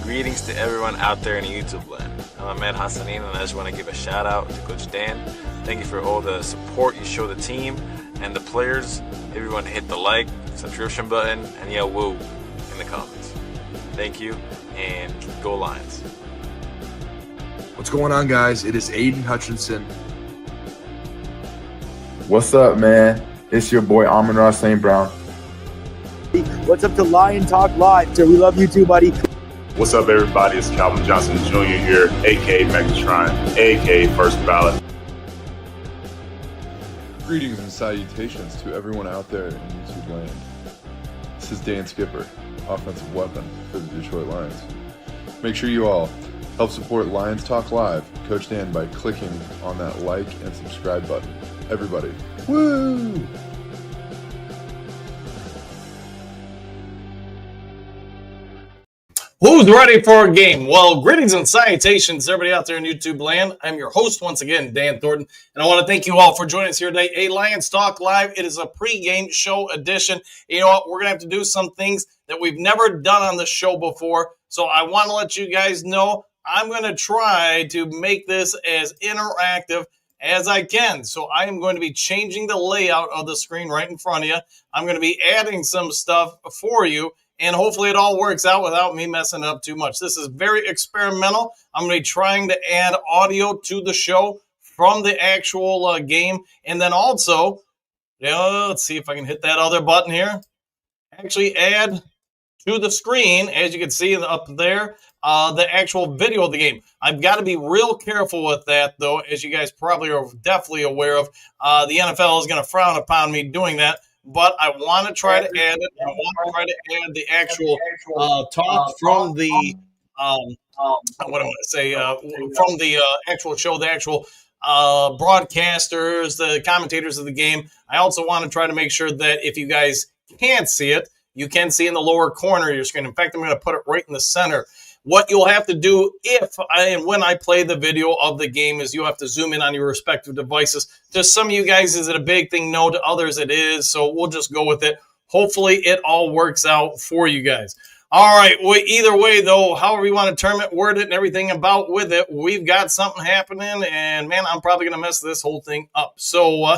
Greetings to everyone out there in YouTube land. I'm Ahmed Hassanin, and I just want to give a shout out to Coach Dan. Thank you for all the support you show the team and the players. Everyone hit the like, subscription button, and yell woo in the comments. Thank you, and go Lions. What's going on, guys? It is Aiden Hutchinson. What's up, man? It's your boy Amon-Ra St. Brown. What's up to Lion Talk Live? So we love you too, buddy. What's up, everybody? It's Calvin Johnson Jr. here, a.k.a. Megatron, a.k.a. First Ballot. Greetings and salutations to everyone out there in YouTube land. This is Dan Skipper, offensive weapon for the Detroit Lions. Make sure you all help support Lions Talk Live, Coach Dan, by clicking on that like and subscribe button. Everybody, woo! Who's ready for a game? Well, greetings and salutations, everybody out there in YouTube land. I'm your host once again, Dan Thornton, and I want to thank you all for joining us here today. A Lions Talk Live. It is a pregame show edition. You know what? We're going to have to do some things that we've never done on the show before, so I want to let you guys know I'm going to try to make this as interactive as I can. So I am going to be changing the layout of the screen right in front of you. I'm going to be adding some stuff for you, and hopefully it all works out without me messing up too much. This is very experimental. I'm going to be trying to add audio to the show from the actual game. And then also, let's see if I can hit that other button here. Actually add to the screen, as you can see up there, the actual video of the game. I've got to be real careful with that, though, as you guys probably are definitely aware of. The NFL is going to frown upon me doing that. But I want to try to add it. I want to try to add the actual talk from the what I want to say from the actual show, the actual broadcasters, the commentators of the game. I also want to try to make sure that if you guys can't see it, you can see in the lower corner of your screen. In fact, I'm going to put it right in the center. What you'll have to do when I play the video of the game is you have to zoom in on your respective devices. To some of you guys, is it a big thing? No. To others, it is. So we'll just go with it. Hopefully, it all works out for you guys. All right. Well, either way, though, however you want to term it, word it, and everything about with it, we've got something happening. And, man, I'm probably going to mess this whole thing up. So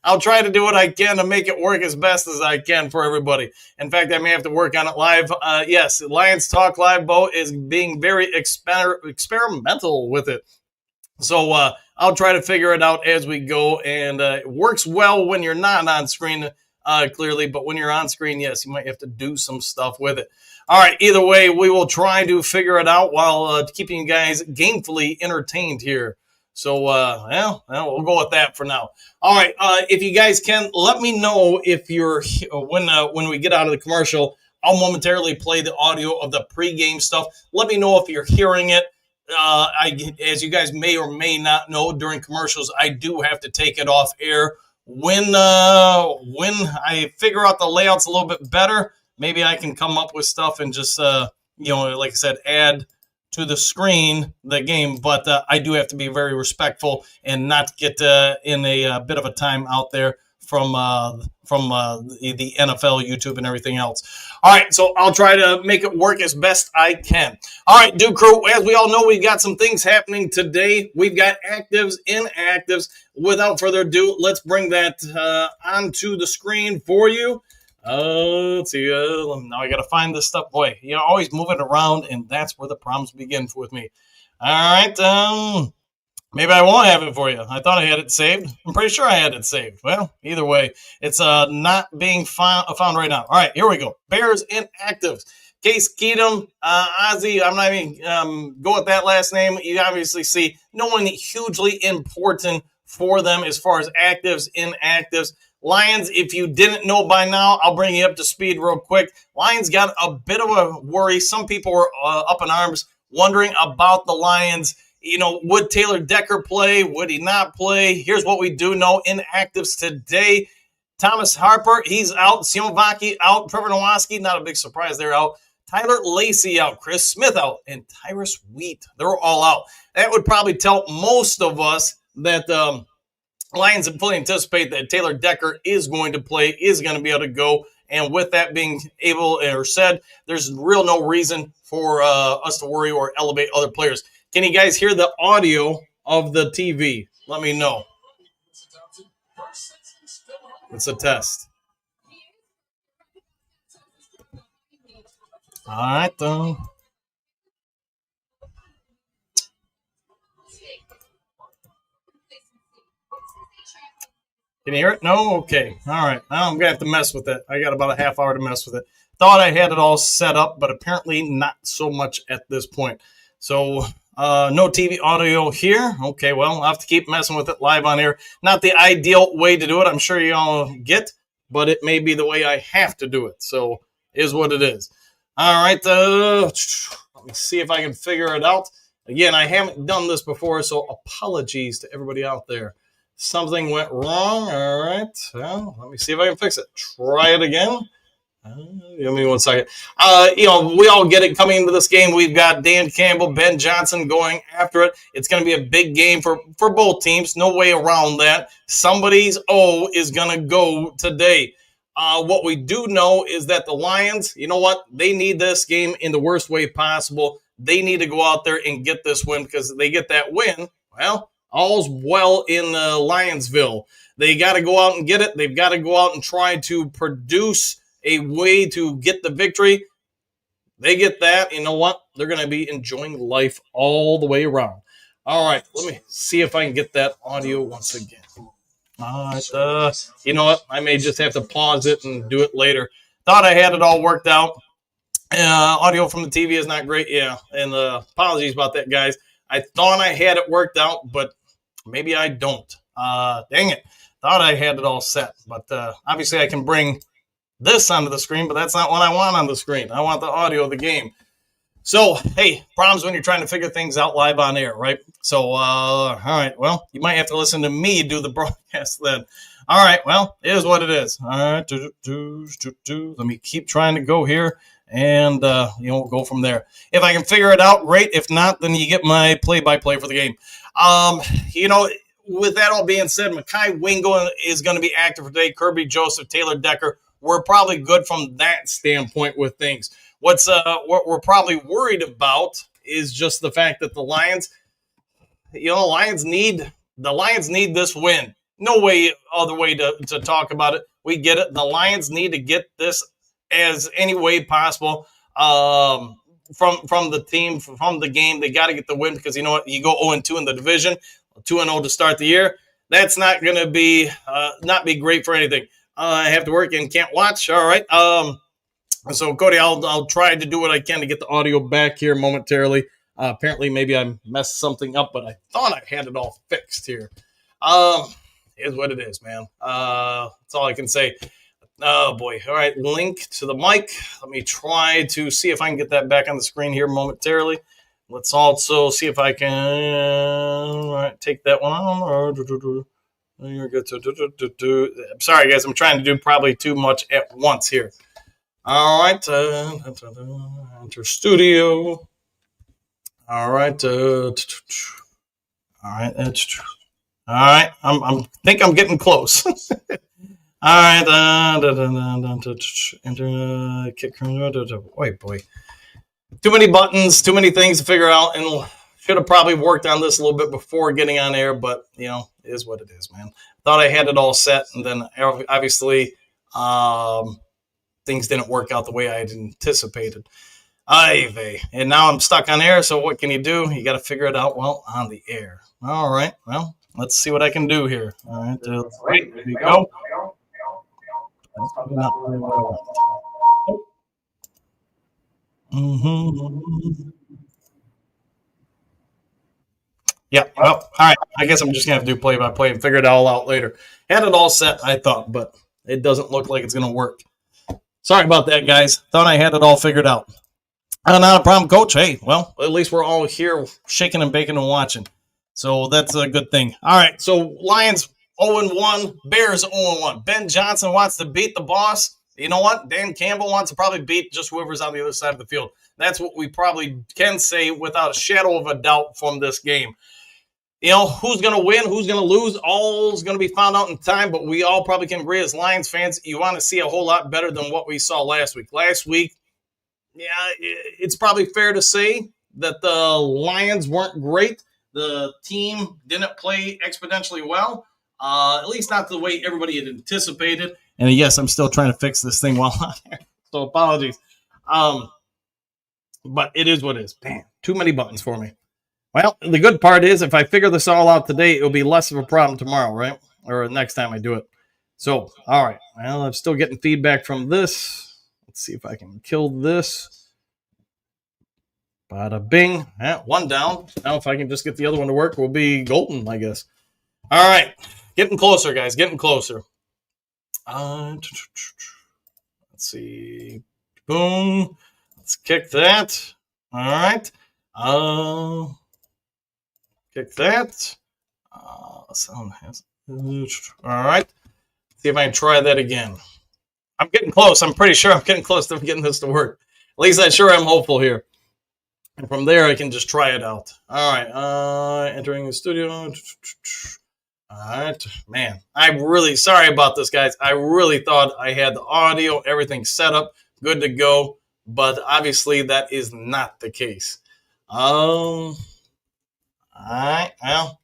I'll try to do what I can to make it work as best as I can for everybody. In fact, I may have to work on it live. Yes, Lions Talk Live, Bo, is being very experimental with it. So I'll try to figure it out as we go. And it works well when you're not on screen, clearly. But when you're on screen, yes, you might have to do some stuff with it. All right, either way, we will try to figure it out while keeping you guys gamefully entertained here. So, we'll go with that for now. All right, if you guys can, let me know if you're when we get out of the commercial. I'll momentarily play the audio of the pregame stuff. Let me know if you're hearing it. As you guys may or may not know, during commercials, I do have to take it off air. When I figure out the layouts a little bit better, maybe I can come up with stuff and just like I said, add to the screen the game, but I do have to be very respectful and not get in a bit of a time out there from the NFL, YouTube, and everything else. All right, so I'll try to make it work as best I can. All right, Duke Crew, as we all know, we've got some things happening today. We've got actives, inactives. Without further ado, let's bring that onto the screen for you. Let's see. Now I got to find this stuff. Boy, you always move it around, and that's where the problems begin with me. All right. Maybe I won't have it for you. I thought I had it saved. I'm pretty sure I had it saved. Well, either way, it's not being found right now. All right, here we go. Bears inactives. Case Keenum, Ozzy. I'm not even go with that last name. You obviously see no one hugely important for them as far as actives, inactives. Lions, if you didn't know by now, I'll bring you up to speed real quick. Lions got a bit of a worry. Some people were up in arms wondering about the Lions. Would Taylor Decker play? Would he not play? Here's what we do know. Inactives today. Thomas Harper, he's out. Siomvaki out. Trevor Nowaski, not a big surprise, they're out. Tyler Lacey out. Chris Smith out. And Tyrus Wheat, they're all out. That would probably tell most of us that Lions fully anticipate that Taylor Decker is going to play, is going to be able to go, And with that being able or said, there's no reason for us to worry or elevate other players. Can you guys hear the audio of the TV? Let me know. It's a test. All right, though. Can you hear it? No? Okay. All right. I'm going to have to mess with it. I got about a half hour to mess with it. Thought I had it all set up, but apparently not so much at this point. So no TV audio here. Okay, well, I'll have to keep messing with it live on air. Not the ideal way to do it, I'm sure you all get, but it may be the way I have to do it. So is what it is. All right. Let me see if I can figure it out. Again, I haven't done this before, so apologies to everybody out there. Something went wrong. All right. Well, let me see if I can fix it. Try it again. Give me 1 second. We all get it coming into this game. We've got Dan Campbell, Ben Johnson going after it. It's going to be a big game for both teams. No way around that. Somebody's O is going to go today. What we do know is that the Lions, you know what? They need this game in the worst way possible. They need to go out there and get this win because if they get that win, well, all's well in Lionsville. They got to go out and get it. They've got to go out and try to produce a way to get the victory. They get that. You know what? They're going to be enjoying life all the way around. All right. Let me see if I can get that audio once again. You know what? I may just have to pause it and do it later. Thought I had it all worked out. Audio from the TV is not great. Yeah. And apologies about that, guys. I thought I had it worked out, but maybe I don't. Dang it. Thought I had it all set. But obviously I can bring this onto the screen, but that's not what I want on the screen. I want the audio of the game. So, hey, problems when you're trying to figure things out live on air, right? So, all right, well, you might have to listen to me do the broadcast then. All right, well, it is what it is. All right, let me keep trying to go here, and we'll go from there. If I can figure it out, great. If not, then you get my play-by-play for the game. With that all being said, Mekhi Wingo is going to be active today. Kirby Joseph, Taylor Decker. We're probably good from that standpoint with things. What we're probably worried about is just the fact that the Lions, Lions need this win. No way other way to talk about it. We get it. The Lions need to get this as any way possible from the team, from the game. They got to get the win because you know what? You go 0-2 in the division, 2-0 to start the year. That's not going to be not be great for anything. I have to work and can't watch. All right. So, Cody, I'll try to do what I can to get the audio back here momentarily. Apparently, maybe I messed something up, but I thought I had it all fixed here. Is what it is, man. That's all I can say. Oh, boy. All right, link to the mic. Let me try to see if I can get that back on the screen here momentarily. Let's also see if I can take that one on. You're good. I'm sorry, guys. I'm trying to do probably too much at once here. All right. Enter studio. All right. All right. All right. I think I'm getting close. All right. Enter kick. Wait, boy. Too many buttons, too many things to figure out, and should have probably worked on this a little bit before getting on air, but, it is what it is, man. Thought I had it all set, and then obviously things didn't work out the way I had anticipated. And now I'm stuck on air, so what can you do? You got to figure it out, well, on the air. All right, well, let's see what I can do here. All right, there we go. That's probably not really what I want. Mm-hmm. Yeah, well, all right. I guess I'm just going to have to do play-by-play and figure it all out later. Had it all set, I thought, but it doesn't look like it's going to work. Sorry about that, guys. Thought I had it all figured out. Not a problem, Coach. Hey, well, at least we're all here shaking and baking and watching. So that's a good thing. All right, so Lions 0-1, Bears 0-1. Ben Johnson wants to beat the boss. You know what? Dan Campbell wants to probably beat just whoever's on the other side of the field. That's what we probably can say without a shadow of a doubt from this game. Who's going to win, who's going to lose, all is going to be found out in time, but we all probably can agree as Lions fans, you want to see a whole lot better than what we saw last week. Last week, yeah, it's probably fair to say that the Lions weren't great. The team didn't play exponentially well, at least not the way everybody had anticipated. And yes, I'm still trying to fix this thing while I'm here, so apologies. But it is what it is. Man, too many buttons for me. Well, the good part is if I figure this all out today, it'll be less of a problem tomorrow, right? Or next time I do it. So, all right. Well, I'm still getting feedback from this. Let's see if I can kill this. Bada bing. One down. Now, if I can just get the other one to work, we'll be golden, I guess. All right. Getting closer, guys. Getting closer. Let's see. Boom. Let's kick that. All right. Kick that. Sound has. All right. See if I can try that again. I'm getting close. I'm pretty sure I'm getting close to getting this to work. At least I sure am hopeful here. And from there, I can just try it out. All right. Entering the studio. All right. Man, I'm really sorry about this, guys. I really thought I had the audio, everything set up, good to go. But obviously, that is not the case. All right. Well,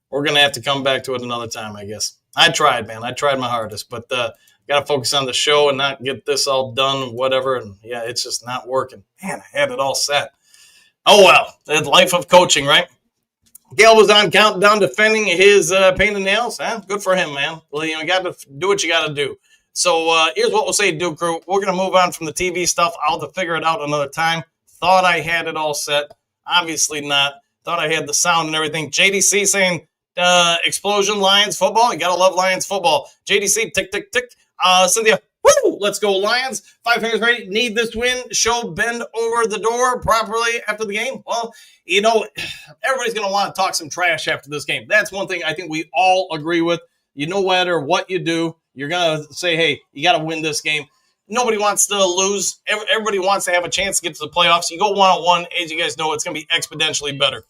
we're going to have to come back to it another time, I guess. I tried, man. I tried my hardest. But got to focus on the show and not get this all done, whatever. And, yeah, it's just not working. Man, I had it all set. Oh, well. The life of coaching, right? Gale was on countdown defending his paint and nails. Good for him, man. Well, you got to do what you got to do. So here's what we'll say, Duke Crew. We're going to move on from the TV stuff. I'll have to figure it out another time. Thought I had it all set. Obviously not. Thought I had the sound and everything. JDC saying explosion Lions football. You got to love Lions football. JDC, tick, tick, tick. Cynthia, woo! Let's go Lions. 5 fingers ready. Need this win. Show bend over the door properly after the game. Well, everybody's going to want to talk some trash after this game. That's one thing I think we all agree with. No matter what you do, you're going to say, hey, you got to win this game. Nobody wants to lose. Everybody wants to have a chance to get to the playoffs. You go 1-on-1, as you guys know, it's going to be exponentially better.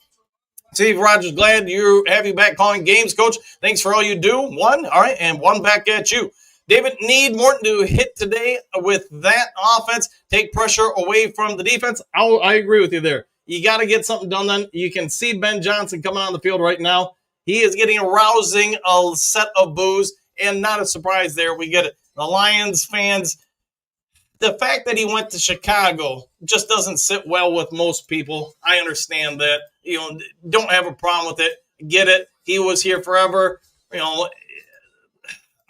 Steve Rogers, glad you have you back calling games, Coach. Thanks for all you do. One, all right, and one back at you. David, need Morton to hit today with that offense, take pressure away from the defense. I agree with you there. You got to get something done then. You can see Ben Johnson coming on the field right now. He is getting a rousing set of boos, and not a surprise there. We get it. The Lions fans, the fact that he went to Chicago just doesn't sit well with most people. I understand that. Don't have a problem with it. Get it. He was here forever.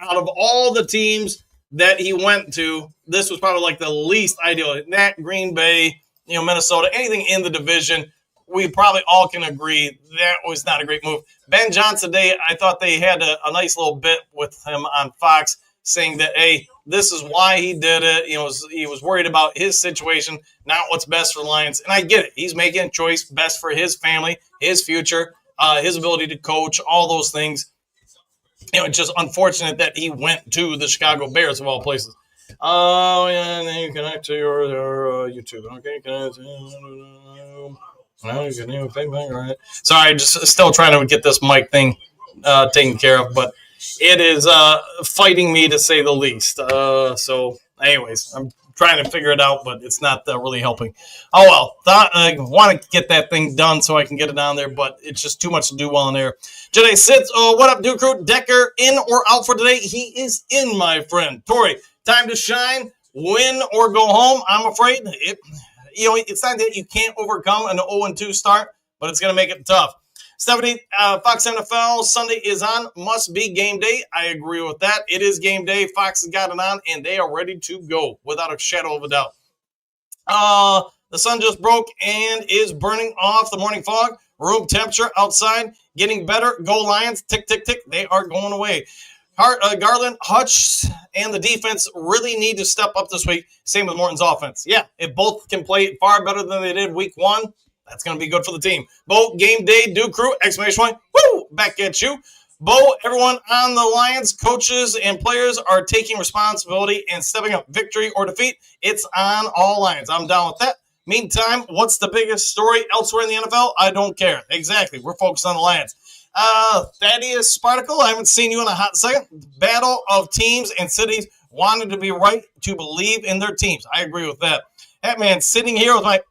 Out of all the teams that he went to, this was probably like the least ideal. That Green Bay, Minnesota, anything in the division, we probably all can agree that was not a great move. Ben Johnson today, I thought they had a nice little bit with him on Fox saying that, hey, this is why he did it. He was worried about his situation, not what's best for the Lions. And I get it. He's making a choice best for his family, his future, his ability to coach, all those things. It's just unfortunate that he went to the Chicago Bears of all places. Oh, yeah, and then you connect to your YouTube. Okay, connect to all right. Sorry, just still trying to get this mic thing taken care of, but it is fighting me to say the least. So, anyways, I'm trying to figure it out, but it's not really helping. Oh, well. I want to get that thing done so I can get it on there, but it's just too much to do while in there. Jedi Sits, what up, Duke Crew? Decker in or out for today? He is in, my friend. Tori, time to shine, win or go home. I'm afraid it's not that you can't overcome an 0-2 start, but it's going to make it tough. Stephanie, Fox NFL Sunday is on. Must be game day. I agree with that. It is game day. Fox has got it on, and they are ready to go without a shadow of a doubt. The sun just broke and is burning off the morning fog. Room temperature outside getting better. Go Lions. Tick, tick, tick. They are going away. Garland, Hutch, and the defense really need to step up this week. Same with Morton's offense. Yeah, if both can play far better than they did week one, that's going to be good for the team. Bo, game day, Duke Crew, exclamation point. Woo! Back at you. Bo, everyone on the Lions, coaches and players are taking responsibility and stepping up. Victory or defeat, it's on all Lions. I'm down with that. Meantime, what's the biggest story elsewhere in the NFL? I don't care. Exactly. We're focused on the Lions. Thaddeus Spartacle, I haven't seen you in a hot second. Battle of teams and cities wanted to be right to believe in their teams. I agree with that. Hatman sitting here with my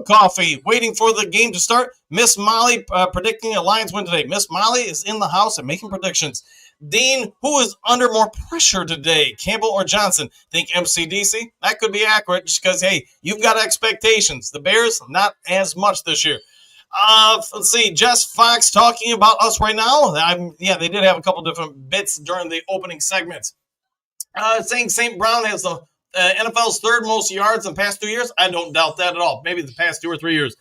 coffee, waiting for the game to start. Miss Molly predicting a Lions win today. Miss Molly is in the house and making predictions. Dean, who is under more pressure today, Campbell or Johnson? Think MCDC? That could be accurate just because, hey, you've got expectations. The Bears, not as much this year. Let's see, Jess Fox talking about us right now. They did have a couple different bits during the opening segments. Saying St. Brown has the NFL's third most yards in the past 2 years. I don't doubt that at all. Maybe the past 2 or 3 years.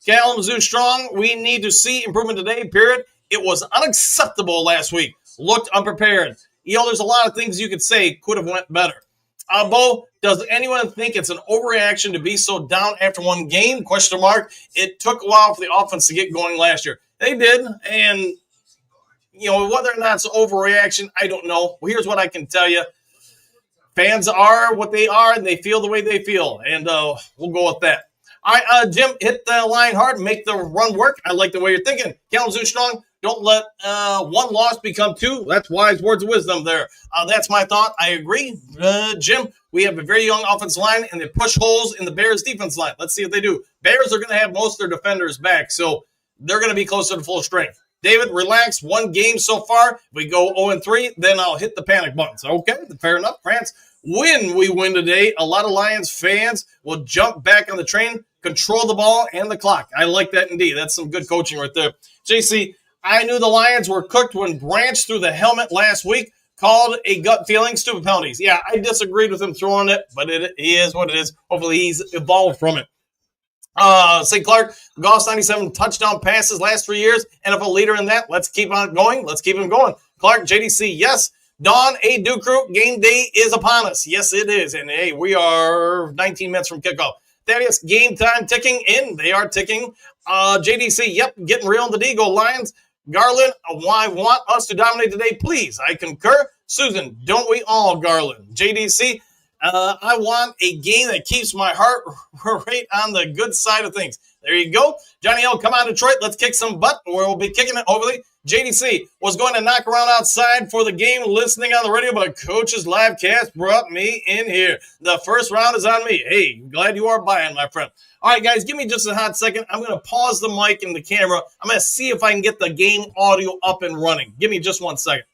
Kalamazoo Strong, we need to see improvement today, period. It was unacceptable last week. Looked unprepared. There's a lot of things you could say could have went better. Bo, does anyone think it's an overreaction to be so down after one game? Question mark. It took a while for the offense to get going last year. They did, and whether or not it's an overreaction, I don't know. Well, here's what I can tell you. Fans are what they are, and they feel the way they feel, and we'll go with that. All right, Jim, hit the line hard, make the run work. I like the way you're thinking. Kalamazoo Strong, don't let one loss become two. That's wise words of wisdom there. That's my thought. I agree. Jim, we have a very young offensive line, and they push holes in the Bears' defense line. Let's see if they do. Bears are going to have most of their defenders back, so they're going to be closer to full strength. David, relax. One game so far. If we go 0-3, then I'll hit the panic buttons. Okay, fair enough. France, when we win today, a lot of Lions fans will jump back on the train, control the ball and the clock. I like that indeed. That's some good coaching right there. JC, I knew the Lions were cooked when Branch threw the helmet last week, called a gut feeling, stupid penalties. Yeah, I disagreed with him throwing it, but it is what it is. Hopefully he's evolved from it. St. Clark, Goss 97 touchdown passes last 3 years. NFL leader in that. Let's keep on going. Let's keep him going. Clark, JDC, yes. Dawn, Duke Crew, game day is upon us. Yes, it is. And, hey, we are 19 minutes from kickoff. Thaddeus, game time ticking in. They are ticking. JDC, yep, getting real in the D. Go Lions. Garland, I want us to dominate today, please. I concur. Susan, don't we all, Garland? JDC, I want a game that keeps my heart right on the good side of things. There you go. Johnny L, come on, Detroit. Let's kick some butt. We'll be kicking it, hopefully. JDC was going to knock around outside for the game, listening on the radio, but Coach's Livecast brought me in here. The first round is on me. Hey, glad you are buying, my friend. All right, guys, give me just a hot second. I'm going to pause the mic and the camera. I'm going to see if I can get the game audio up and running. Give me just 1 second.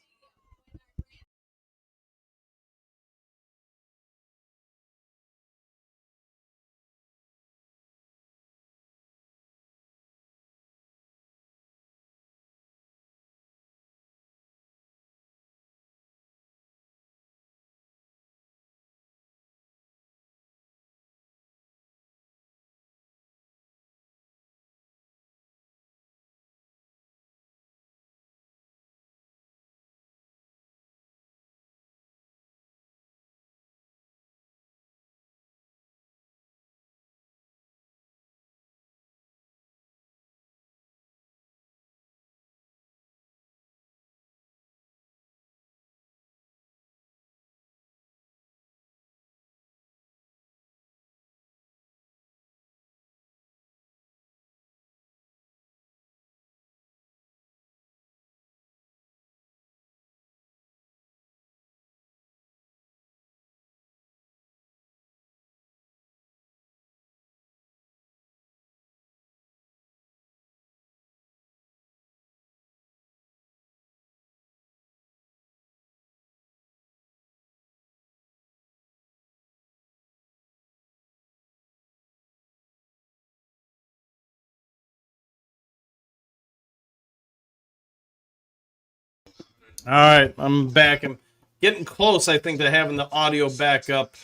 All right, I'm back. I'm getting close, I think, to having the audio back up.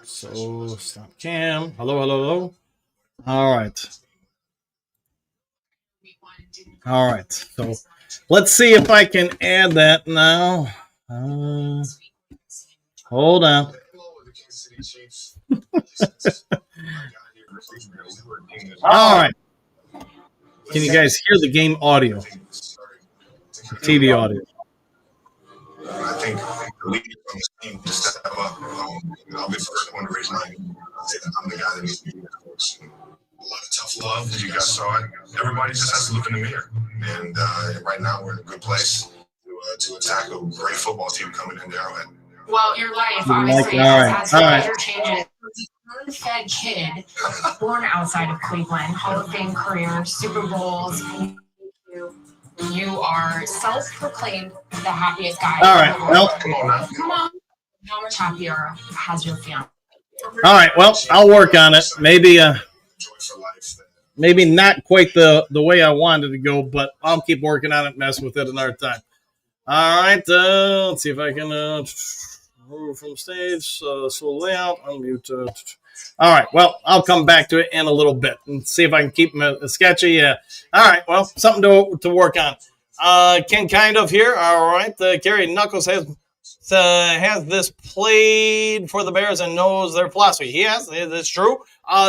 So, stop cam. Hello, hello, hello. All right. All right. So, let's see if I can add that now. Hold on. All right. Can you guys hear the game audio? TV audio. I think the leader from the team to step up. I'll be the first one to raise my hand. I'm the guy that needs to be there. lot of tough love, as you guys saw it. Everybody just has to look in the mirror. And right now we're in a good place to attack a great football team coming into Arrowhead. Well, your life obviously has had major changes. Fed kid born outside of Cleveland, Hall of Fame career, Super Bowls. You are self-proclaimed the happiest guy. All right. Well, Come on now. come on. How much happier has your family? all right. Well, I'll work on it. Maybe Joy for life. maybe not quite the way I wanted to go, but I'll keep working on it, mess with it another time. All right. Let's see if I can move from stage. So layout, unmute. All right. Well, I'll come back to it in a little bit and see if I can keep them sketchy. Yeah. All right. Well, something to work on. Ken kind of here. All right. Gary Knuckles has this played for the Bears and knows their philosophy. He has. That's true.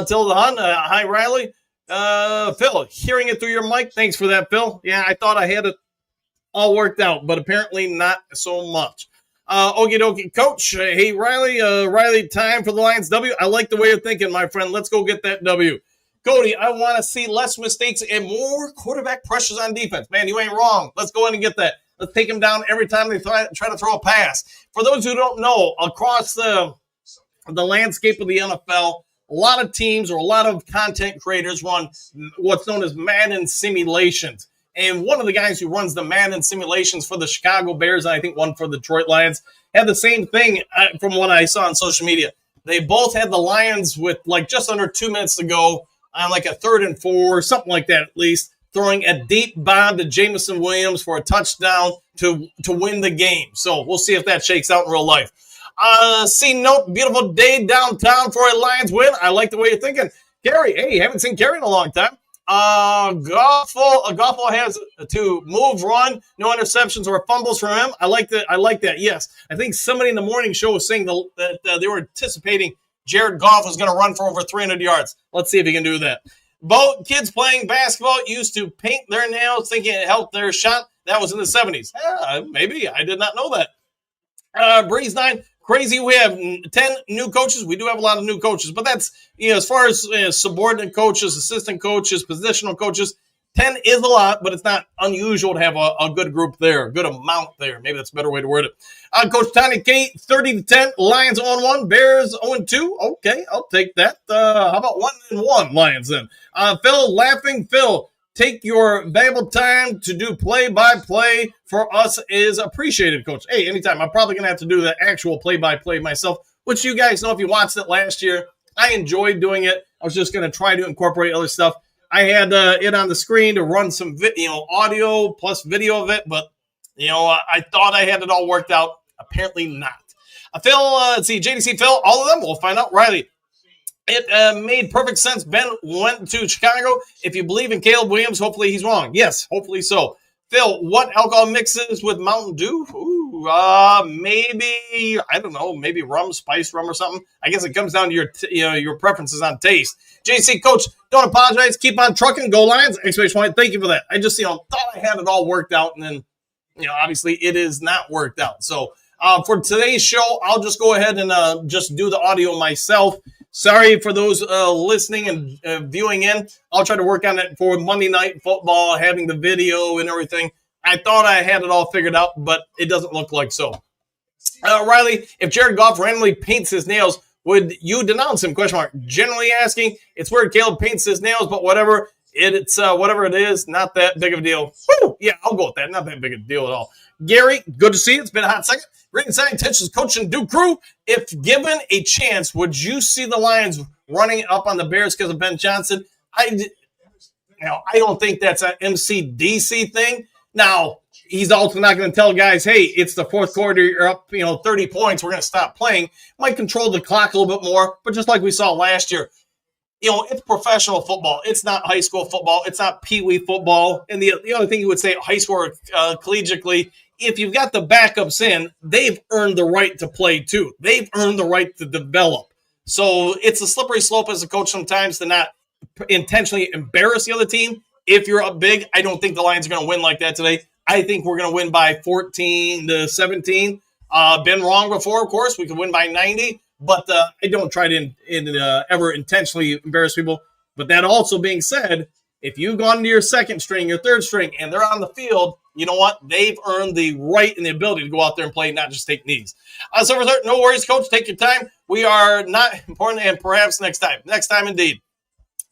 Till the Hun. Hi, Riley. Phil, hearing it through your mic. Thanks for that, Phil. Yeah, I thought I had it all worked out, but apparently not so much. Okie dokie, coach. Hey, Riley, time for the Lions W. I like the way you're thinking, my friend. Let's go get that W. Cody, I want to see less mistakes and more quarterback pressures on defense. Man, you ain't wrong. Let's go in and get that. Let's take them down every time they try to throw a pass. For those who don't know, across the landscape of the NFL, a lot of teams or a lot of content creators run what's known as Madden simulations. And one of the guys who runs the Madden simulations for the Chicago Bears, and I think one for the Detroit Lions, had the same thing from what I saw on social media. They both had the Lions with like just under 2 minutes to go on like a 3rd and 4, something like that at least, throwing a deep bomb to Jameson Williams for a touchdown to win the game. So we'll see if that shakes out in real life. Note, beautiful day downtown for a Lions win. I like the way you're thinking. Gary, hey, haven't seen Gary in a long time. Goffel has to move, run, no interceptions or fumbles from him. I like that. Yes, I think somebody in the morning show was saying that they were anticipating Jared Goff was going to run for over 300 yards. Let's see if he can do that. Both kids playing basketball used to paint their nails thinking it helped their shot. That was in the 70s. Maybe. I did not know that. Breeze 9. Crazy. We have 10 new coaches. We do have a lot of new coaches, but that's, as far as subordinate coaches, assistant coaches, positional coaches, 10 is a lot, but it's not unusual to have a good group there, a good amount there. Maybe that's a better way to word it. Coach Tony K, 30-10, Lions 0-1, Bears 0-2. Okay, I'll take that. How about 1-1 Lions then? Phil, laughing Phil, take your valuable time to do play-by-play for us is appreciated, Coach. Hey, anytime. I'm probably going to have to do the actual play-by-play myself, which you guys know if you watched it last year. I enjoyed doing it. I was just going to try to incorporate other stuff. I had it on the screen to run some audio plus video of it, but, I thought I had it all worked out. Apparently not. Phil, let's see, JDC Phil, all of them. We'll find out. Riley. It made perfect sense. Ben went to Chicago. If you believe in Caleb Williams, hopefully he's wrong. Yes, hopefully so. Phil, what alcohol mixes with Mountain Dew? Maybe, I don't know, maybe rum, spiced rum or something. I guess it comes down to your preferences on taste. JC, Coach, don't apologize. Keep on trucking. Go Lions. Exclamation point. Thank you for that. I just, thought I had it all worked out, and then, obviously it is not worked out. So for today's show, I'll just go ahead and just do the audio myself. Sorry for those listening and viewing in. I'll try to work on it for Monday Night Football, having the video and everything. I thought I had it all figured out, but it doesn't look like so. Riley, if Jared Goff randomly paints his nails, would you denounce him? Question mark. Generally asking, it's weird Caleb paints his nails, but whatever. It's whatever it is, not that big of a deal. Woo! Yeah, I'll go with that. Not that big a deal at all. Gary, good to see you. It's been a hot second. Ringside Intentions coach and Duke Crew. If given a chance, would you see the Lions running up on the Bears because of Ben Johnson? I don't think that's an MCDC thing. Now, he's also not going to tell guys, hey, it's the fourth quarter, you're up, 30 points, we're going to stop playing. Might control the clock a little bit more, but just like we saw last year, it's professional football. It's not high school football. It's not peewee football. And the other thing you would say, high school or collegiately, if you've got the backups in, they've earned the right to play too. They've earned the right to develop. So it's a slippery slope as a coach sometimes to not intentionally embarrass the other team. If you're up big, I don't think the Lions are going to win like that today. I think we're going to win by 14-17. Been wrong before, of course. We could win by 90. But I don't try to ever intentionally embarrass people. But that also being said, if you've gone to your second string, your third string, and they're on the field, you know what? They've earned the right and the ability to go out there and play, not just take knees. So for no worries, Coach. Take your time. We are not important, and perhaps next time. Next time, indeed.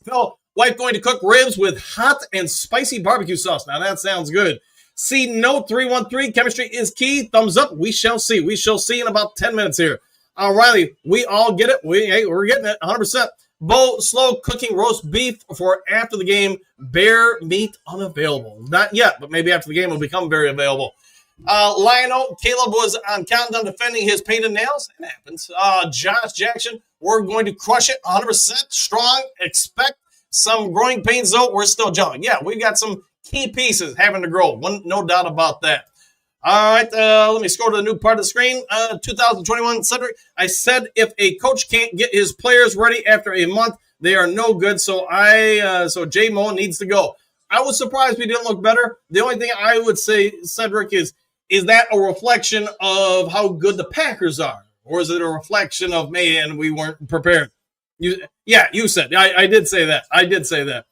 Phil, wife going to cook ribs with hot and spicy barbecue sauce. Now, that sounds good. C Note 313, chemistry is key. Thumbs up. We shall see. We shall see in about 10 minutes here. Riley, we all get it. We're getting it 100%. Bo, slow cooking roast beef for after the game. Bear meat unavailable. Not yet, but maybe after the game will become very available. Lionel, Caleb was on countdown defending his painted nails. It happens. Josh Jackson, we're going to crush it 100% strong. Expect some growing pains, though. We're still gelling. Yeah, we've got some key pieces having to grow. No doubt about that. All right, let me scroll to the new part of the screen. 2021, Cedric. I said if a coach can't get his players ready after a month, they are no good. So J Mo needs to go. I was surprised we didn't look better. The only thing I would say, Cedric, is that a reflection of how good the Packers are, or is it a reflection of man we weren't prepared? You said. I did say that.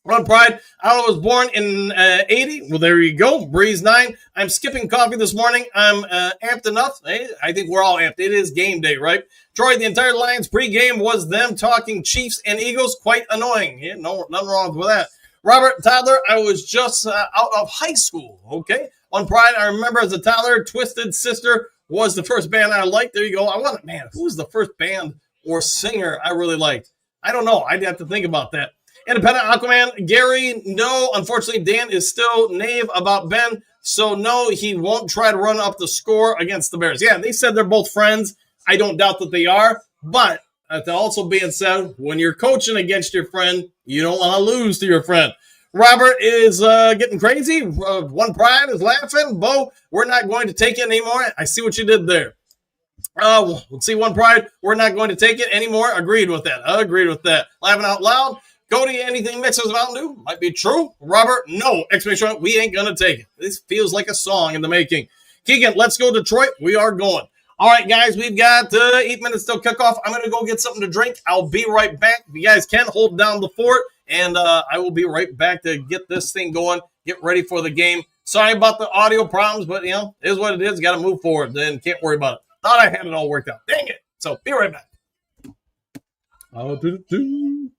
Run Pride. I was born in 80. Well, there you go. Breeze 9. I'm skipping coffee this morning. I'm amped enough. Hey, I think we're all amped. It is game day, right? Troy, the entire Lions pregame was them talking Chiefs and Eagles. Quite annoying. Yeah, nothing wrong with that. Robert Toddler, I was just out of high school. Okay. On Pride, I remember as a toddler, Twisted Sister was the first band I liked. There you go. Who was the first band or singer I really liked? I don't know. I'd have to think about that. Independent Aquaman, Gary, no, unfortunately, Dan is still naive about Ben, so no, he won't try to run up the score against the Bears. Yeah, they said they're both friends. I don't doubt that they are, but that also being said, when you're coaching against your friend, you don't want to lose to your friend. Robert is getting crazy. One Pride is laughing. Bo, we're not going to take it anymore. I see what you did there. Let's see, One Pride, we're not going to take it anymore. Agreed with that. Laughing out loud. Cody, anything mixes with Mountain Dew? Might be true. Robert, no. Exclamation, we ain't going to take it. This feels like a song in the making. Keegan, let's go Detroit. We are going. All right, guys, we've got 8 minutes till kickoff. I'm going to go get something to drink. I'll be right back. If you guys can, hold down the fort, and I will be right back to get this thing going, get ready for the game. Sorry about the audio problems, but, it is what it is. Got to move forward. Then can't worry about it. Thought I had it all worked out. Dang it. So, be right back. I'll do it.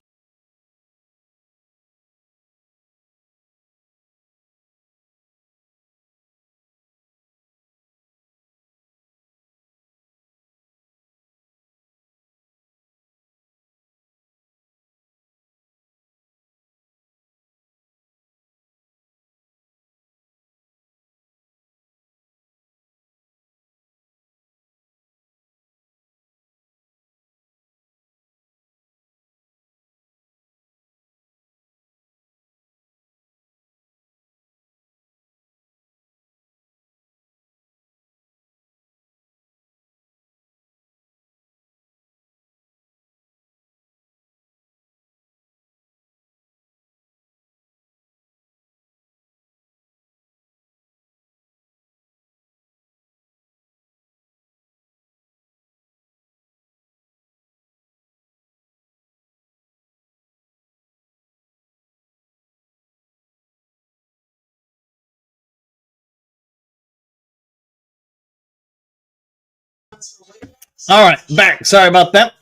All right, back. Sorry about that.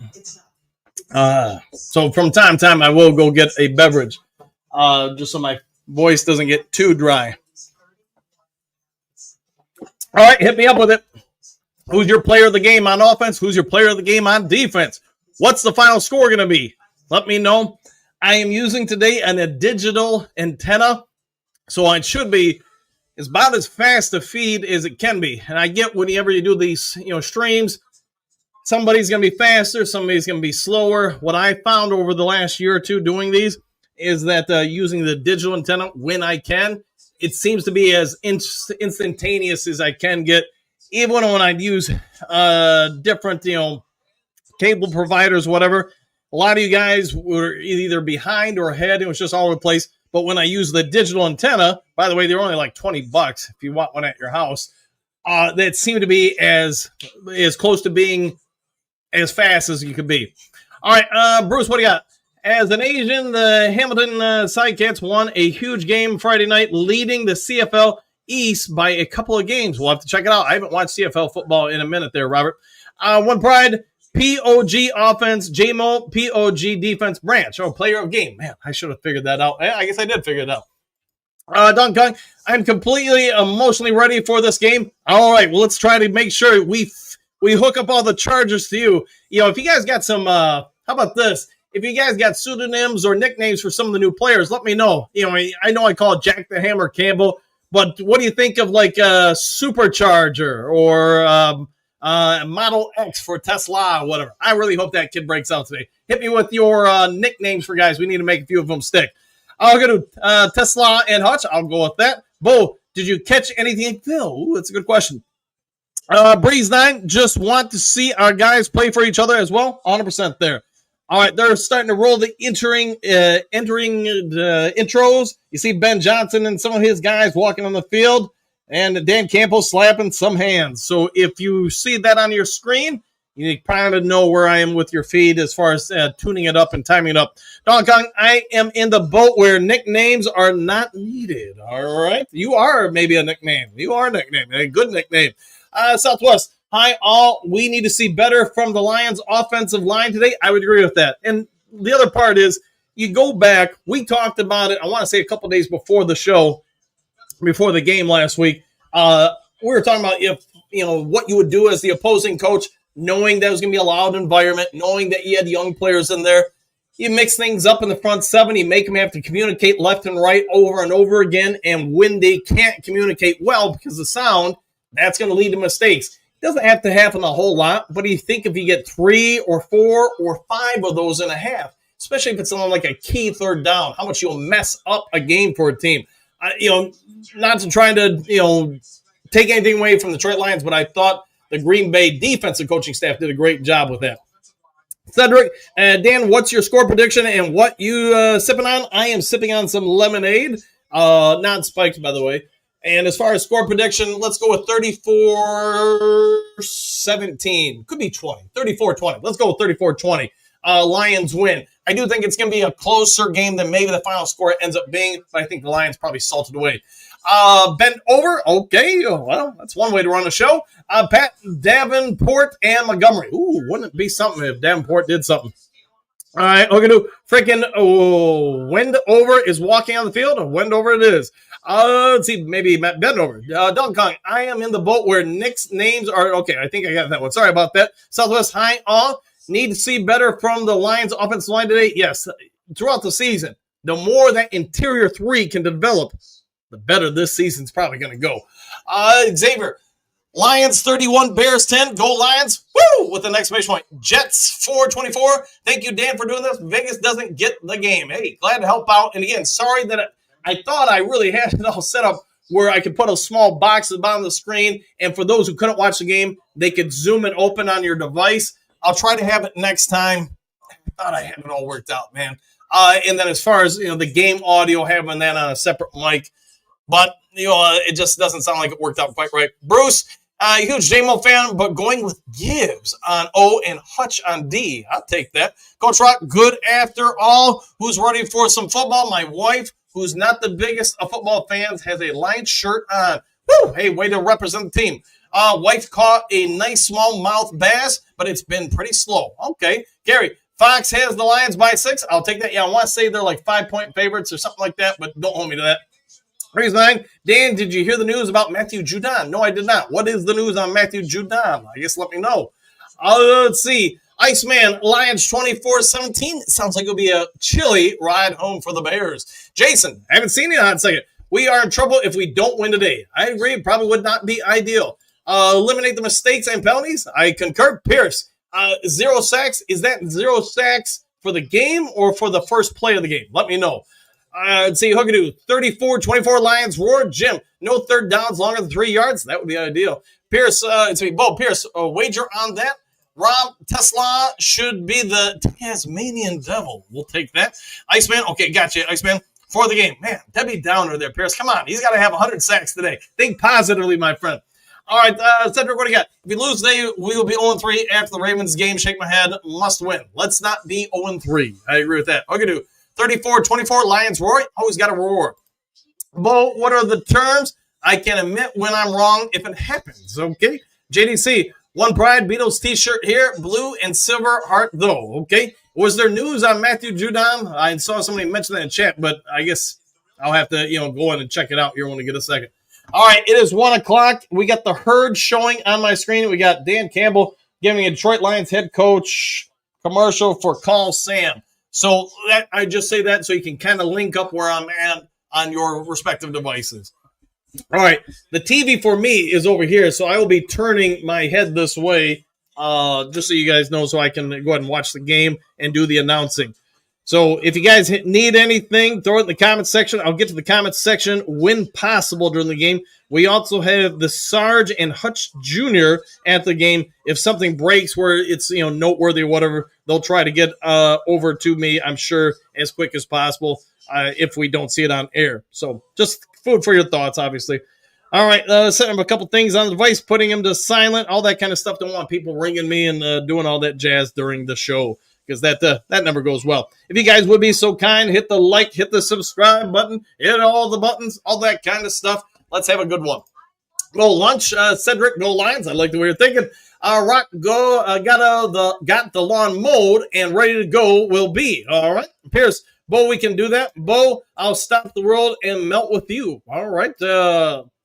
So from time to time, I will go get a beverage, just so my voice doesn't get too dry. All right, hit me up with it. Who's your player of the game on offense? Who's your player of the game on defense? What's the final score going to be? Let me know. I am using today a digital antenna, so it should be it's about as fast to feed as it can be. And I get whenever you do these, streams, somebody's going to be faster, somebody's going to be slower. What I found over the last year or two doing these is that using the digital antenna when I can, it seems to be as instantaneous as I can get. Even when I use different, cable providers, whatever, a lot of you guys were either behind or ahead. It was just all over the place. But when I use the digital antenna, by the way, they're only like $20 if you want one at your house. That seemed to be as close to being as fast as you could be. All right, Bruce, what do you got? As an Asian, the Hamilton Sidecats won a huge game Friday night, leading the CFL East by a couple of games. We'll have to check it out. I haven't watched CFL football in a minute there, Robert. One Pride, POG offense, JMO, POG defense, branch. Oh, player of game. Man, I should have figured that out. I guess I did figure it out. Don Kong, I'm completely emotionally ready for this game. All right, well, let's try to make sure we hook up all the chargers to you. You know, if you guys got some, how about this? If you guys got pseudonyms or nicknames for some of the new players, let me know. You know I call Jack the Hammer Campbell, but what do you think of like Supercharger or Model X for Tesla or whatever? I really hope that kid breaks out today. Hit me with your nicknames for guys. We need to make a few of them stick. I'll go to Tesla and Hutch. I'll go with that. Bo, did you catch anything? Phil, ooh, that's a good question. Breeze9, just want to see our guys play for each other as well. 100% there. All right, they're starting to roll the entering the intros. You see Ben Johnson and some of his guys walking on the field, and Dan Campbell slapping some hands. So if you see that on your screen, you kind of know where I am with your feed as far as tuning it up and timing it up. Don Kong, I am in the boat where nicknames are not needed. All right, you are maybe a nickname. You are a nickname, a good nickname. Southwest. Hi, all. We need to see better from the Lions' offensive line today. I would agree with that. And the other part is, you go back. We talked about it, I want to say a couple days before the show, before the game last week. We were talking about what you would do as the opposing coach, knowing that it was going to be a loud environment, knowing that you had young players in there. You mix things up in the front seven. You make them have to communicate left and right over and over again. And when they can't communicate well because of sound, that's going to lead to mistakes. Doesn't have to happen a whole lot, but you think if you get 3 or 4 or 5 of those in a half, especially if it's on like a key third down, how much you'll mess up a game for a team. Not to try to take anything away from the Detroit Lions, but I thought the Green Bay defensive coaching staff did a great job with that. Cedric, Dan, what's your score prediction and what you sipping on? I am sipping on some lemonade, not spiked, by the way. And as far as score prediction, let's go with 34-17. Could be 20. 34-20. Let's go with 34-20. Lions win. I do think it's going to be a closer game than maybe the final score ends up being, but I think the Lions probably salted away. Bent over. Okay. Well, that's one way to run a show. Pat, Davenport, and Montgomery. Ooh, wouldn't it be something if Davenport did something? All right, we're going to do freaking Wendover is walking on the field, or Wendover it is. Let's see, maybe Matt Bendover. Don Kong, I am in the boat where Nick's names are, okay, I think I got that one. Sorry about that. Southwest High all need to see better from the Lions offensive line today. Yes, throughout the season, the more that interior 3 can develop, the better this season's probably going to go. Xavier, Lions 31, Bears 10. Go Lions. Woo! With an exclamation point. Jets 4-24. Thank you, Dan, for doing this. Vegas doesn't get the game. Hey, glad to help out. And again, sorry that I thought I really had it all set up where I could put a small box at the bottom of the screen. And for those who couldn't watch the game, they could zoom it open on your device. I'll try to have it next time. I thought I had it all worked out, man. And then as far as, the game audio, having that on a separate mic. But, it just doesn't sound like it worked out quite right. Bruce, huge JMO fan, but going with Gibbs on O and Hutch on D. I'll take that. Coach Rock, good after all. Who's ready for some football? My wife, who's not the biggest of football fans, has a Lions shirt on. Woo! Hey, way to represent the team. Wife caught a nice smallmouth bass, but it's been pretty slow. Okay. Gary, Fox has the Lions by 6. I'll take that. Yeah, I want to say they're like 5-point favorites or something like that, but don't hold me to that. Raise 9. Dan, did you hear the news about Matthew Judon? No, I did not. What is the news on Matthew Judon? I guess let me know. Let's see. Iceman, Lions 24-17. Sounds like it'll be a chilly ride home for the Bears. Jason, I haven't seen you in a hot second. We are in trouble if we don't win today. I agree. It probably would not be ideal. Eliminate the mistakes and penalties. I concur. Pierce, 0 sacks. Is that 0 sacks for the game or for the first play of the game? Let me know. Let's see, Hookadoo, 34-24 Lions roar. Jim, no third downs longer than 3 yards. That would be ideal. Pierce, Bo Pierce, wager on that. Rob, Tesla should be the Tasmanian Devil. We'll take that. Iceman, okay, gotcha, Iceman. For the game. Man, Debbie Downer there, Pierce. Come on, he's got to have 100 sacks today. Think positively, my friend. All right, Cedric, what do you got? If we lose today, we will be 0-3 after the Ravens game. Shake my head. Must win. Let's not be 0-3. I agree with that. Okay, do 34-24, Lions roar. Always got to roar. Bo, what are the terms? I can admit when I'm wrong if it happens, okay? JDC, one pride, Beatles t-shirt here, blue and silver heart though, okay? Was there news on Matthew Judon? I saw somebody mention that in chat, but I guess I'll have to, go in and check it out here when we get a second. All right, it is 1 o'clock. We got the herd showing on my screen. We got Dan Campbell giving a Detroit Lions head coach commercial for Call Sam. So I just say that so you can kind of link up where I'm at on your respective devices. All right, the TV for me is over here, so I will be turning my head this way just so you guys know, so I can go ahead and watch the game and do the announcing. So if you guys need anything, throw it in the comments section. I'll get to the comments section when possible during the game. We also have the Sarge and Hutch Jr. at the game. If something breaks where it's noteworthy or whatever, they'll try to get over to me, I'm sure, as quick as possible if we don't see it on air. So just food for your thoughts, obviously. All right, setting up a couple things on the device, putting them to silent, all that kind of stuff. Don't want people ringing me and doing all that jazz during the show, because that never goes well. If you guys would be so kind, hit the like, hit the subscribe button, hit all the buttons, all that kind of stuff. Let's have a good one. Go lunch, Cedric, go Lions. I like the way you're thinking. Rock, go, got the lawn mowed and ready to go will be. All right, Pierce, Bo, we can do that. Bo, I'll stop the world and melt with you. All right,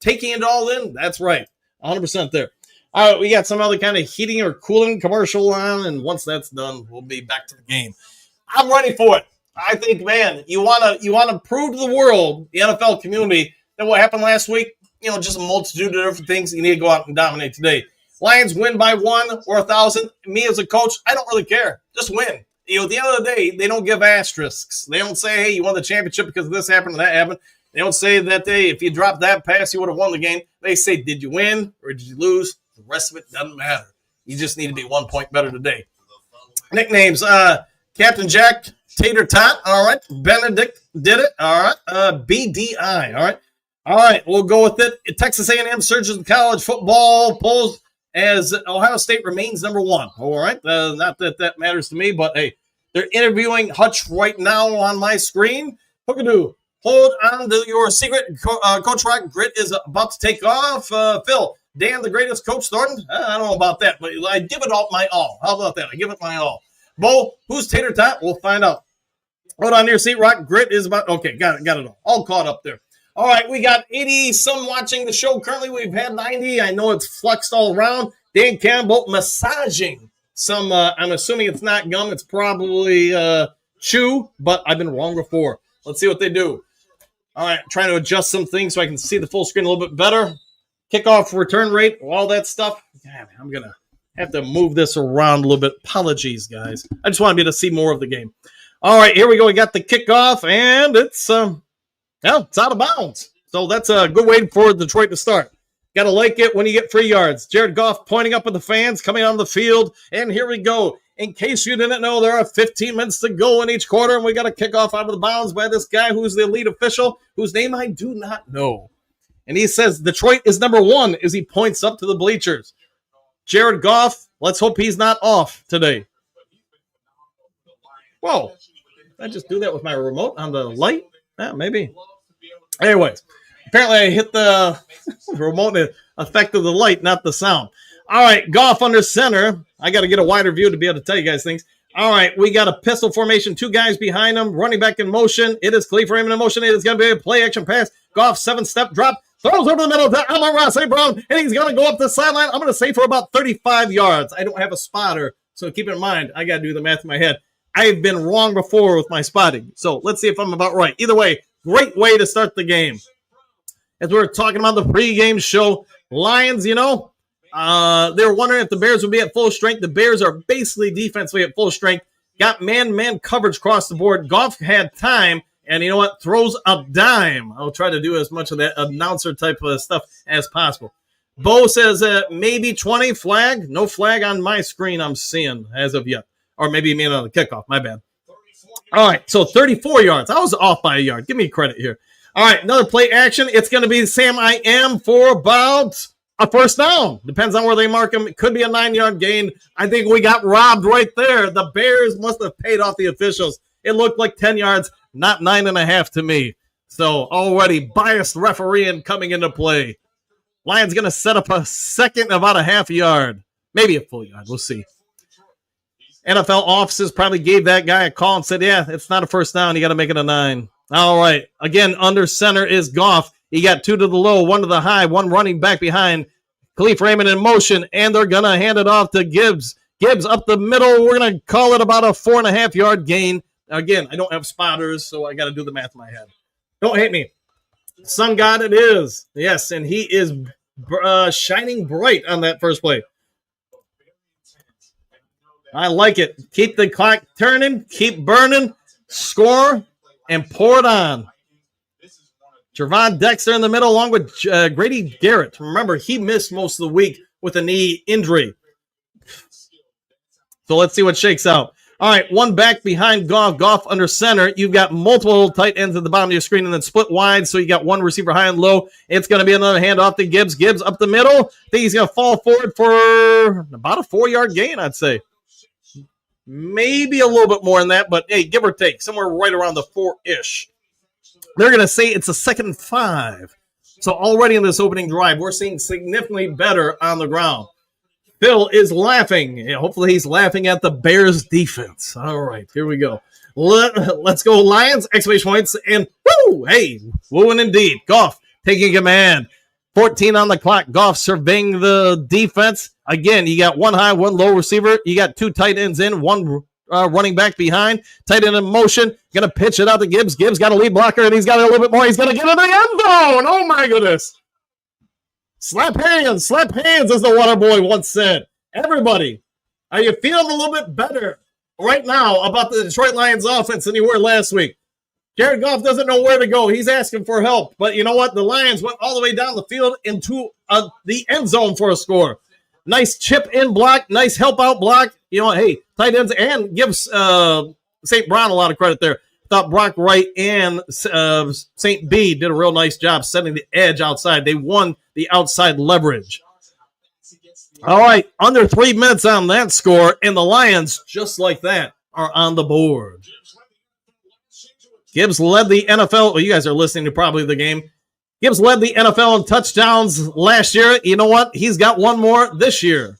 taking it all in. That's right, 100% there. All right, we got some other kind of heating or cooling commercial on, and once that's done, we'll be back to the game. I'm ready for it. I think, man, you wanna prove to the world, the NFL community, that what happened last week, just a multitude of different things. You need to go out and dominate today. Lions win by 1 or 1,000. Me as a coach, I don't really care. Just win. At the end of the day, they don't give asterisks. They don't say, hey, you won the championship because this happened and that happened. They don't say that, hey, if you dropped that pass, you would have won the game. They say, did you win or did you lose? The rest of it doesn't matter. You just need to be 1 point better today. Nicknames, Captain Jack, Tater Tot, all right. Benedict did it, all right. BDI, all right. All right, we'll go with it. Texas A&M surges in college football polls as Ohio State remains number 1. All right, not that matters to me, but hey, they're interviewing Hutch right now on my screen. Hookadoo, hold on to your secret. Coach Rock Grit is about to take off. Phil, Dan, the greatest coach, Thornton? I don't know about that, but I give it all my all. How about that? I give it my all. Bo, who's Tater Tot? We'll find out. Hold on to your seat. Rock Grit is about. Okay, got it all caught up there. All right, we got 80-some watching the show. Currently, we've had 90. I know it's flexed all around. Dan Campbell massaging some, I'm assuming it's not gum. It's probably chew, but I've been wrong before. Let's see what they do. All right, trying to adjust some things so I can see the full screen a little bit better. Kickoff return rate, all that stuff. Damn, I'm going to have to move this around a little bit. Apologies, guys. I just want to be able to see more of the game. All right, here we go. We got the kickoff, and it's out of bounds. So that's a good way for Detroit to start. Got to like it when you get 3 yards. Jared Goff pointing up at the fans, coming on the field. And here we go. In case you didn't know, there are 15 minutes to go in each quarter, and we got a kickoff out of the bounds by this guy who's the lead official, whose name I do not know. And he says Detroit is number 1 as he points up to the bleachers. Jared Goff, let's hope he's not off today. Whoa. Did I just do that with my remote on the light? Yeah, maybe. Anyways, apparently I hit the remote and affected the light, not the sound. All right, Goff under center. I got to get a wider view to be able to tell you guys things. All right, we got a pistol formation, 2 guys behind him, running back in motion. It is Khalif Raymond in motion. It is going to be a play-action pass. Goff, 7-step drop, throws over the middle to Amon-Ra St. Brown, and he's going to go up the sideline. I'm going to say for about 35 yards. I don't have a spotter, so keep in mind, I got to do the math in my head. I've been wrong before with my spotting, so let's see if I'm about right. Either way, great way to start the game. As we were talking about the pregame show, Lions, they were wondering if the Bears would be at full strength. The Bears are basically defensively at full strength. Got man-man coverage across the board. Goff had time, and you know what? Throws a dime. I'll try to do as much of that announcer type of stuff as possible. Bo says maybe 20 flag. No flag on my screen I'm seeing as of yet. Or maybe you mean on the kickoff. My bad. All right, so 34 yards. I was off by a yard. Give me credit here. All right, another play action. It's going to be Sam I Am for about a first down. Depends on where they mark him. It could be a 9-yard gain. I think we got robbed right there. The Bears must have paid off the officials. It looked like 10 yards, not 9.5 to me. So already biased refereeing coming into play. Lions going to set up a second about a half yard. Maybe a full yard. We'll see. NFL offices probably gave that guy a call and said, yeah, it's not a first down. You got to make it a 9. All right. Again, under center is Goff. He got 2 to the low, 1 to the high, 1 running back behind. Khalif Raymond in motion, and they're going to hand it off to Gibbs. Gibbs up the middle. We're going to call it about a 4.5-yard gain. Again, I don't have spotters, so I got to do the math in my head. Don't hate me. Sun God it is. Yes, and he is shining bright on that first play. I like it. Keep the clock turning, keep burning, score, and pour it on. Javon Dexter in the middle along with Grady Garrett. Remember, he missed most of the week with a knee injury. So let's see what shakes out. All right, one back behind Goff. Goff under center. You've got multiple tight ends at the bottom of your screen and then split wide. So you got one receiver high and low. It's going to be another handoff to Gibbs. Gibbs up the middle. I think he's going to fall forward for about a 4-yard gain, I'd say. Maybe a little bit more than that, but hey, give or take, somewhere right around the 4-ish. They're going to say it's a 2nd and 5. So already in this opening drive, we're seeing significantly better on the ground. Phil is laughing. Yeah, hopefully he's laughing at the Bears defense. All right, here we go. Let's go Lions, exclamation points, and woo, hey, wooing indeed. Goff taking command. 14 on the clock. Goff surveying the defense. Again, you got 1 high, 1 low receiver. You got 2 tight ends in, 1 running back behind. Tight end in motion. Going to pitch it out to Gibbs. Gibbs got a lead blocker, and he's got a little bit more. He's going to get in the end zone. Oh, my goodness. Slap hands, as the water boy once said. Everybody, are you feeling a little bit better right now about the Detroit Lions offense than you were last week? Jared Goff doesn't know where to go. He's asking for help. But you know what? The Lions went all the way down the field into the end zone for a score. Nice chip in block, nice help out block. You know what? Hey, tight ends, and gives St. Brown a lot of credit there. Thought Brock Wright and St. B did a real nice job setting the edge outside. They won the outside leverage. All right, under 3 minutes on that score, and the Lions, just like that, are on the board. Gibbs led the NFL. Well, you guys are listening to probably the game. Gibbs led the NFL in touchdowns last year. You know what? He's got 1 more this year.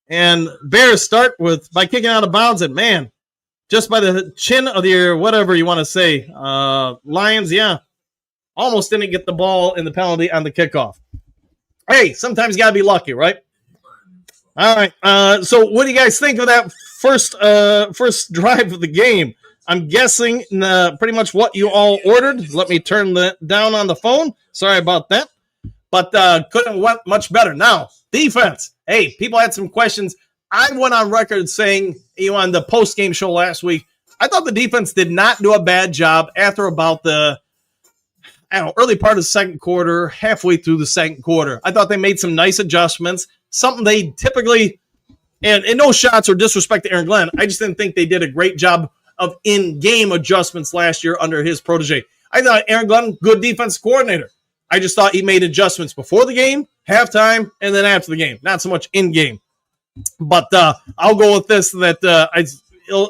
And Bears start by kicking out of bounds, and man, just by the chin of your whatever you want to say. Lions, yeah, almost didn't get the ball in the penalty on the kickoff. Hey, sometimes you got to be lucky, right? All right. So what do you guys think of that first drive of the game? I'm guessing pretty much what you all ordered. Let me turn that down on the phone. Sorry about that. But couldn't have went much better. Now, defense. Hey, people had some questions. I went on record saying, on the post-game show last week, I thought the defense did not do a bad job after about the early part of the second quarter, halfway through the second quarter. I thought they made some nice adjustments, something they typically, and no shots or disrespect to Aaron Glenn, I just didn't think they did a great job of in-game adjustments last year under his protege. I thought Aaron Glenn, good defense coordinator. I just thought he made adjustments before the game, halftime, and then after the game. Not so much in-game. But I'll go with this, that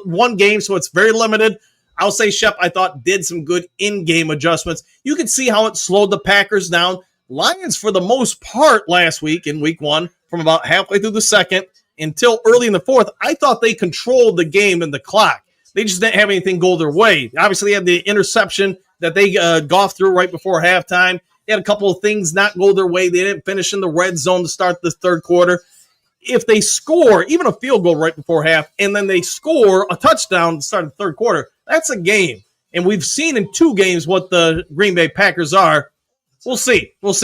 one game, so it's very limited. I'll say Shep, I thought, did some good in-game adjustments. You could see how it slowed the Packers down. Lions, for the most part, last week in week 1, from about halfway through the second until early in the fourth, I thought they controlled the game and the clock. They just didn't have anything go their way. Obviously, they had the interception that they golfed through right before halftime. They had a couple of things not go their way. They didn't finish in the red zone to start the third quarter. If they score, even a field goal right before half, and then they score a touchdown to start the third quarter, that's a game. And we've seen in 2 games what the Green Bay Packers are. We'll see. All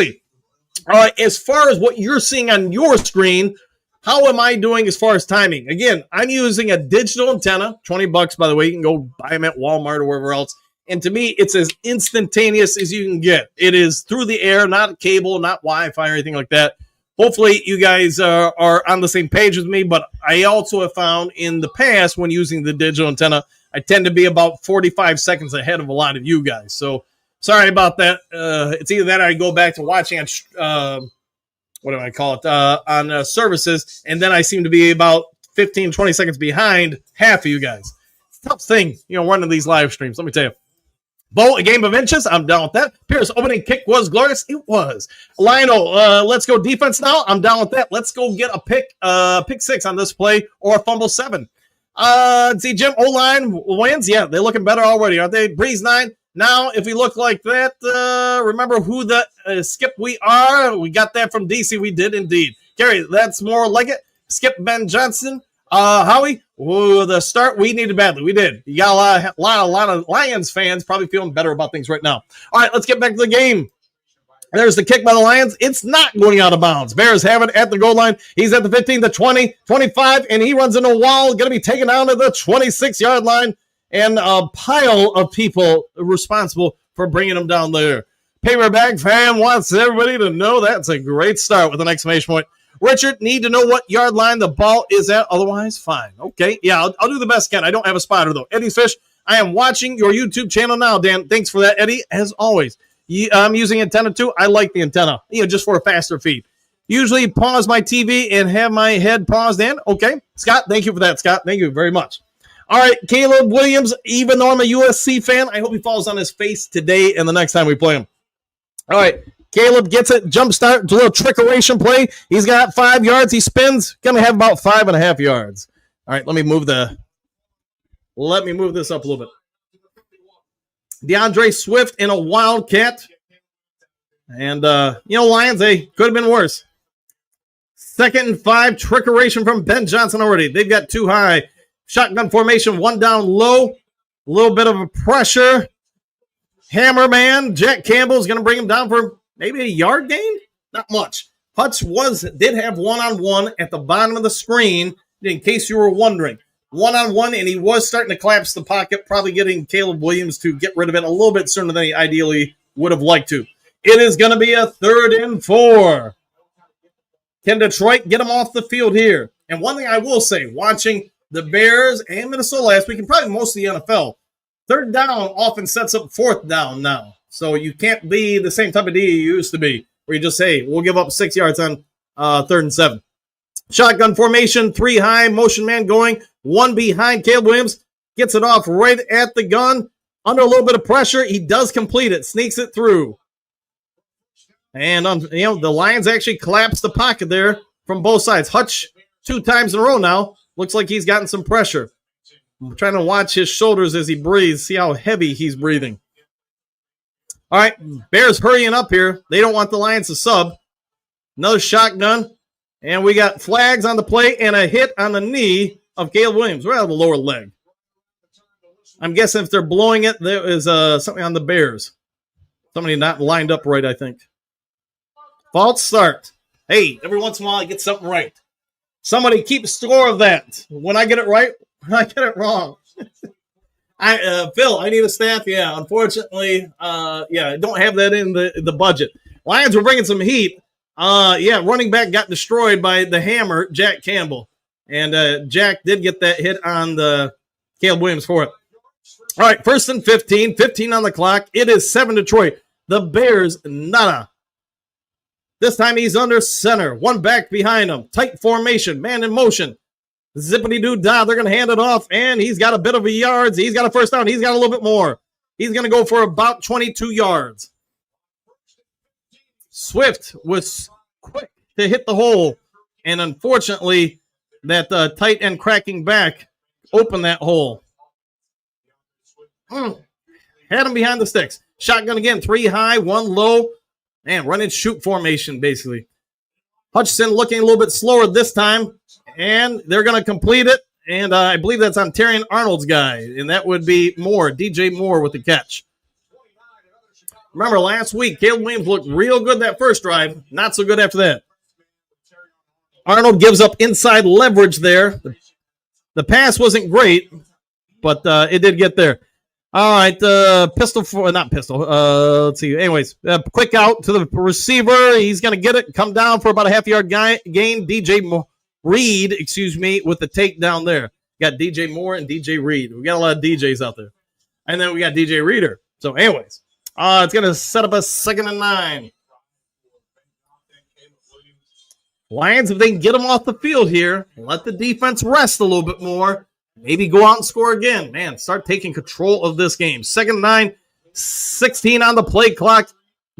right, as far as what you're seeing on your screen, how am I doing as far as timing? Again, I'm using a digital antenna, $20, by the way. You can go buy them at Walmart or wherever else. And to me, it's as instantaneous as you can get. It is through the air, not cable, not Wi-Fi or anything like that. Hopefully, you guys are on the same page with me, but I also have found in the past when using the digital antenna, I tend to be about 45 seconds ahead of a lot of you guys. So sorry about that. It's either that or I go back to watching on what do I call it, on services, and then I seem to be about 15, 20 seconds behind half of you guys. It's a tough thing, running these live streams, let me tell you. Bo, a game of inches. I'm down with that. Pierce, opening kick was glorious. It was. Lionel, let's go defense now. I'm down with that. Let's go get a pick 6 on this play or a fumble 7. See, Jim, O-line wins. Yeah, they're looking better already, aren't they? Breeze 9. Now, if we look like that, remember who the Skip we are. We got that from DC. We did indeed. Gary, that's more like it. Skip Ben Johnson. Howie, the start we needed badly. We did. You got a lot of Lions fans probably feeling better about things right now. All right, let's get back to the game. There's the kick by the Lions. It's not going out of bounds. Bears have it at the goal line. He's at the 15, the 20, 25, and he runs into a wall. Going to be taken down to the 26-yard line. And a pile of people responsible for bringing him down there. Paper Bag fan wants everybody to know that's a great start with an exclamation point. Richard, need to know what yard line the ball is at. Otherwise, fine. Okay, yeah, I'll do the best I can. I don't have a spotter, though. Eddie's Fish, I am watching your YouTube channel now, Dan. Thanks for that, Eddie, as always. I'm using antenna, too. I like the antenna, just for a faster feed. Usually pause my TV and have my head paused in. Okay, Scott, thank you for that, Scott. Thank you very much. All right, Caleb Williams, even though I'm a USC fan, I hope he falls on his face today and the next time we play him. All right, Caleb gets it, jump start, a little trickeration play. He's got 5 yards. He spins, going to have about 5.5 yards. All right, let me move this up a little bit. DeAndre Swift in a Wildcat. And, Lions, they could have been worse. 2nd and 5, trickeration from Ben Johnson already. They've got 2 high. Shotgun formation, 1 down low. A little bit of a pressure. Hammer man, Jack Campbell is going to bring him down for maybe a yard gain? Not much. Hutch did have one-on-one at the bottom of the screen, in case you were wondering. One-on-one, and he was starting to collapse the pocket, probably getting Caleb Williams to get rid of it a little bit sooner than he ideally would have liked to. It is going to be a 3rd and 4. Can Detroit get him off the field here? And one thing I will say, watching the Bears and Minnesota last week, and probably most of the NFL, 3rd down often sets up 4th down now. So you can't be the same type of D you used to be, where you just, hey, we'll give up 6 yards on 3rd and 7. Shotgun formation, 3 high, motion man going, 1 behind. Caleb Williams gets it off right at the gun. Under a little bit of pressure, he does complete it, sneaks it through. And, the Lions actually collapsed the pocket there from both sides. Hutch 2 times in a row now. Looks like he's gotten some pressure. I'm trying to watch his shoulders as he breathes, see how heavy he's breathing. All right, Bears hurrying up here. They don't want the Lions to sub. Another shotgun. And we got flags on the play and a hit on the knee of Caleb Williams. Right on the lower leg. I'm guessing if they're blowing it, there is something on the Bears. Somebody not lined up right, I think. False start. Hey, every once in a while I get something right. Somebody keep score of that. When I get it right, I get it wrong. Phil, I need a staff. Yeah, unfortunately, I don't have that in the budget. Lions were bringing some heat. Running back got destroyed by the hammer, Jack Campbell. And Jack did get that hit on the Caleb Williams for it. All right, 1st and 15 on the clock. It is 7 Detroit. The Bears, nada. This time he's under center. 1 back behind him. Tight formation. Man in motion. Zippity-doo-dah. They're going to hand it off, and he's got a bit of a yards. He's got a 1st down. He's got a little bit more. He's going to go for about 22 yards. Swift was quick to hit the hole, and unfortunately, that tight end cracking back opened that hole. Had him behind the sticks. Shotgun again. 3 high, 1 low. Man, run and shoot formation, basically. Hutchinson looking a little bit slower this time, and they're going to complete it. And I believe that's on Terrion Arnold's guy, and that would be Moore, DJ Moore with the catch. Remember, last week, Caleb Williams looked real good that first drive, not so good after that. Arnold gives up inside leverage there. The pass wasn't great, but it did get there. All right, not pistol. Let's see. Anyways, quick out to the receiver. He's going to get it, come down for about a half-yard gain. DJ Reed, with the takedown there. Got DJ Moore and DJ Reed. We got a lot of DJs out there. And then we got DJ Reader. So, anyways, it's going to set up a 2nd and 9. Lions, if they can get them off the field here, let the defense rest a little bit more, maybe go out and score again. Man, start taking control of this game. 2nd and 9, 16 on the play clock.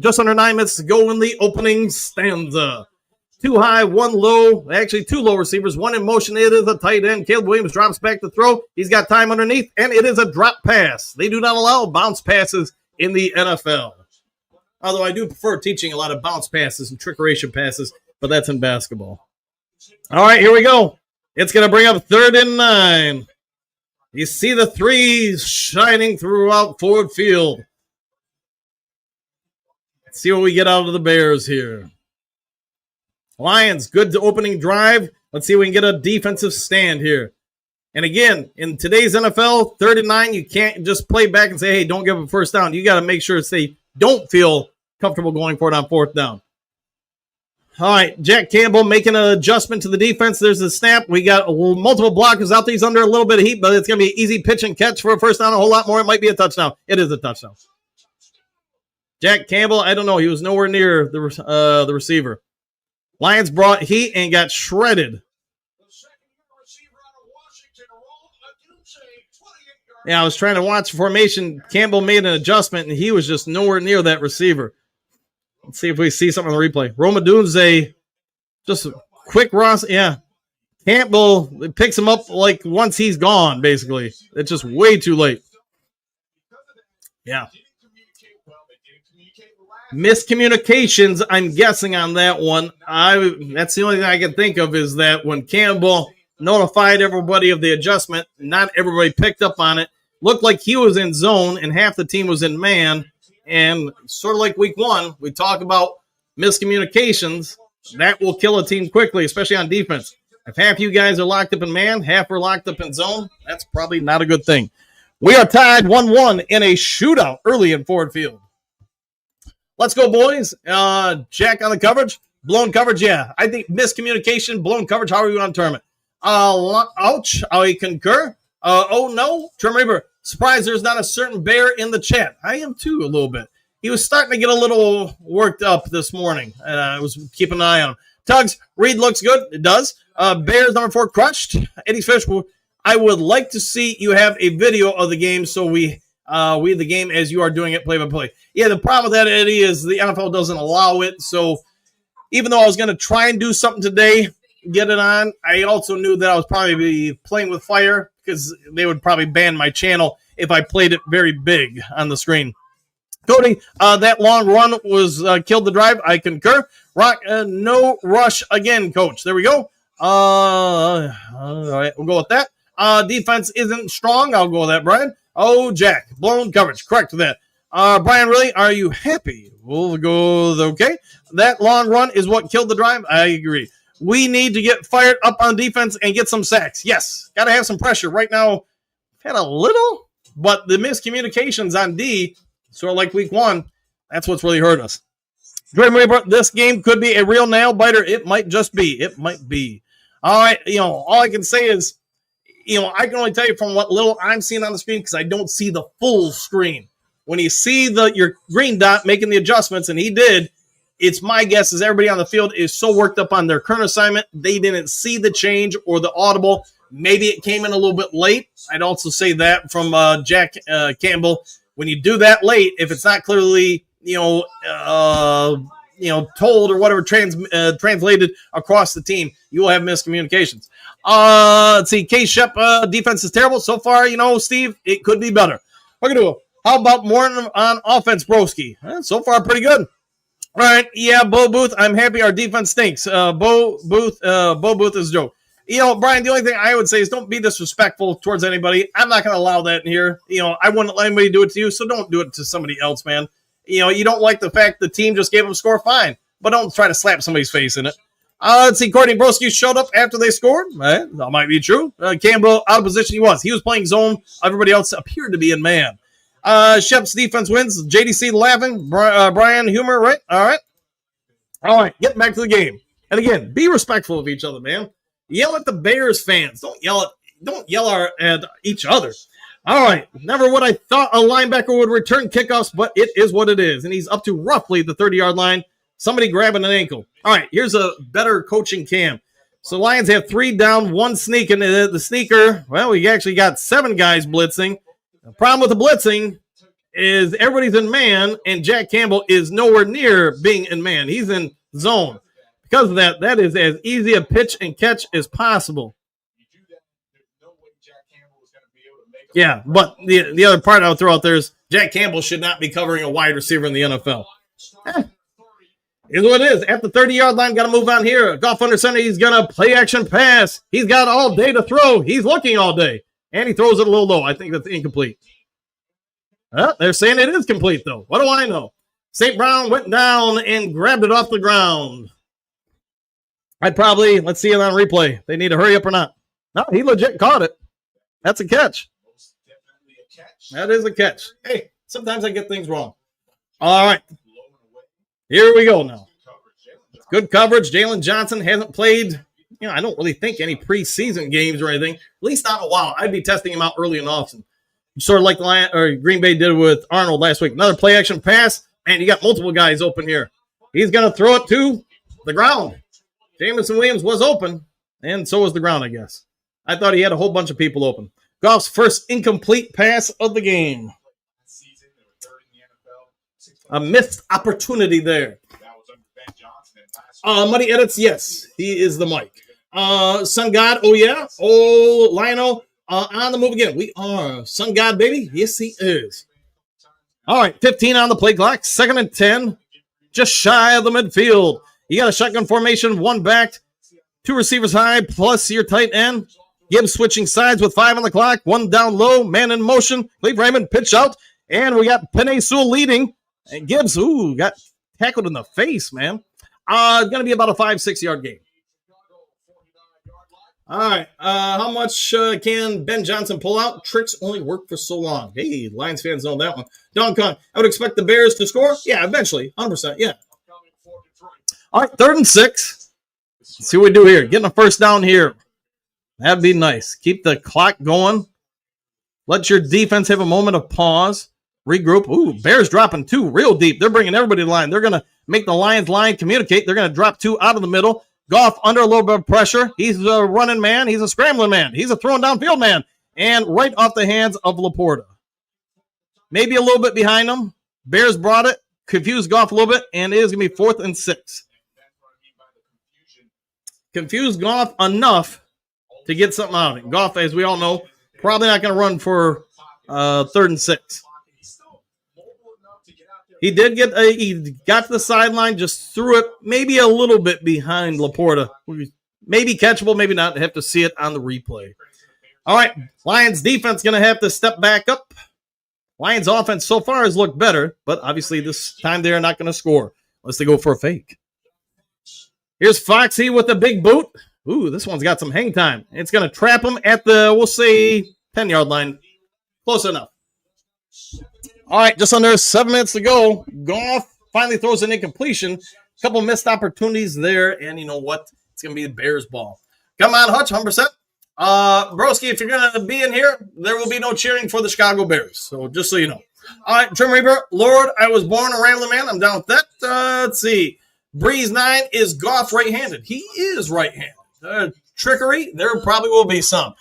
Just under 9 minutes to go in the opening stanza. 2 high, 1 low. Actually, 2 low receivers. 1 in motion. It is a tight end. Caleb Williams drops back to throw. He's got time underneath, and it is a drop pass. They do not allow bounce passes in the NFL. Although I do prefer teaching a lot of bounce passes and trickeration passes, but that's in basketball. All right, here we go. It's going to bring up 3rd and 9. You see the 3s shining throughout Ford Field. Let's see what we get out of the Bears here. Lions, good opening drive. Let's see if we can get a defensive stand here. And again, in today's NFL, 3rd and 9, you can't just play back and say, hey, don't give them a first down. You got to make sure they don't feel comfortable going for it on 4th down. All right, Jack Campbell making an adjustment to the defense. There's the snap. We got multiple blockers out there. He's under a little bit of heat, but it's going to be an easy pitch and catch for a first down. A whole lot more. It might be a touchdown. It is a touchdown. Jack Campbell, I don't know. He was nowhere near the receiver. Lions brought heat and got shredded. Yeah, I was trying to watch formation. Campbell made an adjustment, and he was just nowhere near that receiver. Let's see if we see something on the replay. Roma Dunze, just a quick Ross. Yeah, Campbell picks him up like once he's gone, basically. It's just way too late. Yeah. Miscommunications, I'm guessing, on that one. That's the only thing I can think of is that when Campbell notified everybody of the adjustment, not everybody picked up on it. Looked like he was in zone and half the team was in man. And sort of like week 1, we talk about miscommunications. That will kill a team quickly, especially on defense. If half you guys are locked up in man, half are locked up in zone, that's probably not a good thing. We are tied 1-1 in a shootout early in Ford Field. Let's go, boys. Jack on the coverage. Blown coverage, yeah. I think miscommunication, blown coverage, however you want to term it. Ouch. I concur. Oh, no. Trim Reaper. Surprised there's not a certain bear in the chat. I am, too, a little bit. He was starting to get a little worked up this morning. I was keeping an eye on him. Tugs, Reed looks good. It does. Bears number 4 crushed. Eddie's Fish, I would like to see you have a video of the game so we the game as you are doing it play-by-play. Yeah, the problem with that, Eddie, is the NFL doesn't allow it. So even though I was going to try and do something today, get it on, I also knew that I was probably playing with fire because they would probably ban my channel if I played it very big on the screen. Cody, that long run was killed the drive. I concur. Rock, no rush again, coach. There we go. All right, we'll go with that. Defense isn't strong. I'll go with that, Brian. Oh, Jack, blown coverage. Correct that. Brian, really, are you happy? We'll go with okay. That long run is what killed the drive. I agree. We need to get fired up on defense and get some sacks. Yes, got to have some pressure. Right now, had a little, but the miscommunications on D, sort of like week 1, that's what's really hurt us. This game could be a real nail biter. It might just be. It might be. All right, all I can say is, I can only tell you from what little I'm seeing on the screen because I don't see the full screen. When you see your green dot making the adjustments, and he did, it's my guess is everybody on the field is so worked up on their current assignment, they didn't see the change or the audible. Maybe it came in a little bit late. I'd also say that from Jack Campbell. When you do that late, if it's not clearly, told or whatever translated across the team, you will have miscommunications. Let's see. K-Shep defense is terrible. So far, Steve, it could be better. We're going to do how about more on offense, broski? So far, pretty good. All right. Yeah, Bo Booth, I'm happy our defense stinks. Bo Booth is a joke. Brian, the only thing I would say is don't be disrespectful towards anybody. I'm not going to allow that in here. I wouldn't let anybody do it to you, so don't do it to somebody else, man. You don't like the fact the team just gave them a score, fine. But don't try to slap somebody's face in it. Let's see, Courtney Broski showed up after they scored. That might be true. Campbell, out of position he was. He was playing zone. Everybody else appeared to be in man. Shep's defense wins. JDC laughing. Brian humor, right? All right, getting back to the game. And again, be respectful of each other, man. Yell at the Bears fans. Don't yell at each other. All right. Never would I thought a linebacker would return kickoffs, but it is what it is. And he's up to roughly the 30-yard line. Somebody grabbing an ankle. All right, here's a better coaching cam. So Lions have 3 down, 1 sneak, and the sneaker, well, we actually got 7 guys blitzing. The problem with the blitzing is everybody's in man, and Jack Campbell is nowhere near being in man. He's in zone. Because of that, that is as easy a pitch and catch as possible. Yeah, but the other part I would throw out there is Jack Campbell should not be covering a wide receiver in the NFL. Here's what it is. At the 30-yard line, got to move on here. Goff under center. He's going to play action pass. He's got all day to throw. He's looking all day. And he throws it a little low. I think that's incomplete. They're saying it is complete, though. What do I know? St. Brown went down and grabbed it off the ground. I'd probably, let's see it on replay. They need to hurry up or not. No, he legit caught it. That's a catch. That is a catch. Hey, sometimes I get things wrong. All right. Here we go now. Good coverage. Jalen Johnson hasn't played, I don't really think any preseason games or anything. At least not in a while. I'd be testing him out early and often. Sort of like Green Bay did with Arnold last week. Another play action pass, and you got multiple guys open here. He's going to throw it to the ground. Jameson Williams was open, and so was the ground, I guess. I thought he had a whole bunch of people open. Goff's first incomplete pass of the game. A missed opportunity there. Muddy Edits, yes. He is the mic. Sun God, oh yeah. Oh, Lionel, on the move again. We are Sun God, baby. Yes, he is. All right, 15 on the play clock. 2nd and 10. Just shy of the midfield. You got a shotgun formation, 1 back, 2 receivers high, plus your tight end. Gibbs switching sides with 5 on the clock. 1 down low, man in motion. Cleve Raymond pitch out. And we got Penei Sewell leading. And Gibbs, got tackled in the face, man. Going to be about a 5-6 yard gain. All right. How much can Ben Johnson pull out? Tricks only work for so long. Hey, Lions fans know that one. Don Con, I would expect the Bears to score. Yeah, eventually. 100%. Yeah. All right. 3rd and 6. Let's see what we do here. Getting a first down here. That'd be nice. Keep the clock going. Let your defense have a moment of pause. Regroup. Ooh, Bears dropping 2 real deep. They're bringing everybody to the line. They're going to make the Lions line communicate. They're going to drop 2 out of the middle. Goff under a little bit of pressure. He's a running man. He's a scrambling man. He's a throwing downfield man. And right off the hands of Laporta. Maybe a little bit behind him. Bears brought it. Confused Goff a little bit. And it is going to be 4th and 6. Confused Goff enough to get something out of it. Goff, as we all know, probably not going to run for 3rd and 6. He did he got to the sideline, just threw it maybe a little bit behind Laporta. Maybe catchable, maybe not. Have to see it on the replay. All right, Lions defense going to have to step back up. Lions offense so far has looked better, but obviously this time they're not going to score unless they go for a fake. Here's Foxy with a big boot. Ooh, this one's got some hang time. It's going to trap him at the, we'll say, 10-yard line. Close enough. All right, just under 7 minutes to go. Goff finally throws an incompletion. A couple missed opportunities there, and you know what? It's going to be the Bears' ball. Come on, Hutch, 100%. Broski, if you're going to be in here, there will be no cheering for the Chicago Bears. So just so you know. All right, Trim Reaper, Lord, I was born a Rambling Man. I'm down with that. Let's see. Breeze 9 is Goff right-handed. He is right-handed. Trickery, there probably will be some.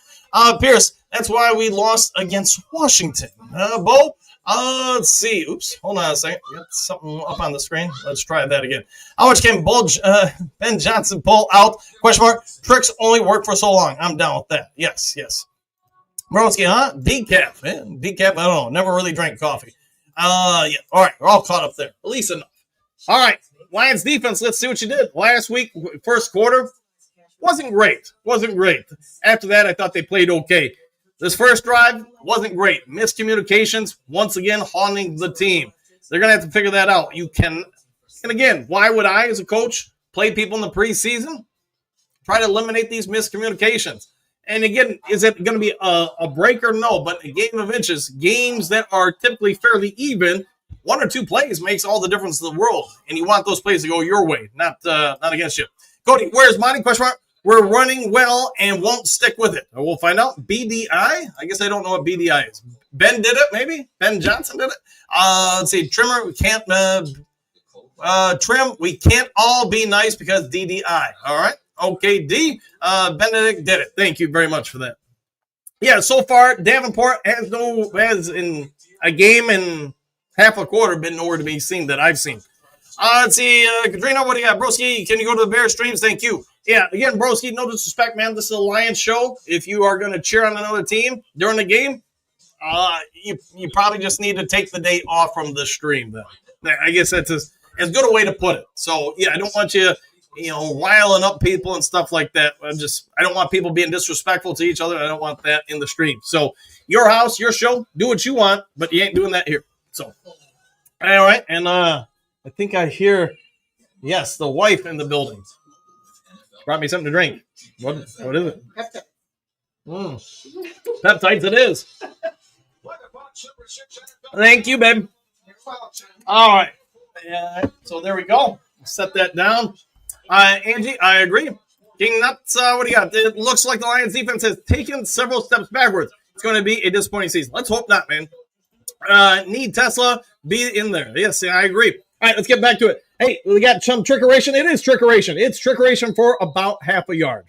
Pierce, that's why we lost against Washington. Bo, let's see. Oops, hold on a second. Got something up on the screen. Let's try that again. How much can Ben Johnson pull out? Question mark. Tricks only work for so long. I'm down with that. Yes. Broski, huh? Decaf. Decaf, I don't know. Never really drank coffee. Yeah. All right, we're all caught up there. At least enough. All right, Lions defense, let's see what you did. Last week, first quarter, wasn't great. After that, I thought they played okay. This first drive wasn't great. Miscommunications, once again, haunting the team. They're going to have to figure that out. And again, why would I, as a coach, play people in the preseason? Try to eliminate these miscommunications. And again, is it going to be a break or no? But a game of inches, games that are typically fairly even, 1 or 2 plays makes all the difference in the world. And you want those plays to go your way, not against you. Cody, where's Monty? Question mark. We're running well and won't stick with it. We'll find out. BDI? I guess I don't know what BDI is. Ben did it, maybe? Ben Johnson did it? Let's see. Trimmer, we can't. Trim, we can't all be nice because DDI. All right. Okay, D. Benedict did it. Thank you very much for that. Yeah, so far, Davenport has in a game and half a quarter been nowhere to be seen that I've seen. Let's see, Katrina, what do you got? Broski, can you go to the Bears streams? Thank you. Yeah, again, Broski, no disrespect, man. This is a Lions show. If you are going to cheer on another team during the game, you probably just need to take the day off from the stream, then. I guess that's as good a way to put it. So, yeah, I don't want you riling up people and stuff like that. I don't want people being disrespectful to each other. I don't want that in the stream. So, your house, your show, do what you want, but you ain't doing that here. So, all right, and I think I hear, yes, the wife in the building. Brought me something to drink. What is it? Peptides it is. Thank you, babe. All right. So there we go. Set that down. Angie, I agree. King Nuts, what do you got? It looks like the Lions defense has taken several steps backwards. It's going to be a disappointing season. Let's hope not, man. Need Tesla be in there. Yes, I agree. All right, let's get back to it. Hey, we got some trickeration. It is trickeration. It's trickeration for about half a yard.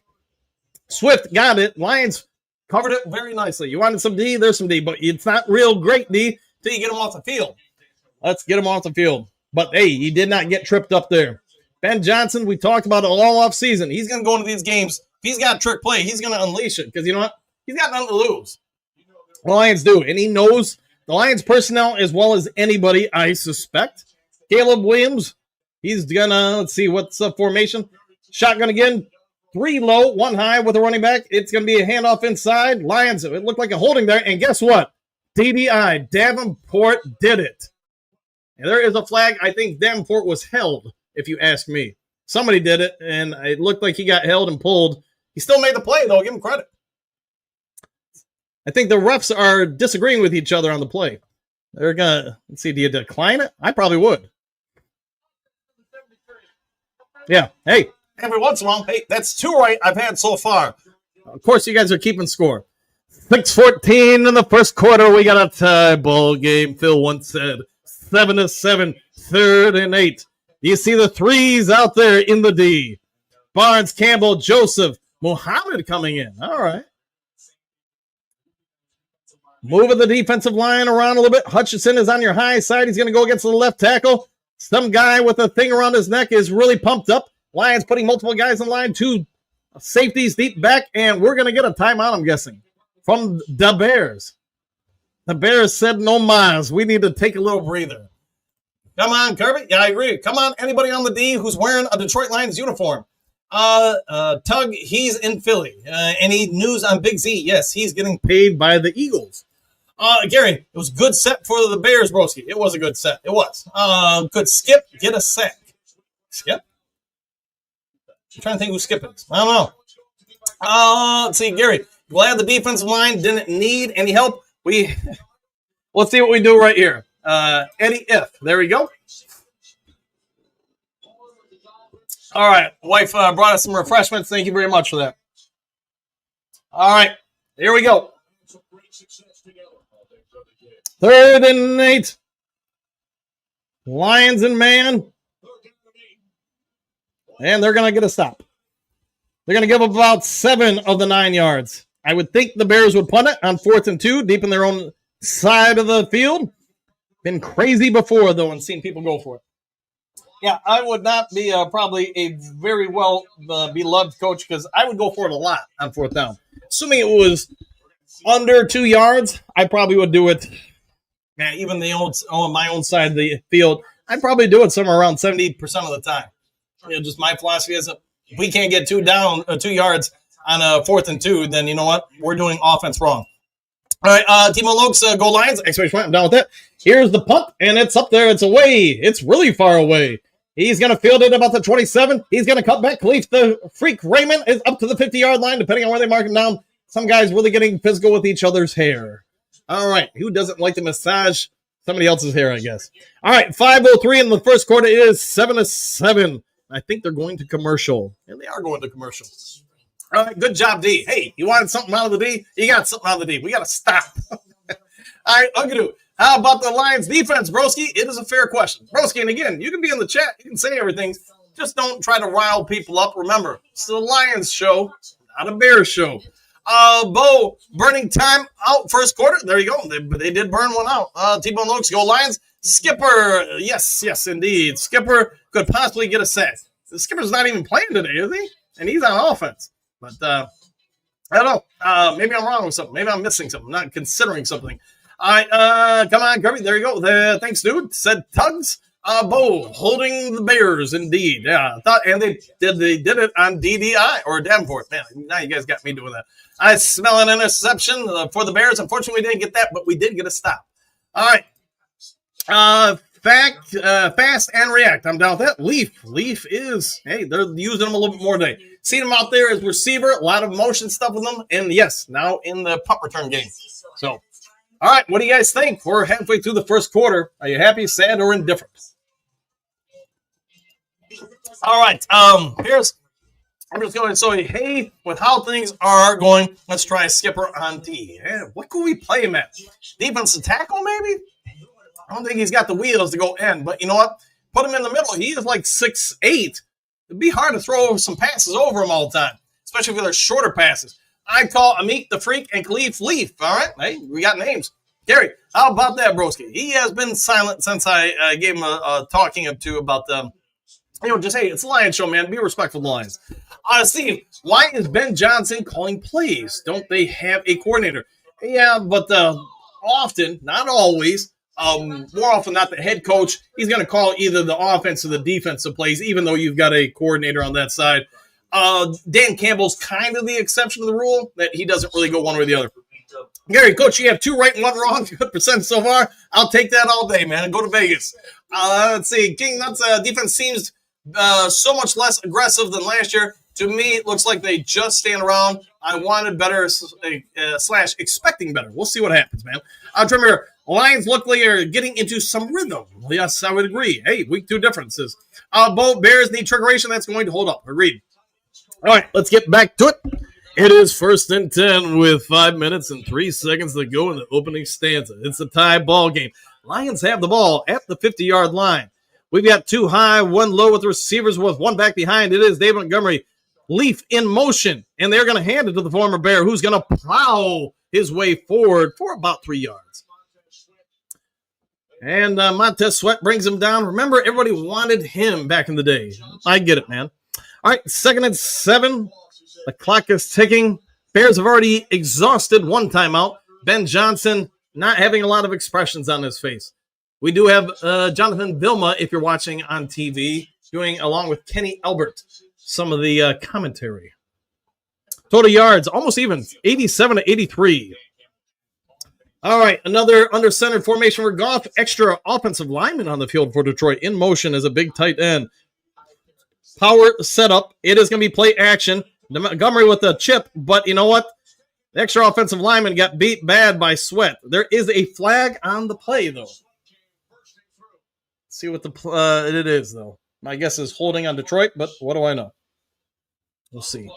Swift got it. Lions covered it very nicely. You wanted some D? There's some D, but it's not real great D till you get him off the field. Let's get him off the field. But, hey, he did not get tripped up there. Ben Johnson, we talked about it all off season. He's going to go into these games. If he's got a trick play, he's going to unleash it because you know what? He's got nothing to lose. The Lions do, and he knows the Lions personnel as well as anybody, I suspect. Caleb Williams, he's going to, let's see, what's the formation? Shotgun again, 3 low, 1 high with a running back. It's going to be a handoff inside. Lions, it looked like a holding there, and guess what? DDI, Davenport did it. And there is a flag. I think Davenport was held, if you ask me. Somebody did it, and it looked like he got held and pulled. He still made the play, though. Give him credit. I think the refs are disagreeing with each other on the play. They're going to, let's see, do you decline it? I probably would. Yeah, hey. Every once in a while, hey, that's 2 right I've had so far. Of course, you guys are keeping score. 6-14 in the first quarter. We got a tie ball game. Phil once said 7-7, 3rd and 8. You see the threes out there in the D. Barnes, Campbell, Joseph, Muhammad coming in. All right. Moving the defensive line around a little bit. Hutchinson is on your high side. He's going to go against the left tackle. Some guy with a thing around his neck is really pumped up. Lions putting multiple guys in line. 2 safeties deep back, and we're going to get a timeout, I'm guessing, from the Bears. The Bears said no mas. We need to take a little breather. Come on, Kirby. Yeah, I agree. Come on, anybody on the D who's wearing a Detroit Lions uniform. Tug, he's in Philly. Any news on Big Z? Yes, he's getting paid by the Eagles. Gary, it was a good set for the Bears, broski. It was a good set. It was. Could Skip get a sack? Skip? I'm trying to think who's skipping. I don't know. Let's see, Gary. Glad the defensive line didn't need any help. Let's see what we do right here. Eddie If. There we go. All right. Wife brought us some refreshments. Thank you very much for that. All right. Here we go. 3rd and 8. Lions and man. And they're going to get a stop. They're going to give up about 7 of the 9 yards. I would think the Bears would punt it on 4th and 2, deep in their own side of the field. Been crazy before, though, and seen people go for it. Yeah, I would not be probably a very well beloved coach because I would go for it a lot on 4th down. Assuming it was under 2 yards, I probably would do it. Man, even on my own side of the field, I'd probably do it somewhere around 70% of the time. Just my philosophy is if we can't get 2 yards on a 4th and 2, then you know what? We're doing offense wrong. All right, Timo Lokes, go Lions. Exclamation point, I'm down with that. Here's the punt, and it's up there. It's away. It's really far away. He's going to field it about the 27. He's going to cut back. Khalif the Freak Raymond is up to the 50-yard line, depending on where they mark him down. Some guys really getting physical with each other's hair. All right, who doesn't like to massage somebody else's hair, I guess. All right, 5:03 in the first quarter. It is 7-7. I think they're going to commercial, and they are going to commercial. All right, good job, D. Hey, you wanted something out of the D? You got something out of the D. We got to stop. All right, Ugadu. How about the Lions defense, Broski? It is a fair question. Broski, and again, you can be in the chat. You can say everything. Just don't try to rile people up. Remember, it's the Lions show, not a Bears show. Bo, burning time out first quarter. There you go. They did burn one out. T-Bone Oaks, go Lions. Skipper, yes, indeed. Skipper could possibly get a sack. The Skipper's not even playing today, is he? And he's on offense. But I don't know. Maybe I'm wrong with something. Maybe I'm missing something. I'm not considering something. All right, come on, Kirby. There you go. Thanks, dude. Said Tugs. Bo holding the Bears, indeed. Yeah, I thought, and they did it on DDI or Davenport. Man, now you guys got me doing that. I smell an interception for the Bears. Unfortunately, we didn't get that, but we did get a stop. All right. Fast and react. I'm down with that. Leaf is, hey, they're using them a little bit more today. Seen him out there as receiver, a lot of motion stuff with them, and yes, now in the punt return game. So, all right, what do you guys think? We're halfway through the first quarter. Are you happy, sad, or indifferent? All right, I'm just going to say, hey, with how things are going, let's try Skipper on D. Yeah, what could we play him at? Defensive tackle, maybe? I don't think he's got the wheels to go in, but you know what? Put him in the middle. He is like 6'8". It'd be hard to throw some passes over him all the time, especially if they're shorter passes. I call Amit the Freak and Khalif Leaf. All right, hey, we got names. Gary, how about that, broski? He has been silent since I gave him a talking up to about the, just hey, it's a Lions show, man. Be respectful of the Lions. Steve, why is Ben Johnson calling plays? Don't they have a coordinator? Yeah, but often, not always. More often not the head coach. He's going to call either the offense or the defensive plays, even though you've got a coordinator on that side. Dan Campbell's kind of the exception to the rule that he doesn't really go one way or the other. Gary, coach, you have 2 right and 1 wrong. Good percent so far. I'll take that all day, man. Go to Vegas. Let's see. King Nuts defense seems so much less aggressive than last year. To me, it looks like they just stand around. I wanted better / expecting better. We'll see what happens, man. Tremere, Lions luckily are getting into some rhythm. Yes, I would agree. Hey, week 2 differences. Both Bears need triggeration. That's going to hold up. Agreed. All right, let's get back to it. It is 1st and 10 with 5 minutes and 3 seconds to go in the opening stanza. It's a tie ball game. Lions have the ball at the 50-yard line. We've got 2 high, 1 low with the receivers with 1 back behind. It is David Montgomery. Leaf in motion, and they're going to hand it to the former Bear, who's going to plow his way forward for about 3 yards. And Montez Sweat brings him down. Remember, everybody wanted him back in the day. I get it, man. All right, 2nd and 7. The clock is ticking. Bears have already exhausted 1 timeout. Ben Johnson not having a lot of expressions on his face. We do have Jonathan Vilma, if you're watching on TV, doing along with Kenny Albert some of the commentary. Total yards, almost even, 87 to 83. All right, another under-centered formation for Goff. Extra offensive lineman on the field for Detroit. In motion as a big tight end. Power setup. It is going to be play action. Montgomery with the chip, but you know what? The extra offensive lineman got beat bad by Sweat. There is a flag on the play, though. Let's see what it is, though. My guess is holding on Detroit, but what do I know? We'll see.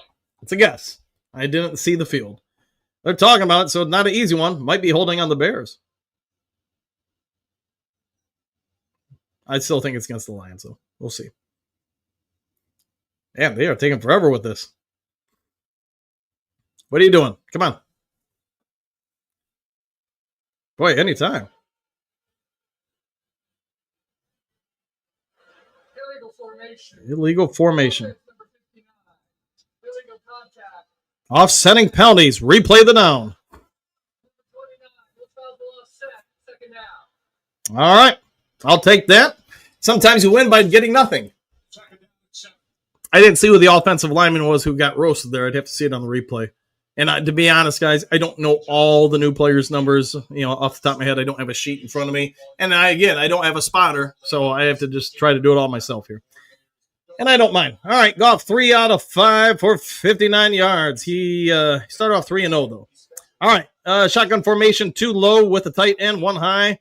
It's a guess. I didn't see the field. They're talking about it, so not an easy one. Might be holding on the Bears. I still think it's against the Lions, though. We'll see. Damn, they are taking forever with this. What are you doing? Come on. Boy, anytime. Illegal formation. Offsetting penalties. Replay the down. All right. I'll take that. Sometimes you win by getting nothing. I didn't see who the offensive lineman was who got roasted there. I'd have to see it on the replay. And to be honest, guys, I don't know all the new players' numbers. Off the top of my head, I don't have a sheet in front of me. And I don't have a spotter, so I have to just try to do it all myself here. And I don't mind. All right, Goff, 3 out of 5 for 59 yards. He started off 3-0, though. All right, shotgun formation, 2 low with the tight end, 1 high.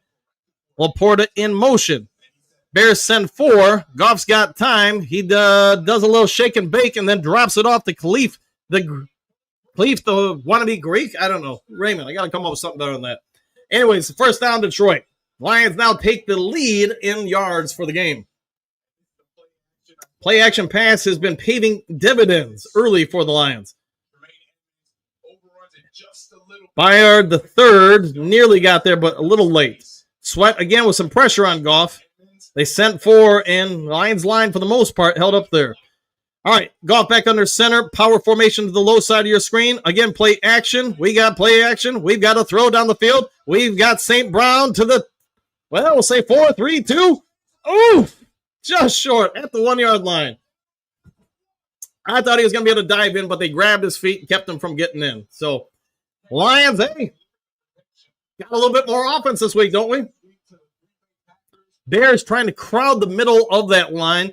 Laporta in motion. Bears send 4. Goff's got time. He does a little shake and bake and then drops it off to Khalif, the wannabe Greek. I don't know. Raymond, I got to come up with something better than that. Anyways, 1st down, Detroit. Lions now take the lead in yards for the game. Play action pass has been paving dividends early for the Lions. Bayard the third nearly got there, but a little late. Sweat again with some pressure on Goff. They sent for, and Lions line for the most part held up there. All right, Goff back under center. Power formation to the low side of your screen. Again, play action. We got play action. We've got a throw down the field. We've got St. Brown to the, well, we'll say 4, 3, 2. Oof! Just short at the 1 yard line. I thought he was going to be able to dive in, but they grabbed his feet and kept him from getting in. So, Lions, hey, got a little bit more offense this week, don't we? Bears trying to crowd the middle of that line.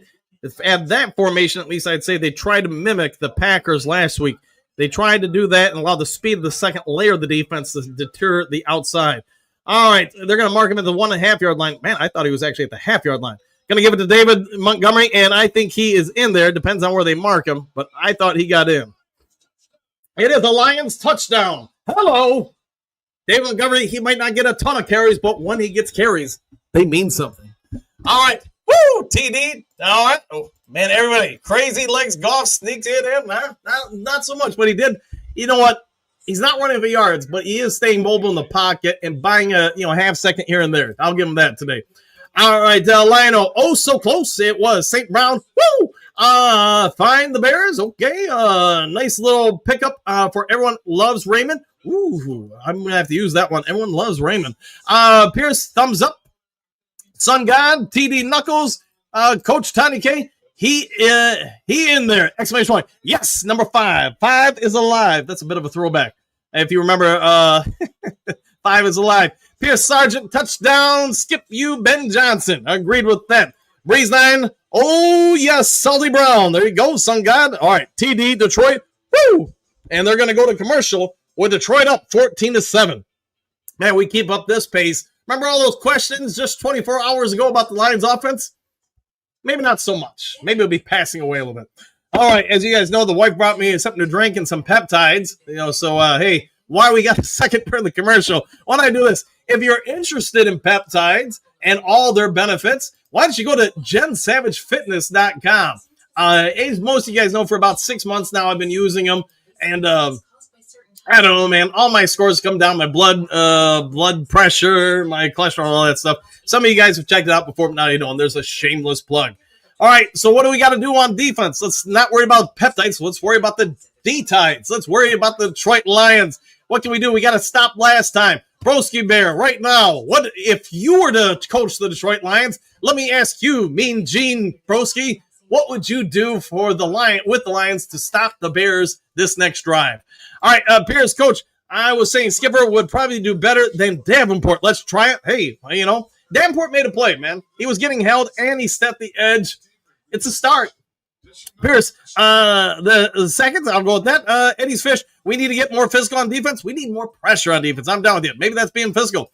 At that formation, at least I'd say they tried to mimic the Packers last week. They tried to do that and allow the speed of the second layer of the defense to deter the outside. All right, they're going to mark him at the 1.5 yard line. Man, I thought he was actually at the half-yard line. Going to give it to David Montgomery, and I think he is in there. Depends on where they mark him, but I thought he got in. It is a Lions touchdown. Hello. David Montgomery, he might not get a ton of carries, but when he gets carries, they mean something. All right. Woo, TD. All right. Oh, man, everybody. Crazy legs. Goff sneaks in there. Not so much, but he did. You know what? He's not running for yards, but he is staying mobile in the pocket and buying a half second here and there. I'll give him that today. All right, Lionel. Oh, so close. It was St. Brown. Woo! Find the Bears. Okay. Nice little pickup for everyone loves Raymond. Ooh, I'm going to have to use that one. Everyone loves Raymond. Pierce, thumbs up. Sun God, TD Knuckles, Coach Tony K. He in there. Exclamation point. Yes, number 5. 5 is alive. That's a bit of a throwback. If you remember, 5 is alive. Pierce Sargent, touchdown. Skip you, Ben Johnson. Agreed with that. Breeze 9. Oh, yes, Salty Brown. There you go, Sun God. All right, TD, Detroit. Woo! And they're going to go to commercial with Detroit up 14-7. Man, we keep up this pace. Remember all those questions just 24 hours ago about the Lions offense? Maybe not so much. Maybe it'll be passing away a little bit. All right, as you guys know, the wife brought me something to drink and some peptides. So, hey, why we got a second during the commercial? Why don't I do this? If you're interested in peptides and all their benefits, why don't you go to jensavagefitness.com. As most of you guys know, for about 6 months now, I've been using them. And I don't know, man. All my scores come down. My blood pressure, my cholesterol, all that stuff. Some of you guys have checked it out before, but now you don't. There's a shameless plug. All right, so what do we got to do on defense? Let's not worry about peptides. Let's worry about the D-tides. Let's worry about the Detroit Lions. What can we do? We got to stop last time. Broski Bear, right now, what if you were to coach the Detroit Lions? Let me ask you, Mean Gene Broski, what would you do for the Lions to stop the Bears this next drive? All right, Pierce, Coach, I was saying Skipper would probably do better than Davenport. Let's try it. Hey, Davenport made a play, man. He was getting held, and he stepped the edge. It's a start. Pierce, the seconds, I'll go with that. Eddie's Fish, we need to get more physical on defense. We need more pressure on defense. I'm down with you. Maybe that's being physical.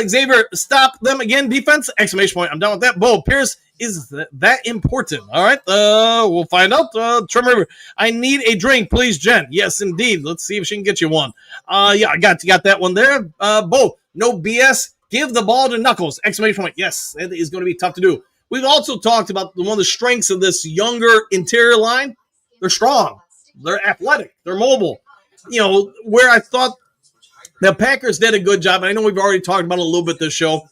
Xavier, stop them again, defense. Exclamation point. I'm down with that. Bo, Pierce, is that important? All right, we'll find out. Trim River, I need a drink, please, Jen. Yes, indeed. Let's see if she can get you one. Yeah, I got that one there. Bo, no BS. Give the ball to Knuckles. Exclamation point. Yes, it is going to be tough to do. We've also talked about one of the strengths of this younger interior line. They're strong. They're athletic. They're mobile. Where I thought the Packers did a good job, and I know we've already talked about it a little bit this show,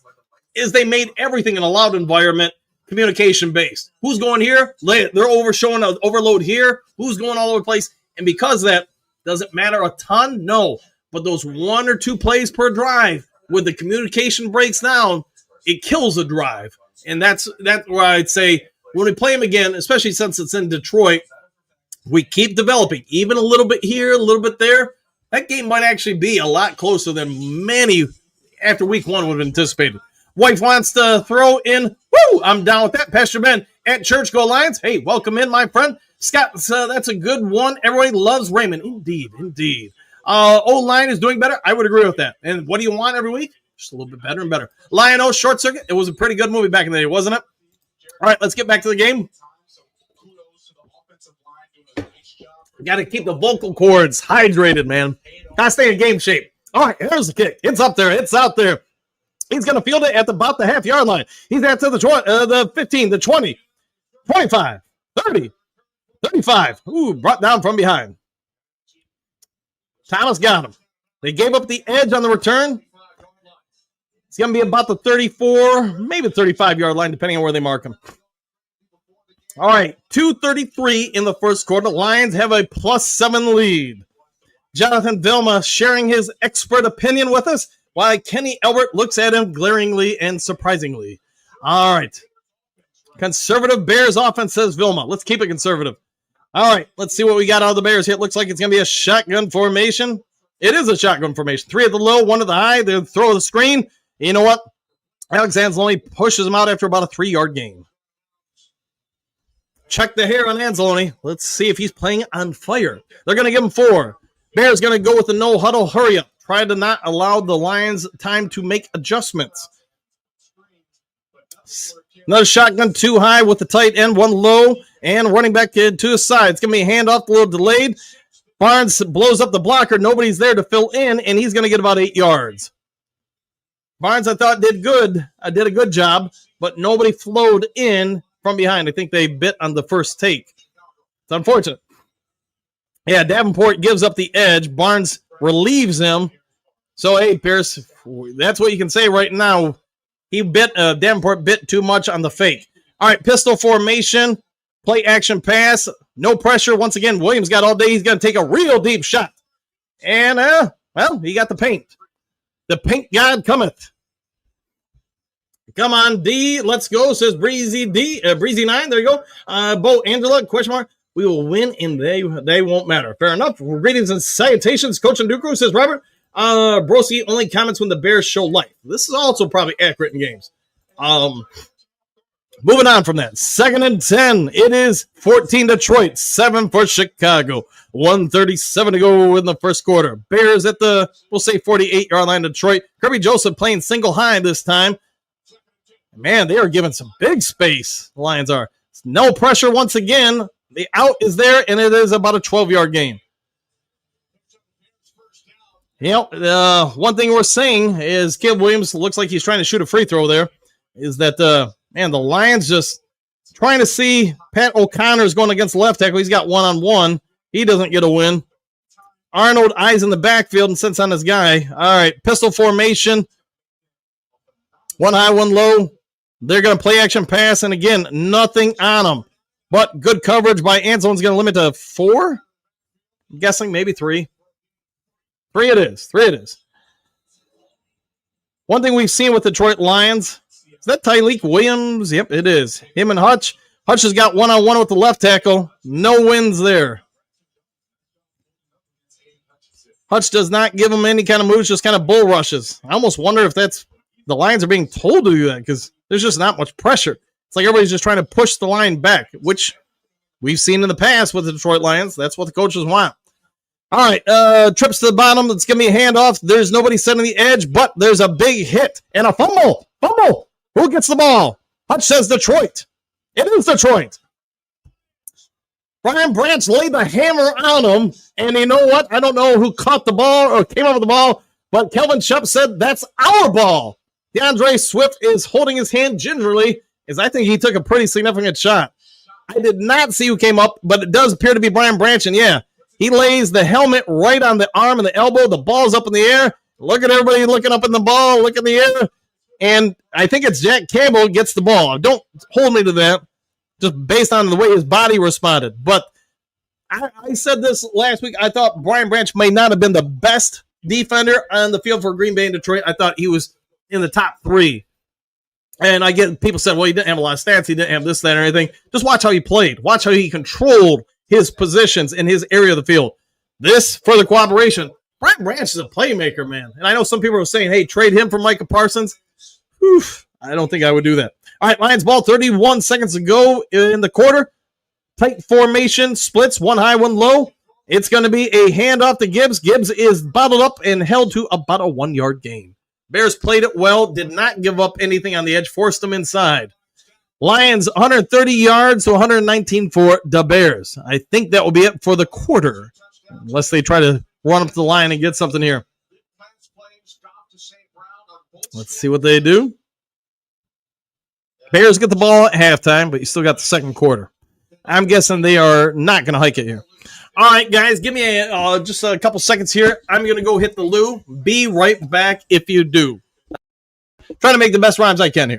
is they made everything in a loud environment communication-based. Who's going here? They're showing an overload here. Who's going all over the place? And because of that, does it matter a ton? No. But those 1 or 2 plays per drive, when the communication breaks down, it kills a drive. And that's where I'd say when we play them again, especially since it's in Detroit, we keep developing, even a little bit here, a little bit there. That game might actually be a lot closer than many after week 1 would have anticipated. Wife wants to throw in. Woo! I'm down with that. Pastor Ben at Church Go Lions. Hey, welcome in, my friend. Scott, that's a good one. Everybody loves Raymond. Indeed. O-line is doing better. I would agree with that. And what do you want every week? Just a little bit better and better. Lion-O Short Circuit. It was a pretty good movie back in the day, wasn't it? All right, let's get back to the game. Got to keep the vocal cords hydrated, man. Got to stay in game shape. All right, here's the kick. It's up there. It's out there. He's going to field it at about the half-yard line. He's at the 15, the 20, 25, 30, 35. Ooh, brought down from behind. Thomas got him. They gave up the edge on the return. It's going to be about the 34, maybe 35-yard line, depending on where they mark him. All right, 2:33 in the first quarter. Lions have a +7 lead. Jonathan Vilma sharing his expert opinion with us, while Kenny Elbert looks at him glaringly and surprisingly. All right. Conservative Bears offense, says Vilma. Let's keep it conservative. All right, let's see what we got out of the Bears here. It looks like it's going to be a shotgun formation. It is a shotgun formation. 3 at the low, 1 at the high. They throw the screen. You know what? Alex Anzalone pushes him out after about a 3-yard gain. Check the hair on Anzalone. Let's see if he's playing on fire. They're going to give him 4. Bears going to go with the no huddle, hurry up. Try to not allow the Lions time to make adjustments. Another shotgun, 2 high with the tight end, 1 low, and running back to his side. It's going to be a handoff, a little delayed. Barnes blows up the blocker. Nobody's there to fill in, and he's going to get about 8 yards. Barnes, I thought, did a good job, but nobody flowed in from behind. I think they bit on the first take. It's unfortunate. Yeah, Davenport gives up the edge. Barnes relieves him. So, hey, Pierce, that's what you can say right now. Davenport bit too much on the fake. All right, pistol formation, play action pass, no pressure. Once again, Williams got all day. He's going to take a real deep shot. And, he got the paint. The paint god cometh. Come on, D. Let's go, says Breezy 9. There you go. Bo Angela, question mark. We will win, and they won't matter. Fair enough. Greetings and salutations. Coach Nduku, says Robert. Broski only comments when the Bears show life. This is also probably accurate in games. Moving on from that. 2nd and 10. It is 14 Detroit, 7 for Chicago. 1:37 to go in the first quarter. Bears at the, we'll say, 48-yard line. Detroit. Kirby Joseph playing single high this time. Man, they are giving some big space. The Lions are. No pressure once again. The out is there, and it is about a 12-yard gain. One thing we're saying is Caleb Williams looks like he's trying to shoot a free throw there. Is that, the Lions just trying to see Pat O'Connor's going against the left tackle. He's got one-on-one. He doesn't get a win. Arnold eyes in the backfield and sits on his guy. All right, pistol formation. 1 high, 1 low. They're going to play action pass, and again, nothing on them. But good coverage by Anzalone's going to limit to 4? I'm guessing maybe 3. 3 it is. One thing we've seen with Detroit Lions, is that Tyleek Williams? Yep, it is. Him and Hutch. Hutch has got one-on-one with the left tackle. No wins there. Hutch does not give him any kind of moves, just kind of bull rushes. I almost wonder if that's the Lions are being told to do that because there's just not much pressure. It's like everybody's just trying to push the line back, which we've seen in the past with the Detroit Lions. That's what the coaches want. All right, trips to the bottom. It's going to be a handoff. There's nobody setting the edge, but there's a big hit and a fumble. Who gets the ball? Hutch says Detroit. It is Detroit. Brian Branch laid the hammer on him, and you know what? I don't know who caught the ball or came up with the ball, but Kelvin Shupp said that's our ball. DeAndre Swift is holding his hand gingerly, as I think he took a pretty significant shot. I did not see who came up, but it does appear to be Brian Branch, and yeah, he lays the helmet right on the arm and the elbow. The ball's up in the air. Look at everybody looking up in the ball, look in the air. And I think it's Jack Campbell gets the ball. Don't hold me to that, just based on the way his body responded. But I said this last week. I thought Brian Branch may not have been the best defender on the field for Green Bay and Detroit. I thought he was in the top 3. And I get people said, well, he didn't have a lot of stats. He didn't have this, that, or anything. Just watch how he played. Watch how he controlled his positions in his area of the field. This, for the cooperation, Brian Branch is a playmaker, man. And I know some people are saying, hey, trade him for Micah Parsons. Oof, I don't think I would do that. All right, Lions ball, 31 seconds to go in the quarter. Tight formation, splits, 1 high, 1 low. It's going to be a handoff to Gibbs. Gibbs is bottled up and held to about a 1-yard gain. Bears played it well, did not give up anything on the edge, forced them inside. Lions 130 yards to 119 for the Bears. I think that will be it for the quarter, unless they try to run up the line and get something here. Let's see what they do. Bears get the ball at halftime, but you still got the second quarter. I'm guessing they are not going to hike it here. All right, guys, give me just a couple seconds here. I'm going to go hit the loo. Be right back if you do. Trying to make the best rhymes I can here.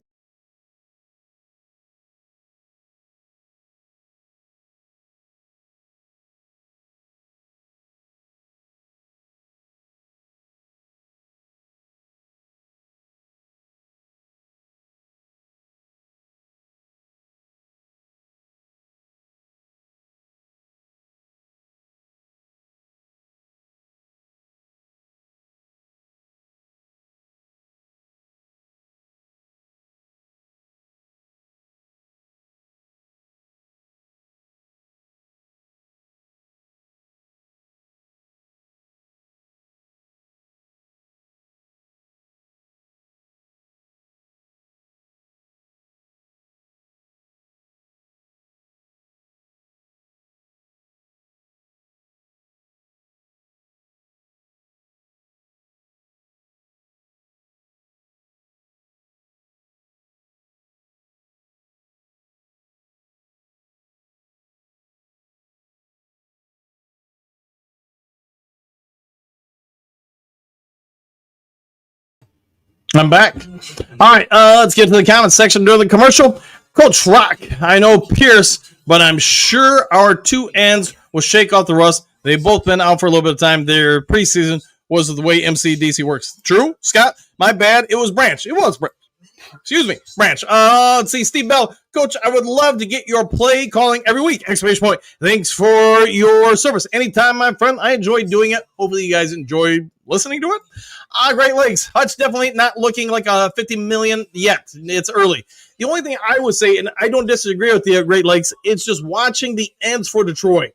I'm back. All right, let's get to the comments section during the commercial. Coach Rock, I know Pierce, but I'm sure our two ends will shake off the rust. They've both been out for a little bit of time. Their preseason was the way MCDC works. True, Scott? My bad. It was Branch. It was Branch. Excuse me, Branch. Let's see, Steve Bell. Coach, I would love to get your play calling every week. Exclamation point. Thanks for your service. Anytime, my friend. I enjoy doing it. Hopefully you guys enjoy listening to it. Great Lakes. Hutch definitely not looking like a 50 million yet. It's early. The only thing I would say, and I don't disagree with the Great Lakes, it's just watching the ends for Detroit.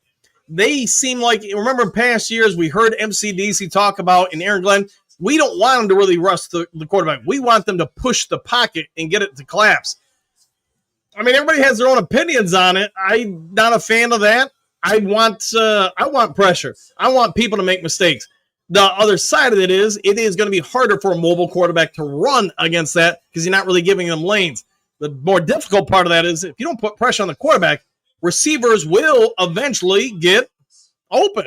They seem like, remember in past years, we heard MCDC talk about in Aaron Glenn, we don't want them to really rush the quarterback. We want them to push the pocket and get it to collapse. I mean, everybody has their own opinions on it. I'm not a fan of that. I want pressure. I want people to make mistakes. The other side of it is going to be harder for a mobile quarterback to run against that because you're not really giving them lanes. The more difficult part of that is if you don't put pressure on the quarterback, receivers will eventually get open.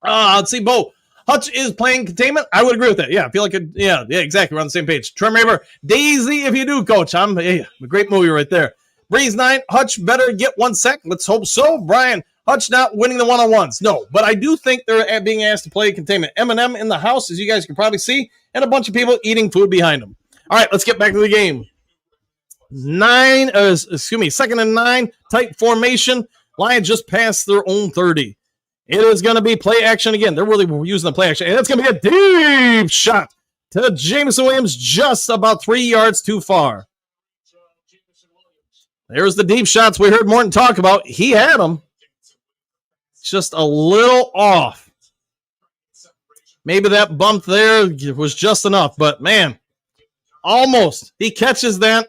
Let's see, Bo. Hutch is playing containment. I would agree with that. Yeah, I feel like yeah, exactly. We're on the same page. Trem Raver, Daisy, if you do, Coach. A great movie right there. Breeze 9, Hutch better get 1 sec. Let's hope so. Brian, Hutch not winning the one-on-ones. No, but I do think they're being asked to play containment. Eminem in the house, as you guys can probably see, and a bunch of people eating food behind them. All right, let's get back to the game. 2nd and 9, tight formation. Lions just passed their own 30. It is going to be play action again. They're really using the play action. And it's going to be a deep shot to Jameson Williams, just about 3 yards too far. There's the deep shots we heard Morton talk about. He had them. Just a little off. Maybe that bump there was just enough. But, man, almost. He catches that.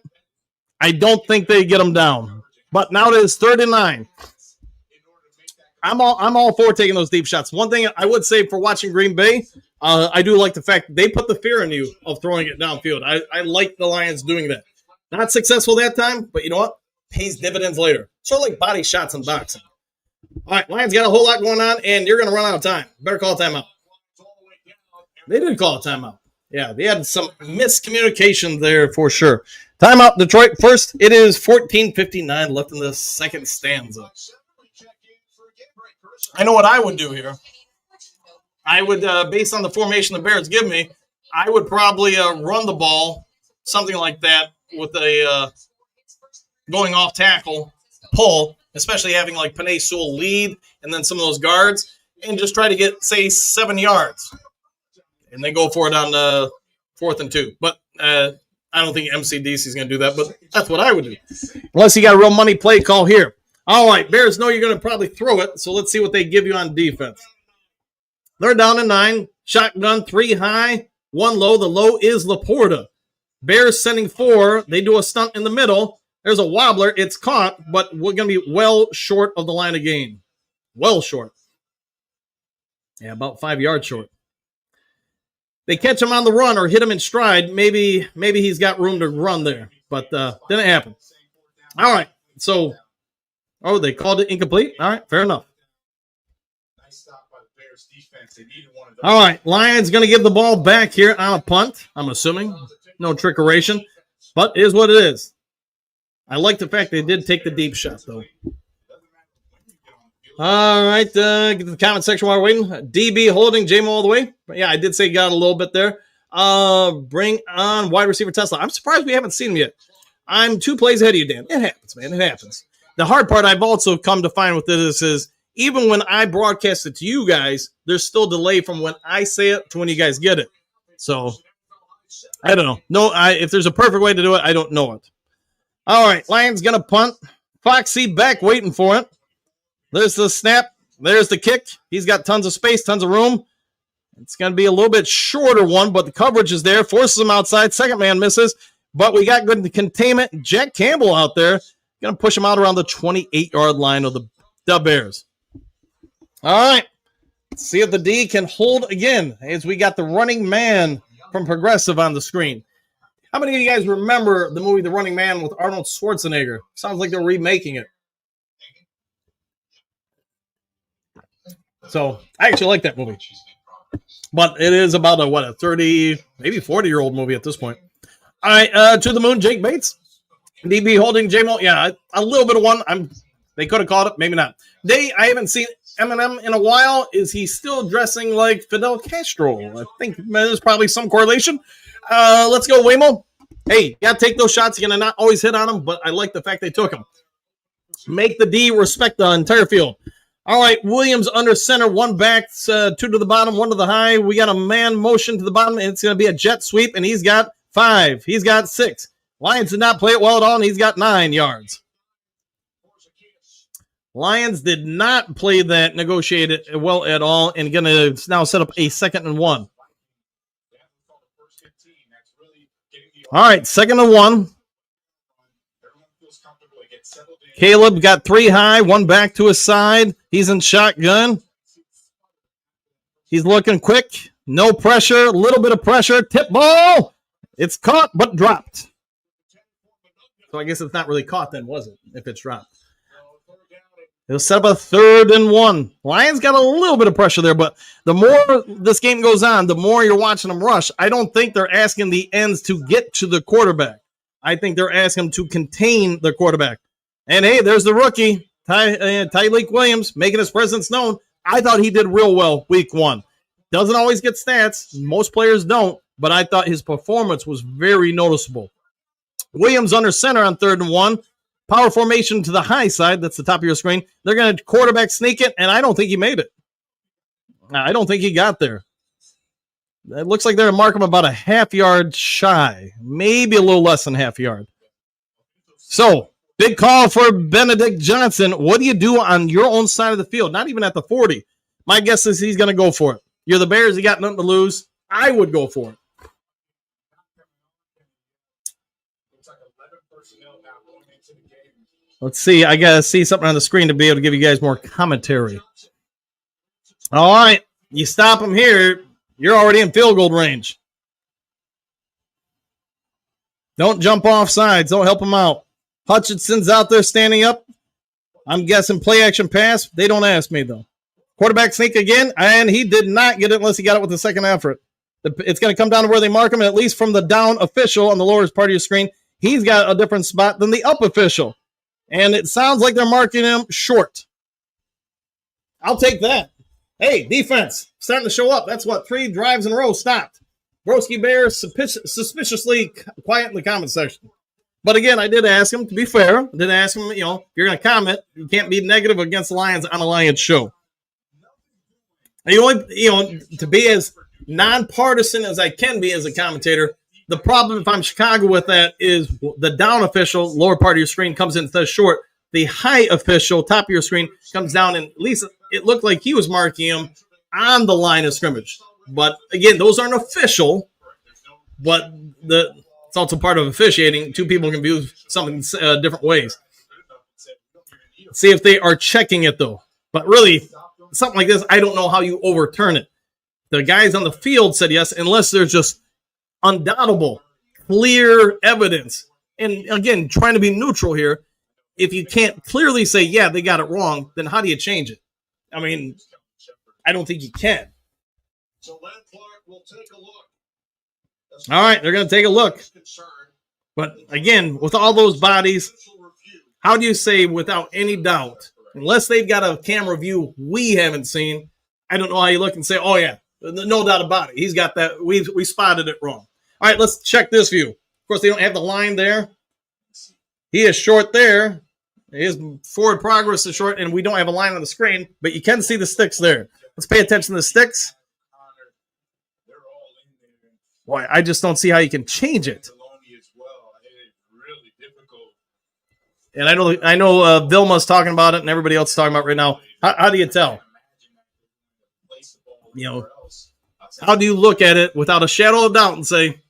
I don't think they get him down. But now it is 3rd and 9. I'm all for taking those deep shots. One thing I would say for watching Green Bay, I do like the fact they put the fear in you of throwing it downfield. I like the Lions doing that. Not successful that time, but you know what? Pays dividends later. Sort of like body shots in boxing. All right, Lions got a whole lot going on, and you're going to run out of time. Better call a timeout. They did call a timeout. Yeah, they had some miscommunication there for sure. Timeout, Detroit. First, it is 14:59 left in the second stanza. I know what I would do here. I would, based on the formation the Bears give me, I would probably run the ball, something like that, with a going off tackle, pull, especially having like Penei Sewell lead and then some of those guards, and just try to get, say, 7 yards. And then go for it on 4th and 2. But I don't think MCDC is going to do that, but that's what I would do. Unless you got a real money play call here. All right, Bears know you're going to probably throw it, so let's see what they give you on defense. They're down to 9. Shotgun, 3 high, 1 low. The low is Laporta. Bears sending 4. They do a stunt in the middle. There's a wobbler. It's caught, but we're going to be well short of the line of game. Well short. Yeah, about 5 yards short. they catch him on the run or hit him in stride, maybe he's got room to run there. But didn't happen. All right. So, they called it incomplete. All right, fair enough. All right, Lions going to give the ball back here on a punt, I'm assuming. No trickeration, but it is what it is. I like the fact they did take the deep shot, though. All right, get to the comment section while we're waiting. DB holding J-Mo all the way. But yeah, I did say got a little bit there. Bring on wide receiver Tesla. I'm surprised we haven't seen him yet. I'm 2 plays ahead of you, Dan. It happens, man. It happens. The hard part I've also come to find with this is even when I broadcast it to you guys, there's still delay from when I say it to when you guys get it. So, I don't know. If there's a perfect way to do it, I don't know it. All right, Lions going to punt. Foxy back waiting for it. There's the snap. There's the kick. He's got tons of space, tons of room. It's going to be a little bit shorter one, but the coverage is there. Forces him outside. Second man misses. But we got good containment. Jack Campbell out there. Going to push him out around the 28-yard line of the Bears. All right. Let's see if the D can hold again as we got the running man from Progressive on the screen. How many of you guys remember the movie The Running Man with Arnold Schwarzenegger? Sounds like they're remaking it. So I actually like that movie. But it is about a 30, maybe 40-year-old movie at this point. All right, to the moon, Jake Bates. DB holding J-Mo. Yeah, a little bit of one. They could have called it, maybe not. I haven't seen Eminem in a while. Is he still dressing like Fidel Castro? I think there's probably some correlation. Let's go, Waymo. Hey, you got to take those shots. You're going to not always hit on them, but I like the fact they took them. Make the D respect the entire field. All right, Williams under center, 1 back, 2 to the bottom, 1 to the high. We got a man motion to the bottom, and it's going to be a jet sweep, and he's got 5. He's got 6. Lions did not play it well at all, and he's got 9 yards. Lions did not play that negotiated well at all, and going to now set up a 2nd and 1. All right, 2nd and 1. Caleb got 3 high, 1 back to his side. He's in shotgun. He's looking quick. No pressure. A little bit of pressure. Tip ball. It's caught but dropped. So I guess it's not really caught then, was it? If it's dropped. It'll set up a 3rd and 1. Lions got a little bit of pressure there, but the more this game goes on, the more you're watching them rush. I don't think they're asking the ends to get to the quarterback. I think they're asking them to contain the quarterback. And, hey, there's the rookie, Tyreek Williams, making his presence known. I thought he did real well week 1. Doesn't always get stats. Most players don't, but I thought his performance was very noticeable. Williams under center on 3rd and 1. Power formation to the high side. That's the top of your screen. They're going to quarterback sneak it, and I don't think he made it. I don't think he got there. It looks like they're going to mark him about a half yard shy, maybe a little less than half yard. So, big call for Benedict Johnson. What do you do on your own side of the field? Not even at the 40. My guess is he's going to go for it. You're the Bears. You got nothing to lose. I would go for it. Let's see. I got to see something on the screen to be able to give you guys more commentary. All right. You stop him here. You're already in field goal range. Don't jump off sides. Don't help him out. Hutchinson's out there standing up. I'm guessing play action pass. They don't ask me, though. Quarterback sneak again, and he did not get it unless he got it with the second effort. It's going to come down to where they mark him, and at least from the down official on the lower part of your screen, he's got a different spot than the up official. And it sounds like they're marking him short. I'll take that. Hey, defense, starting to show up. That's what, 3 drives in a row stopped. Broski Bears suspiciously quiet in the comment section. But again, I did ask him, to be fair, I did ask him, if you're going to comment, you can't be negative against the Lions on a Lions show. To be as nonpartisan as I can be as a commentator, the problem if I'm Chicago with that is the down official, lower part of your screen, comes in and says short. The high official, top of your screen, comes down, and at least it looked like he was marking him on the line of scrimmage. But again, those aren't official, but it's also part of officiating. 2 people can view something different ways. See if they are checking it, though. But really, something like this, I don't know how you overturn it. the guys on the field said yes, unless there's just undoubtable, clear evidence. And again, trying to be neutral here, if you can't clearly say, yeah, they got it wrong, then how do you change it? I mean, I don't think you can. All right, they're going to take a look. But again, with all those bodies, how do you say without any doubt, unless they've got a camera view we haven't seen, I don't know how you look and say, oh, yeah, no doubt about it. He's got that. We spotted it wrong. All right, let's check this view. Of course, they don't have the line there. He is short there. His forward progress is short, and we don't have a line on the screen, but you can see the sticks there. Let's pay attention to the sticks. Boy, I just don't see how you can change it. And I know Vilma's talking about it, and everybody else is talking about it right now. How do you tell? You know, how do you look at it without a shadow of doubt and say,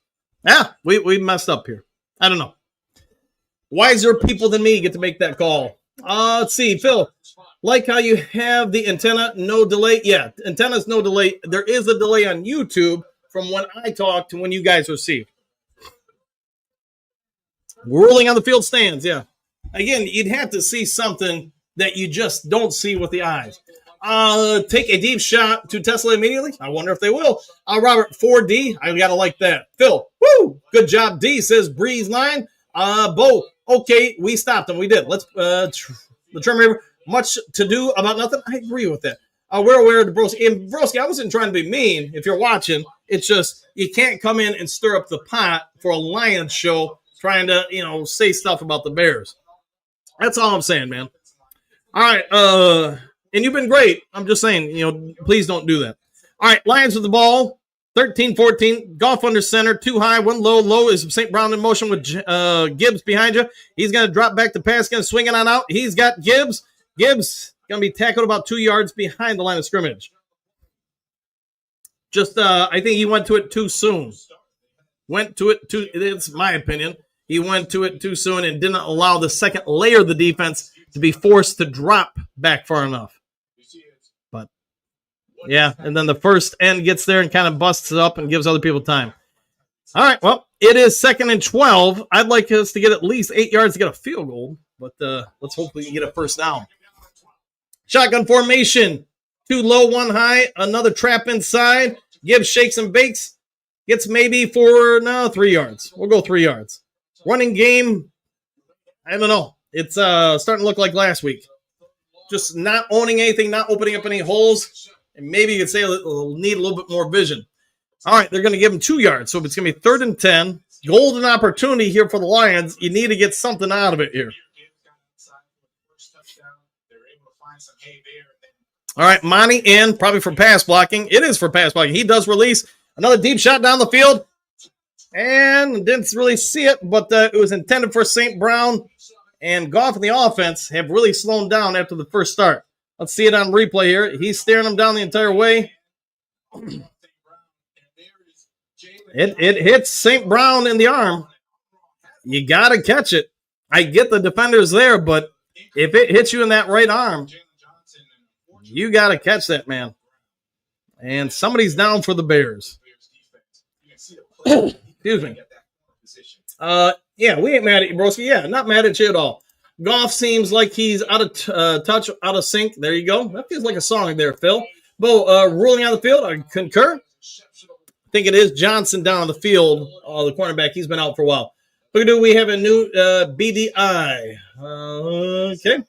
we messed up here? I don't know. Wiser people than me get to make that call. Let's see, Phil. Like how you have the antenna, no delay. Yeah, antenna's no delay. There is a delay on YouTube from when I talk to when you guys receive. Ruling on the field stands, yeah. Again, you'd have to see something that you just don't see with the eyes. Take a deep shot to Tesla immediately. I wonder if they will. Robert, 4D. I got to like that. Phil, woo! Good job, D, says Breeze 9. Bo, okay, we stopped them. We did. Let's, the term much to do about nothing. I agree with that. We're aware of the Broski. And Broski, I wasn't trying to be mean. If you're watching, it's just you can't come in and stir up the pot for a Lions show trying to, say stuff about the Bears. That's all I'm saying, man. All right, and you've been great. I'm just saying, please don't do that. All right, Lions with the ball, 13-14. Goff under center, 2 high, 1 low. Low is St. Brown in motion with Gibbs behind you. He's going to drop back to pass, going to swing it on out. He's got Gibbs. Gibbs going to be tackled about 2 yards behind the line of scrimmage. Just, I think he went to it too soon. It's my opinion. He went to it too soon and didn't allow the second layer of the defense to be forced to drop back far enough. But, yeah, and then the first end gets there and kind of busts it up and gives other people time. All right, well, it is 2nd and 12. I'd like us to get at least 8 yards to get a field goal, but let's hope we can get a first down. Shotgun formation, 2 low, 1 high, another trap inside. Gibbs shakes and bakes. Gets maybe 3 yards. We'll go 3 yards. Running game, I don't know. It's starting to look like last week. Just not owning anything, not opening up any holes, and maybe you could say it'll need a little bit more vision. All right, they're going to give him 2 yards, so it's going to be 3rd and 10. Golden opportunity here for the Lions. You need to get something out of it here. All right, Monty in, probably for pass blocking. It is for pass blocking. He does release another deep shot down the field. And didn't really see it, but it was intended for St. Brown. And Goff and the offense have really slowed down after the first start. Let's see it on replay here. He's staring them down the entire way. It hits St. Brown in the arm. You got to catch it. I get the defenders there, but if it hits you in that right arm, you got to catch that, man. And somebody's down for the Bears. Excuse me. Yeah, we ain't mad at you, broski. Yeah, not mad at you at all. Goff seems like he's out of touch, out of sync. There you go. That feels like a song there, Phil. Bo, ruling on the field, I concur. I think it is Johnson down on the field, the cornerback. He's been out for a while. We have a new BDI. Okay.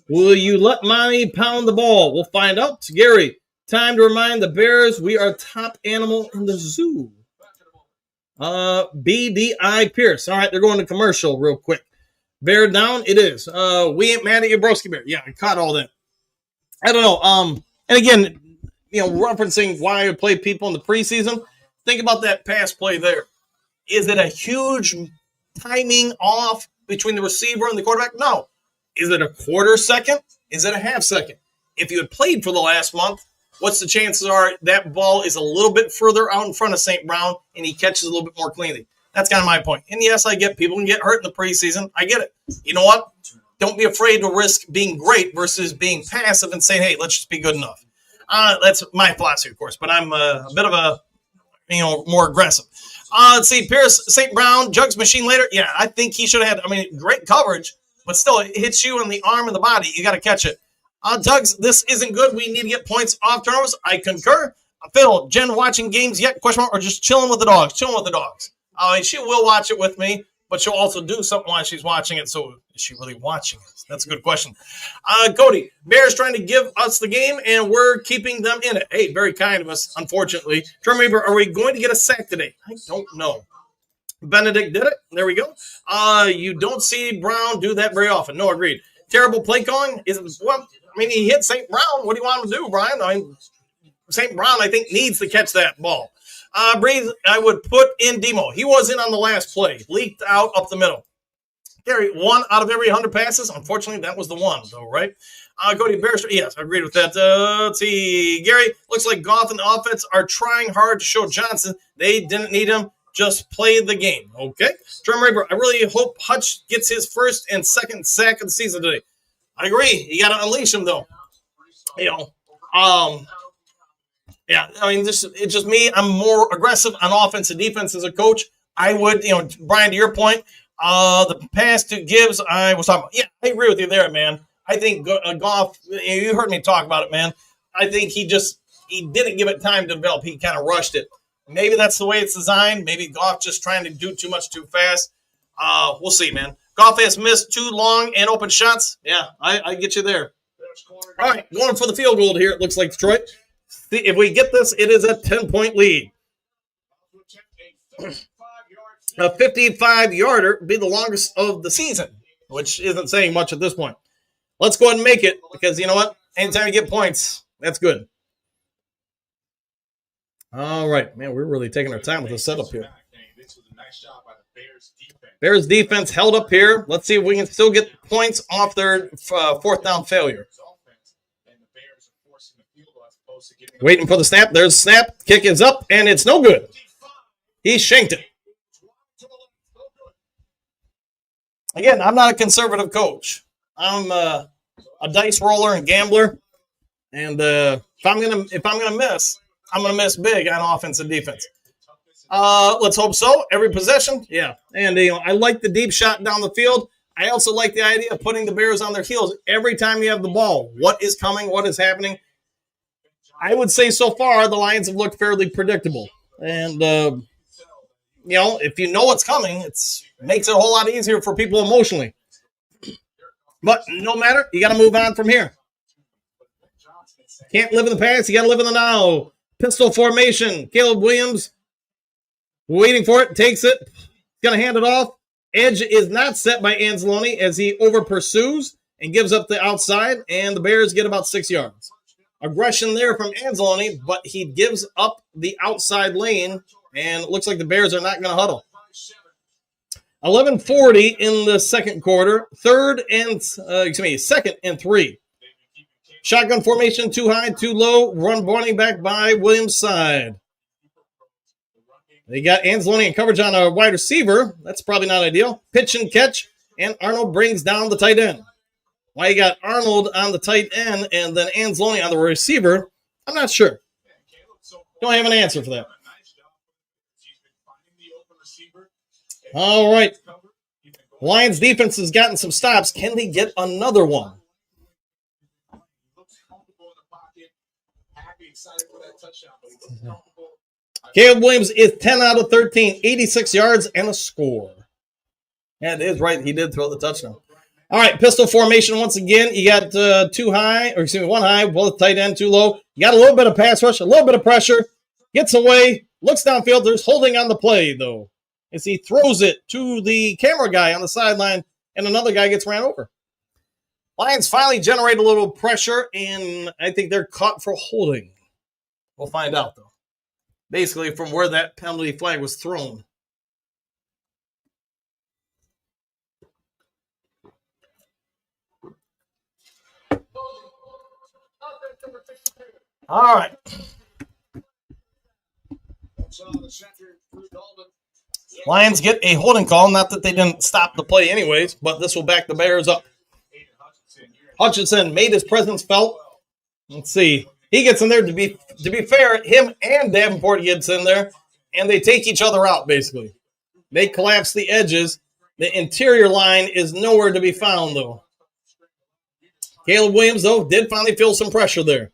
Will you let Monty pound the ball? We'll find out. Gary, time to remind the Bears we are top animal in the zoo. BDI Pierce. All right, they're going to commercial real quick. Bear down. It is. We ain't mad at you, broski bear. Yeah, I caught all that. I don't know. And again, referencing why I play people in the preseason. Think about that pass play there. Is it a huge timing off between the receiver and the quarterback? No. Is it a quarter second? Is it a half second? If you had played for the last month, what's the chances are that ball is a little bit further out in front of St. Brown and he catches a little bit more cleanly? That's kind of my point. And yes, I get people can get hurt in the preseason. I get it. You know what? Don't be afraid to risk being great versus being passive and saying, hey, let's just be good enough. That's my philosophy, of course, but I'm a bit of a, more aggressive. Let's see, Pierce St. Brown, Jugs Machine later. Yeah, I think he should have had, great coverage, but still, it hits you in the arm and the body. You got to catch it. Tugs, this isn't good. We need to get points off turnovers. I concur. Phil, Jen watching games yet? Question mark, or just chilling with the dogs? Chilling with the dogs. She will watch it with me, but she'll also do something while she's watching it. So is she really watching it? That's a good question. Cody, Bears trying to give us the game, and we're keeping them in it. Hey, very kind of us, unfortunately. Remember, are we going to get a sack today? I don't know. Benedict did it. There we go. You don't see Brown do that very often. No, agreed. Terrible play calling. He hit St. Brown. What do you want him to do, Brian? St. Brown, I think, needs to catch that ball. Breeze, I would put in Demo. He was in on the last play. Leaked out up the middle. Gary, 1 out of every 100 passes. Unfortunately, that was the one, though, right? Cody Bears, yes, I agreed with that. Let's see. Gary, looks like Goff and the offense are trying hard to show Johnson they didn't need him. Just play the game, okay? Trim Raber, I really hope Hutch gets his first and second sack of the season today. I agree. You got to unleash him, though. It's just me. I'm more aggressive on offense and defense as a coach. I would, Brian, to your point, the pass to Gibbs, I was talking about. Yeah, I agree with you there, man. I think Goff, you heard me talk about it, man. I think he didn't give it time to develop. He kind of rushed it. Maybe that's the way it's designed. Maybe Goff just trying to do too much too fast. We'll see, man. Goff has missed 2 long and open shots. Yeah, I get you there. All right, going for the field goal here, it looks like Detroit. See, if we get this, it is a 10-point lead. A 55-yarder be the longest of the season, which isn't saying much at this point. Let's go ahead and make it, because you know what? Anytime you get points, that's good. All right, man, we're really taking our time with the setup here. Bears defense held up here. Let's see if we can still get points off their fourth down failure. Waiting for the snap. There's the snap. Kick is up, and it's no good. He shanked it. Again, I'm not a conservative coach. I'm a dice roller and gambler. And if I'm gonna miss, I'm gonna miss big on offense and defense. Let's hope so. Every possession, yeah. And I like the deep shot down the field. I also like the idea of putting the Bears on their heels every time you have the ball. What is coming? What is happening? I would say so far the Lions have looked fairly predictable. And, if you know what's coming, it makes it a whole lot easier for people emotionally. But no matter, you got to move on from here. Can't live in the past. You got to live in the now. Pistol formation. Caleb Williams waiting for it. Takes it. Going to hand it off. Edge is not set by Anzalone as he over pursues and gives up the outside. And the Bears get about 6 yards. Aggression there from Anzalone, but he gives up the outside lane, and it looks like the Bears are not going to huddle. 11:40 in the second quarter. Second and 3. Shotgun formation, too high, too low. Run running back by Williams' side. They got Anzalone in coverage on a wide receiver. That's probably not ideal. Pitch and catch, and Arnold brings down the tight end. Why you got Arnold on the tight end and then Anzalone on the receiver, I'm not sure. Don't have an answer for that. All right. Lions defense has gotten some stops. Can they get another one? Caleb Williams is 10 out of 13, 86 yards and a score. Yeah, it is right. He did throw the touchdown. All right, pistol formation once again. You got one high, both tight end, too low. You got a little bit of pass rush, a little bit of pressure. Gets away, looks downfield. There's holding on the play, though, as he throws it to the camera guy on the sideline, and another guy gets ran over. Lions finally generate a little pressure, and I think they're caught for holding. We'll find out, though. Basically, from where that penalty flag was thrown. All right. Lions get a holding call. Not that they didn't stop the play anyways, but this will back the Bears up. Hutchinson made his presence felt. Let's see. He gets in there. To be fair, him and Davenport gets in there, and they take each other out, basically. They collapse the edges. The interior line is nowhere to be found, though. Caleb Williams, though, did finally feel some pressure there.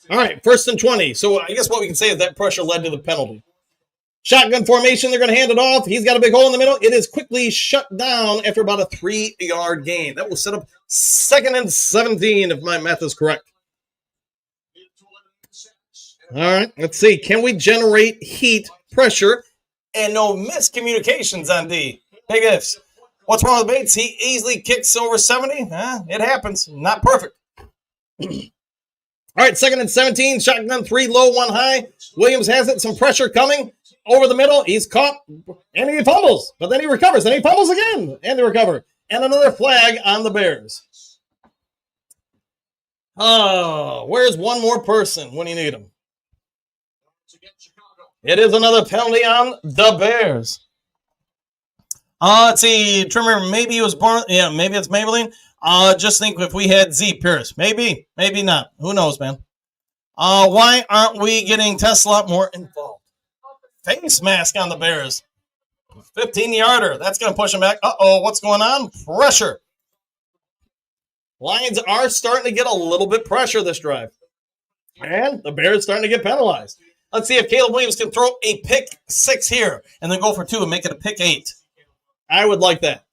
All right, 1st and 20. So I guess what we can say is that pressure led to the penalty. Shotgun formation, they're going to hand it off. He's got a big hole in the middle. It is quickly shut down after about a 3-yard gain. That will set up 2nd and 17, if my math is correct. All right, let's see. Can we generate heat, pressure, and no miscommunications on D? Big ifs. What's wrong with Bates? He easily kicks over 70. It happens. Not perfect. All right, 2nd and 17. Shotgun 3 low, 1 high. Williams has it. Some pressure coming. Over the middle, he's caught, and he fumbles. But then he recovers, and he fumbles again, and they recover. And another flag on the Bears. Oh, where's one more person when you need him? It is another penalty on the Bears. Let's see, Trimmer, maybe he was born, maybe it's Maybelline. Just think if we had Z Pierce. Maybe not. Who knows, man? Why aren't we getting Tesla more involved? Face mask on the Bears. 15-yarder. That's going to push him back. Uh-oh, what's going on? Pressure. Lions are starting to get a little bit pressure this drive. And the Bears starting to get penalized. Let's see if Caleb Williams can throw a pick 6 here and then go for 2 and make it a pick 8. I would like that.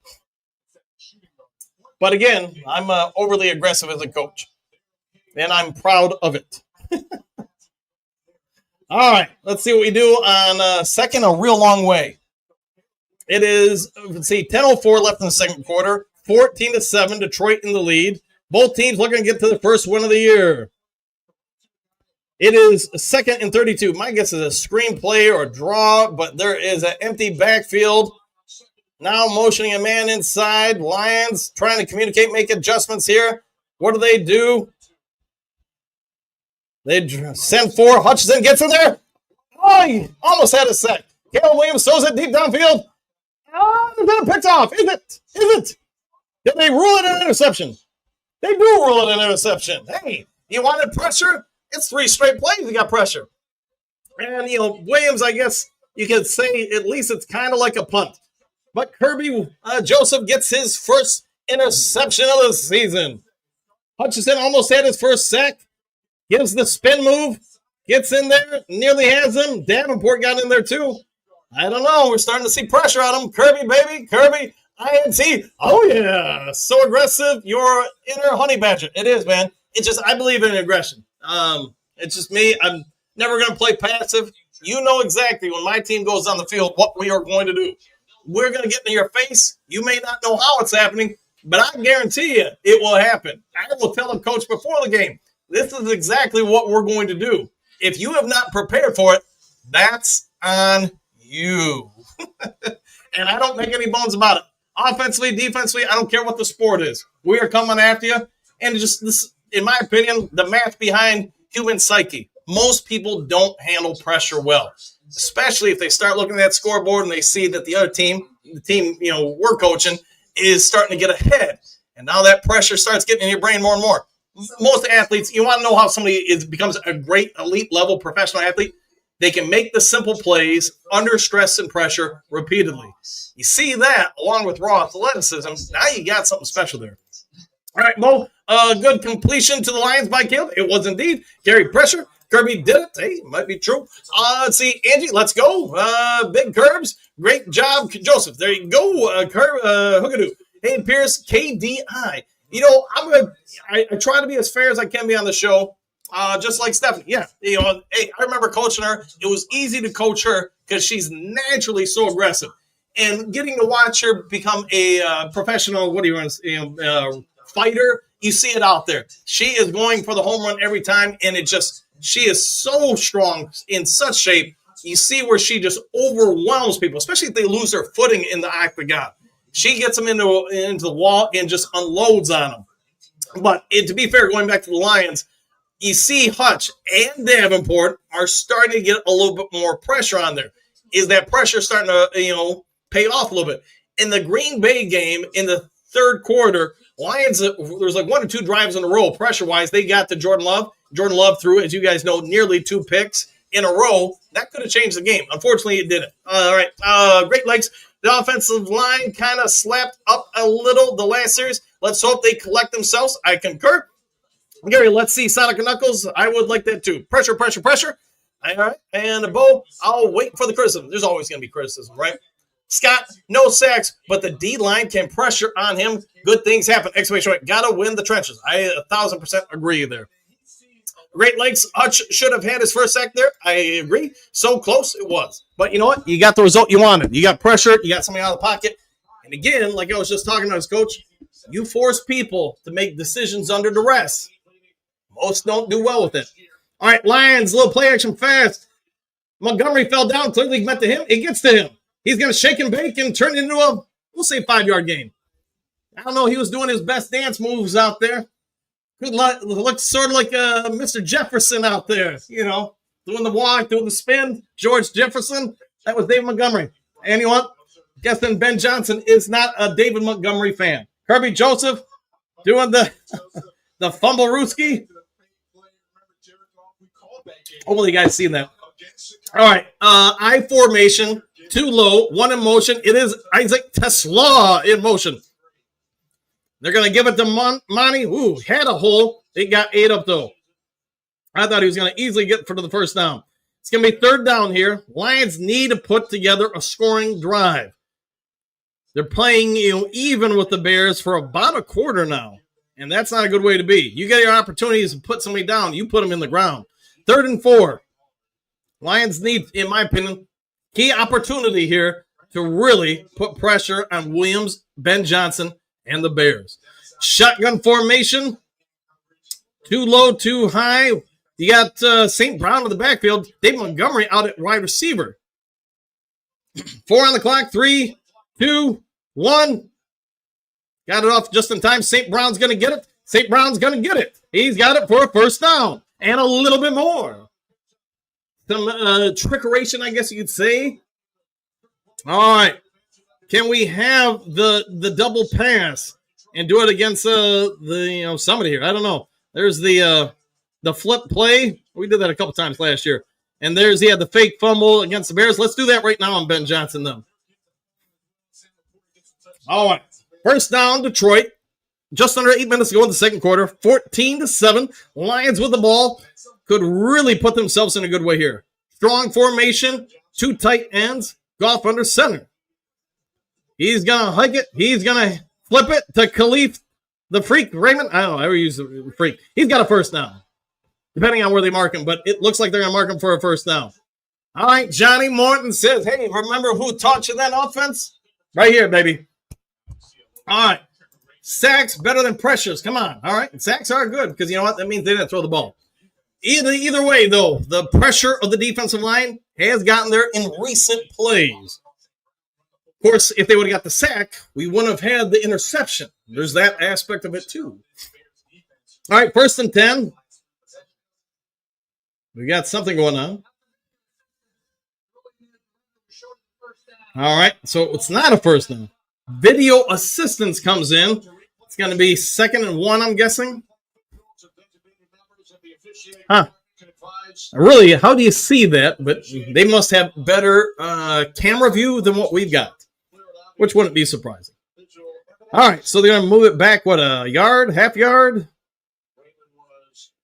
But again, I'm overly aggressive as a coach. And I'm proud of it. All right, let's see what we do on second, a real long way. It is, let's see, 10:04 left in the second quarter, 14-7, Detroit in the lead. Both teams looking to get to the first win of the year. It is 2nd and 32. My guess is a screenplay or a draw, but there is an empty backfield. Now motioning a man inside. Lions trying to communicate, make adjustments here. What do? They send 4. Hutchinson gets in there. Oh, he almost had a sack. Caleb Williams throws it deep downfield. Oh, it's been picked off. Is it? Did they rule it an interception? They do rule it an interception. Hey, you wanted pressure? It's 3 straight plays you got pressure. And, Williams, I guess you could say at least it's kind of like a punt. But Kirby Joseph gets his first interception of the season. Hutchinson almost had his first sack. Gives the spin move. Gets in there. Nearly has him. Davenport got in there too. I don't know. We're starting to see pressure on him. Kirby, baby. Kirby. INT. Oh, yeah. So aggressive. You're inner honey badger. It is, man. It's just, I believe in aggression. It's just me. I'm never going to play passive. You know exactly when my team goes on the field what we are going to do. We're going to get in your face. You may not know how it's happening, but I guarantee you it will happen. I will tell the coach before the game, this is exactly what we're going to do. If you have not prepared for it, that's on you. And I don't make any bones about it. Offensively, defensively, I don't care what the sport is. We are coming after you. And just this, in my opinion, the math behind human psyche. Most people don't handle pressure well, especially if they start looking at that scoreboard and they see that the other team, the team, we're coaching, is starting to get ahead. And now that pressure starts getting in your brain more and more. Most athletes, you want to know how somebody becomes a great elite level professional athlete? They can make the simple plays under stress and pressure repeatedly. You see that along with raw athleticism. Now you got something special there. All right, Mo, good completion to the Lions by Caleb. It was indeed. Carry pressure. Kirby did it. Hey, might be true. Let's see. Angie, let's go. Big Curbs. Great job, Joseph. There you go. Hookadoo. Hey, Pierce, KDI. I try to be as fair as I can be on the show. Just like Stephanie. Yeah. Hey, I remember coaching her. It was easy to coach her because she's naturally so aggressive. And getting to watch her become a professional, fighter, you see it out there. She is going for the home run every time, and she is so strong, in such shape. You see where she just overwhelms people, especially if they lose their footing in the octagon. She gets them into the wall and just unloads on them. But to be fair, going back to the Lions, you see Hutch and Davenport are starting to get a little bit more pressure on there. Is that pressure starting to, pay off a little bit? In the Green Bay game, in the third quarter, Lions, there's like 1 or 2 drives in a row, pressure-wise. They got to Jordan Love. Jordan Love threw, as you guys know, nearly 2 picks in a row. That could have changed the game. Unfortunately, it didn't. All right, Great Lakes. The offensive line kind of slapped up a little the last series. Let's hope they collect themselves. I concur. Gary, let's see Sonic and Knuckles. I would like that too. Pressure, pressure, pressure. All right. And Bo, I'll wait for the criticism. There's always going to be criticism, right? Scott, no sacks, but the D-line can pressure on him. Good things happen. Exclamation point. Got to win the trenches. I 1,000% agree there. Great Lakes, Hutch should have had his first sack there. I agree. So close it was. But you know what? You got the result you wanted. You got pressure. You got somebody out of the pocket. And again, like I was just talking to his coach, you force people to make decisions under duress. Most don't do well with it. All right, Lions, little play action fast. Montgomery fell down. Clearly meant to him. It gets to him. He's going to shake and bake and turn it into a, we'll say, 5-yard game. I don't know. He was doing his best dance moves out there. Looked sort of like Mr. Jefferson out there, you know, doing the walk, doing the spin. George Jefferson. That was David Montgomery. And you know what? Guessing Ben Johnson is not a David Montgomery fan. Kirby Joseph doing the fumble-rooski. Hopefully you guys seen that. All right. I formation, 2 low, 1 in motion. It is Isaac Tesla in motion. They're going to give it to Monty. Ooh, had a hole. They got 8 up, though. I thought he was going to easily get for the first down. It's going to be 3rd down here. Lions need to put together a scoring drive. They're playing even with the Bears for about a quarter now, and that's not a good way to be. You get your opportunities to put somebody down. You put them in the ground. 3rd and 4. Lions need, in my opinion, key opportunity here to really put pressure on Williams, Ben Johnson, and the Bears. Shotgun formation. 2 low, 2 high. You got St. Brown in the backfield. Dave Montgomery out at wide receiver. 4 on the clock. 3, 2, 1. Got it off just in time. St. Brown's going to get it. St. Brown's going to get it. He's got it for a first down. And a little bit more. Some trickeration, I guess you could say. All right. Can we have the double pass and do it against somebody here? I don't know. There's the flip play. We did that a couple times last year. And there's the fake fumble against the Bears. Let's do that right now on Ben Johnson, though. All right. First down, Detroit. Just under 8 minutes to go in the second quarter. 14-7. Lions with the ball. Could really put themselves in a good way here. Strong formation. 2 tight ends. Goff under center. He's going to hike it. He's going to flip it to Khalif, the freak, Raymond. I don't know. I ever use the freak. He's got a first down, depending on where they mark him, but it looks like they're going to mark him for a first down. All right, Johnny Morton says, hey, remember who taught you that offense? Right here, baby. All right. Sacks better than pressures. Come on. All right. Sacks are good because you know what? That means they didn't throw the ball. Either way, though, the pressure of the defensive line has gotten there in recent plays. Of course, if they would have got the sack, we wouldn't have had the interception. There's that aspect of it, too. All right, 1st and 10. We got something going on. All right, so it's not a first down. Video assistance comes in. It's going to be 2nd and 1, I'm guessing. Huh. Really, how do you see that? But they must have better camera view than what we've got, which wouldn't be surprising. All right, so they're going to move it back, what, a yard, half yard?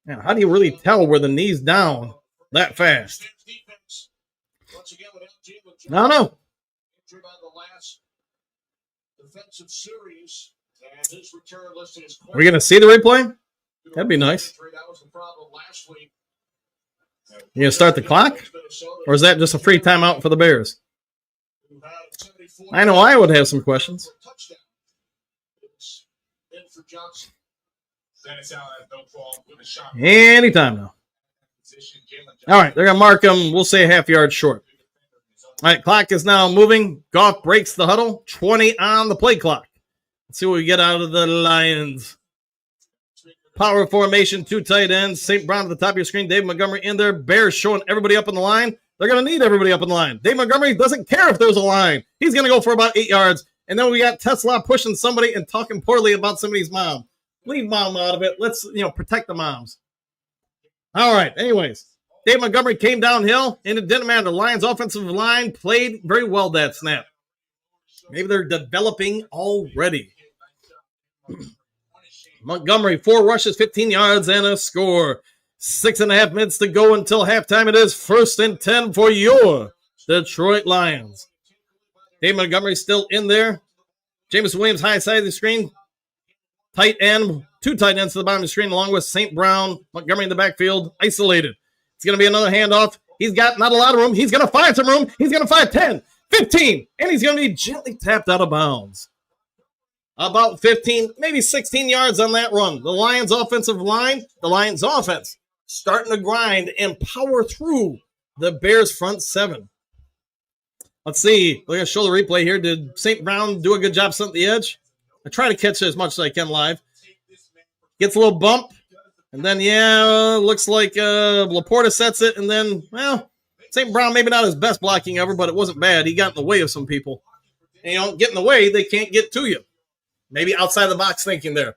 Now, how do you really tell where the knee's down that fast? I don't know. Are we going to see the replay? That'd be nice. You going to start the clock? Or is that just a free timeout for the Bears? I know I would have some questions. Anytime now. All right, they're going to mark them, we'll say a half yard short. All right, clock is now moving. Goff breaks the huddle. 20 on the play clock. Let's see what we get out of the Lions. Power formation, 2 tight ends. St. Brown at the top of your screen. Dave Montgomery in there. Bears showing everybody up on the line. They're going to need everybody up on the line. Dave Montgomery doesn't care if there's a line. He's going to go for about 8 yards. And then we got Tesla pushing somebody and talking poorly about somebody's mom. Leave mom out of it. Let's, protect the moms. All right. Anyways, Dave Montgomery came downhill, and it didn't matter. The Lions' offensive line played very well that snap. Maybe they're developing already. Montgomery, 4 rushes, 15 yards, and a score. 6.5 minutes to go until halftime. It is 1st and 10 for your Detroit Lions. Dave Montgomery still in there. Jameson Williams, high side of the screen. Tight end, 2 tight ends to the bottom of the screen, along with St. Brown. Montgomery in the backfield, isolated. It's going to be another handoff. He's got not a lot of room. He's going to find some room. He's going to find 10, 15, and he's going to be gently tapped out of bounds. About 15, maybe 16 yards on that run. The Lions' offensive line, the Lions' offense, starting to grind and power through the Bears' front 7. Let's see. We're going to show the replay here. Did St. Brown do a good job setting the edge? I try to catch it as much as I can live. Gets a little bump. And then, looks like Laporta sets it. And then, St. Brown, maybe not his best blocking ever, but it wasn't bad. He got in the way of some people. And get in the way, they can't get to you. Maybe outside the box thinking there.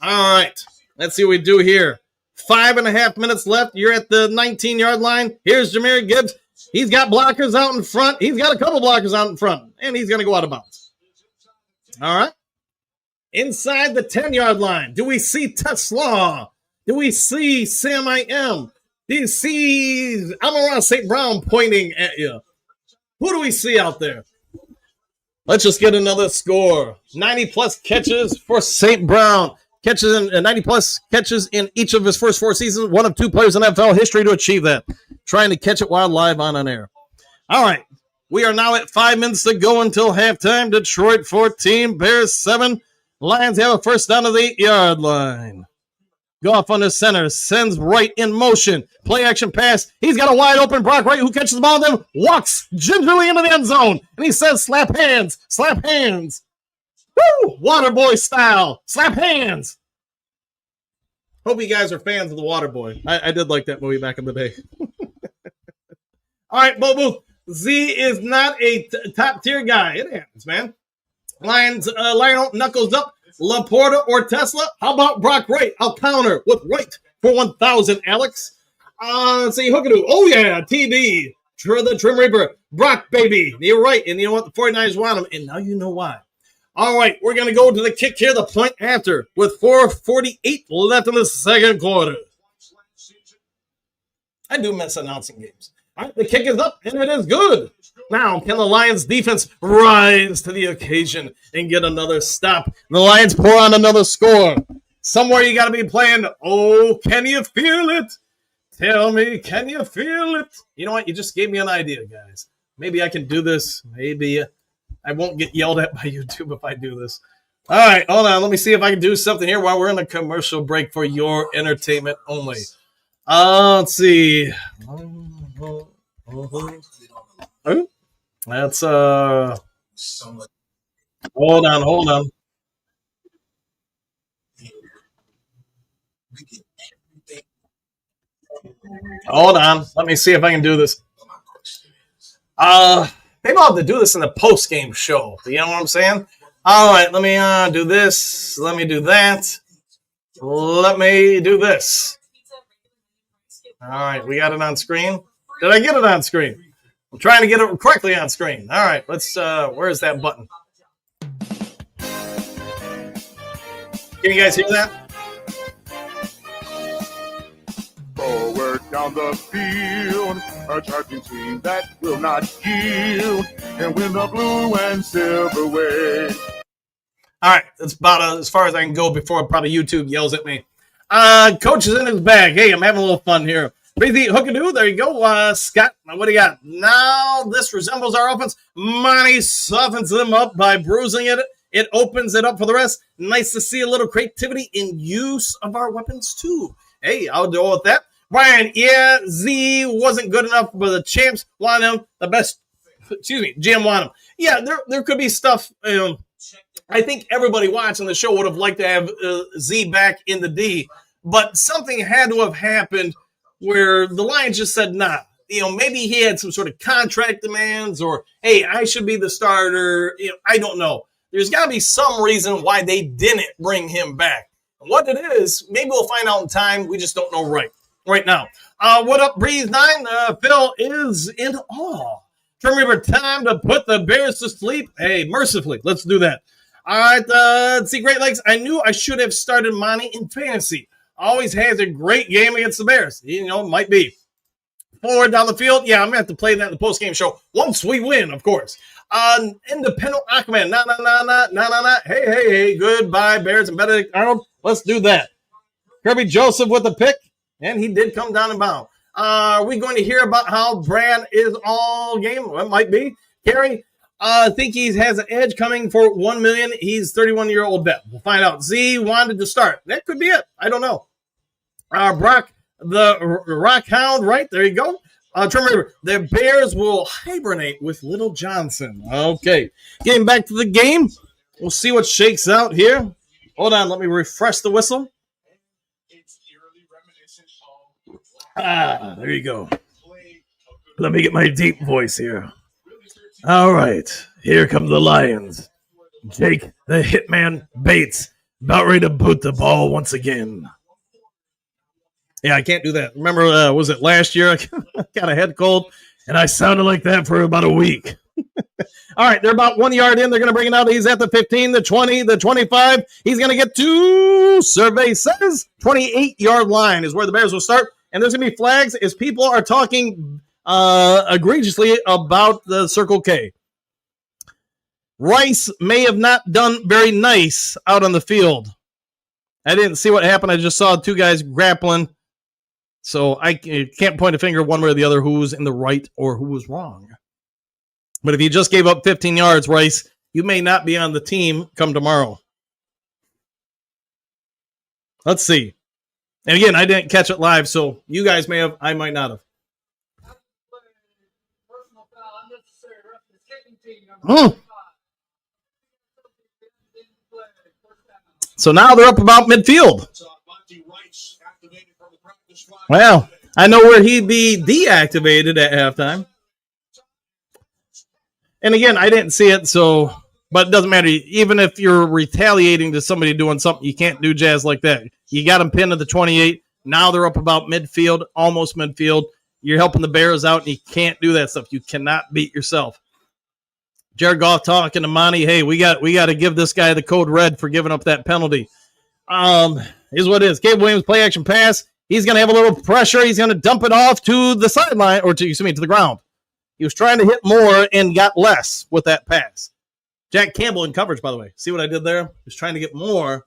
All right. Let's see what we do here. 5.5 minutes left. You're at the 19-yard line. Here's Jahmyr Gibbs. He's got blockers out in front. He's got a couple blockers out in front. And he's going to go out of bounds. All right. Inside the 10-yard line. Do we see Tesla? Do we see Sam I Am? Do you see Amon-Ra St. Brown pointing at you? Who do we see out there? Let's just get another score. 90-plus catches for St. Brown. 90-plus catches in each of his first 4 seasons. One of 2 players in NFL history to achieve that. Trying to catch it while live on air. All right. We are now at 5 minutes to go until halftime. Detroit 14, Bears 7. Lions have a first down to the 8-yard line. Goff under center. Sends Wright in motion. Play action pass. He's got a wide open Brock Wright who catches the ball and then walks gingerly into the end zone. And he says, slap hands. Slap hands. Woo! Waterboy style. Slap hands. Hope you guys are fans of the Waterboy. I did like that movie back in the day. All right, Bo Booth. Z is not a top-tier guy. It happens, man. Lions, Lion knuckles up. Laporta or Tesla? How about Brock Wright? I'll counter with Wright for 1,000, Alex. Let's see, Hookadoo. Oh, yeah, TD. The Trim Reaper. Brock, baby. You're right. And you know what? The 49ers want him. And now you know why. All right, we're going to go to the kick here, the point after, with 4:48 left in the second quarter. I do miss announcing games. All right, the kick is up, and it is good. Now, can the Lions defense rise to the occasion and get another stop? The Lions pour on another score. Somewhere you got to be playing, oh, can you feel it? Tell me, can you feel it? You know what? You just gave me an idea, guys. Maybe I can do this. Maybe I won't get yelled at by YouTube if I do this. All right, hold on. Let me see if I can do something here while we're in a commercial break for your entertainment only. Let's see. That's hold on. Hold on. Let me see if I can do this. Maybe I'll have to do this in the post-game show. You know what I'm saying? All right, let me do this. Let me do that. Let me do this. All right, we got it on screen. Did I get it on screen? I'm trying to get it correctly on screen. All right, let's, where's that button? Can you guys hear that? Forward down the field, a charging team that will not yield, and win the blue and silver way. All right, that's about as far as I can go before probably YouTube yells at me. Coach is in his bag. Hey, I'm having a little fun here. Breathe, Hookadoo, there you go. Scott, what do you got? Now this resembles our offense. Monty softens them up by bruising it. It opens it up for the rest. Nice to see a little creativity in use of our weapons, too. Hey, I'll go with that. Brian, yeah, Z wasn't good enough, but the champs want him. The best, GM want him. Yeah, there could be stuff. I think everybody watching the show would have liked to have Z back in the D, but something had to have happened where the Lions just said, nah. Maybe he had some sort of contract demands or, hey, I should be the starter. I don't know. there's got to be some reason why they didn't bring him back. What it is, maybe we'll find out in time. We just don't know right now. What up, Breeze 9? Phil is in awe. Remember, time to put the Bears to sleep. Hey, mercifully, let's do that. All right, let's see, Great Lakes. I knew I should have started Monty in fantasy. Always has a great game against the Bears. You know, might be. Forward down the field. Yeah, I'm going to have to play that in the post-game show once we win, of course. Independent Aquaman. Nah. Hey. Goodbye, Bears and Benedict Arnold. Let's do that. Kirby Joseph with the pick, and he did come down and bound. Are we going to hear about how Brad is all game? Well, it might be. Kerry, I think he has an edge coming for $1 million. He's 31-year-old vet. We'll find out. Z wanted to start. That could be it. I don't know. Brock, the Rock Hound, right? There you go. Remember, the Bears will hibernate with Little Johnson. Okay. Getting back to the game. We'll see what shakes out here. Hold on. Let me refresh the whistle. There you go. Let me get my deep voice here. All right. Here come the Lions. Jake, the Hitman Bates, about ready to boot the ball once again. Yeah, I can't do that. Remember, was it last year? I got a head cold, and I sounded like that for about a week. All right, they're about 1 yard in. They're going to bring it out. He's at the 15, the 20, the 25. He's going to get to, survey says, 28-yard line is where the Bears will start. And there's going to be flags as people are talking egregiously about the Circle K. Rice may have not done very nice out on the field. I didn't see what happened. I just saw two guys grappling. So I can't point a finger one way or the other who was in the right or who was wrong. But if you just gave up 15 yards, Rice, you may not be on the team come tomorrow. Let's see. And again, I didn't catch it live, so you guys may have, I might not have. So now they're up about midfield. Well, I know where he'd be deactivated at halftime. And again, I didn't see it, so, but it doesn't matter. Even if you're retaliating to somebody doing something, you can't do jazz like that. You got them pinned to the 28. Now they're up about midfield, almost midfield. You're helping the Bears out, and you can't do that stuff. You cannot beat yourself. Jared Goff talking to Monty, hey, we got to give this guy the code red for giving up that penalty. Here's what it is. Gabe Williams, play action pass. He's going to have a little pressure. He's going to dump it off to the sideline, or to the ground. He was trying to hit more and got less with that pass. Jack Campbell in coverage, by the way. See what I did there? He was trying to get more,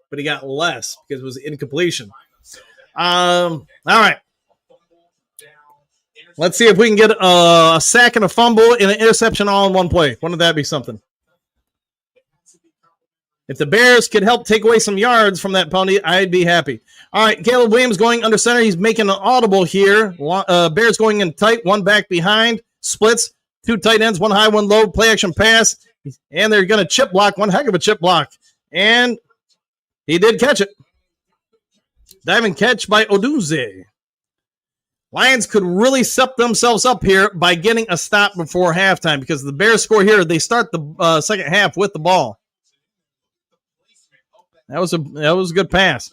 but he got less because it was incompletion. All right. Let's see if we can get a sack and a fumble and an interception all in one play. Wouldn't that be something? If the Bears could help take away some yards from that penalty, I'd be happy. All right, Caleb Williams going under center. He's making an audible here. Bears going in tight, one back behind, splits, two tight ends, one high, one low, play action pass, and they're going to chip block, one heck of a chip block. And he did catch it. Diving catch by Odunze. Lions could really set themselves up here by getting a stop before halftime because the Bears score here. They start the second half with the ball. That was a good pass.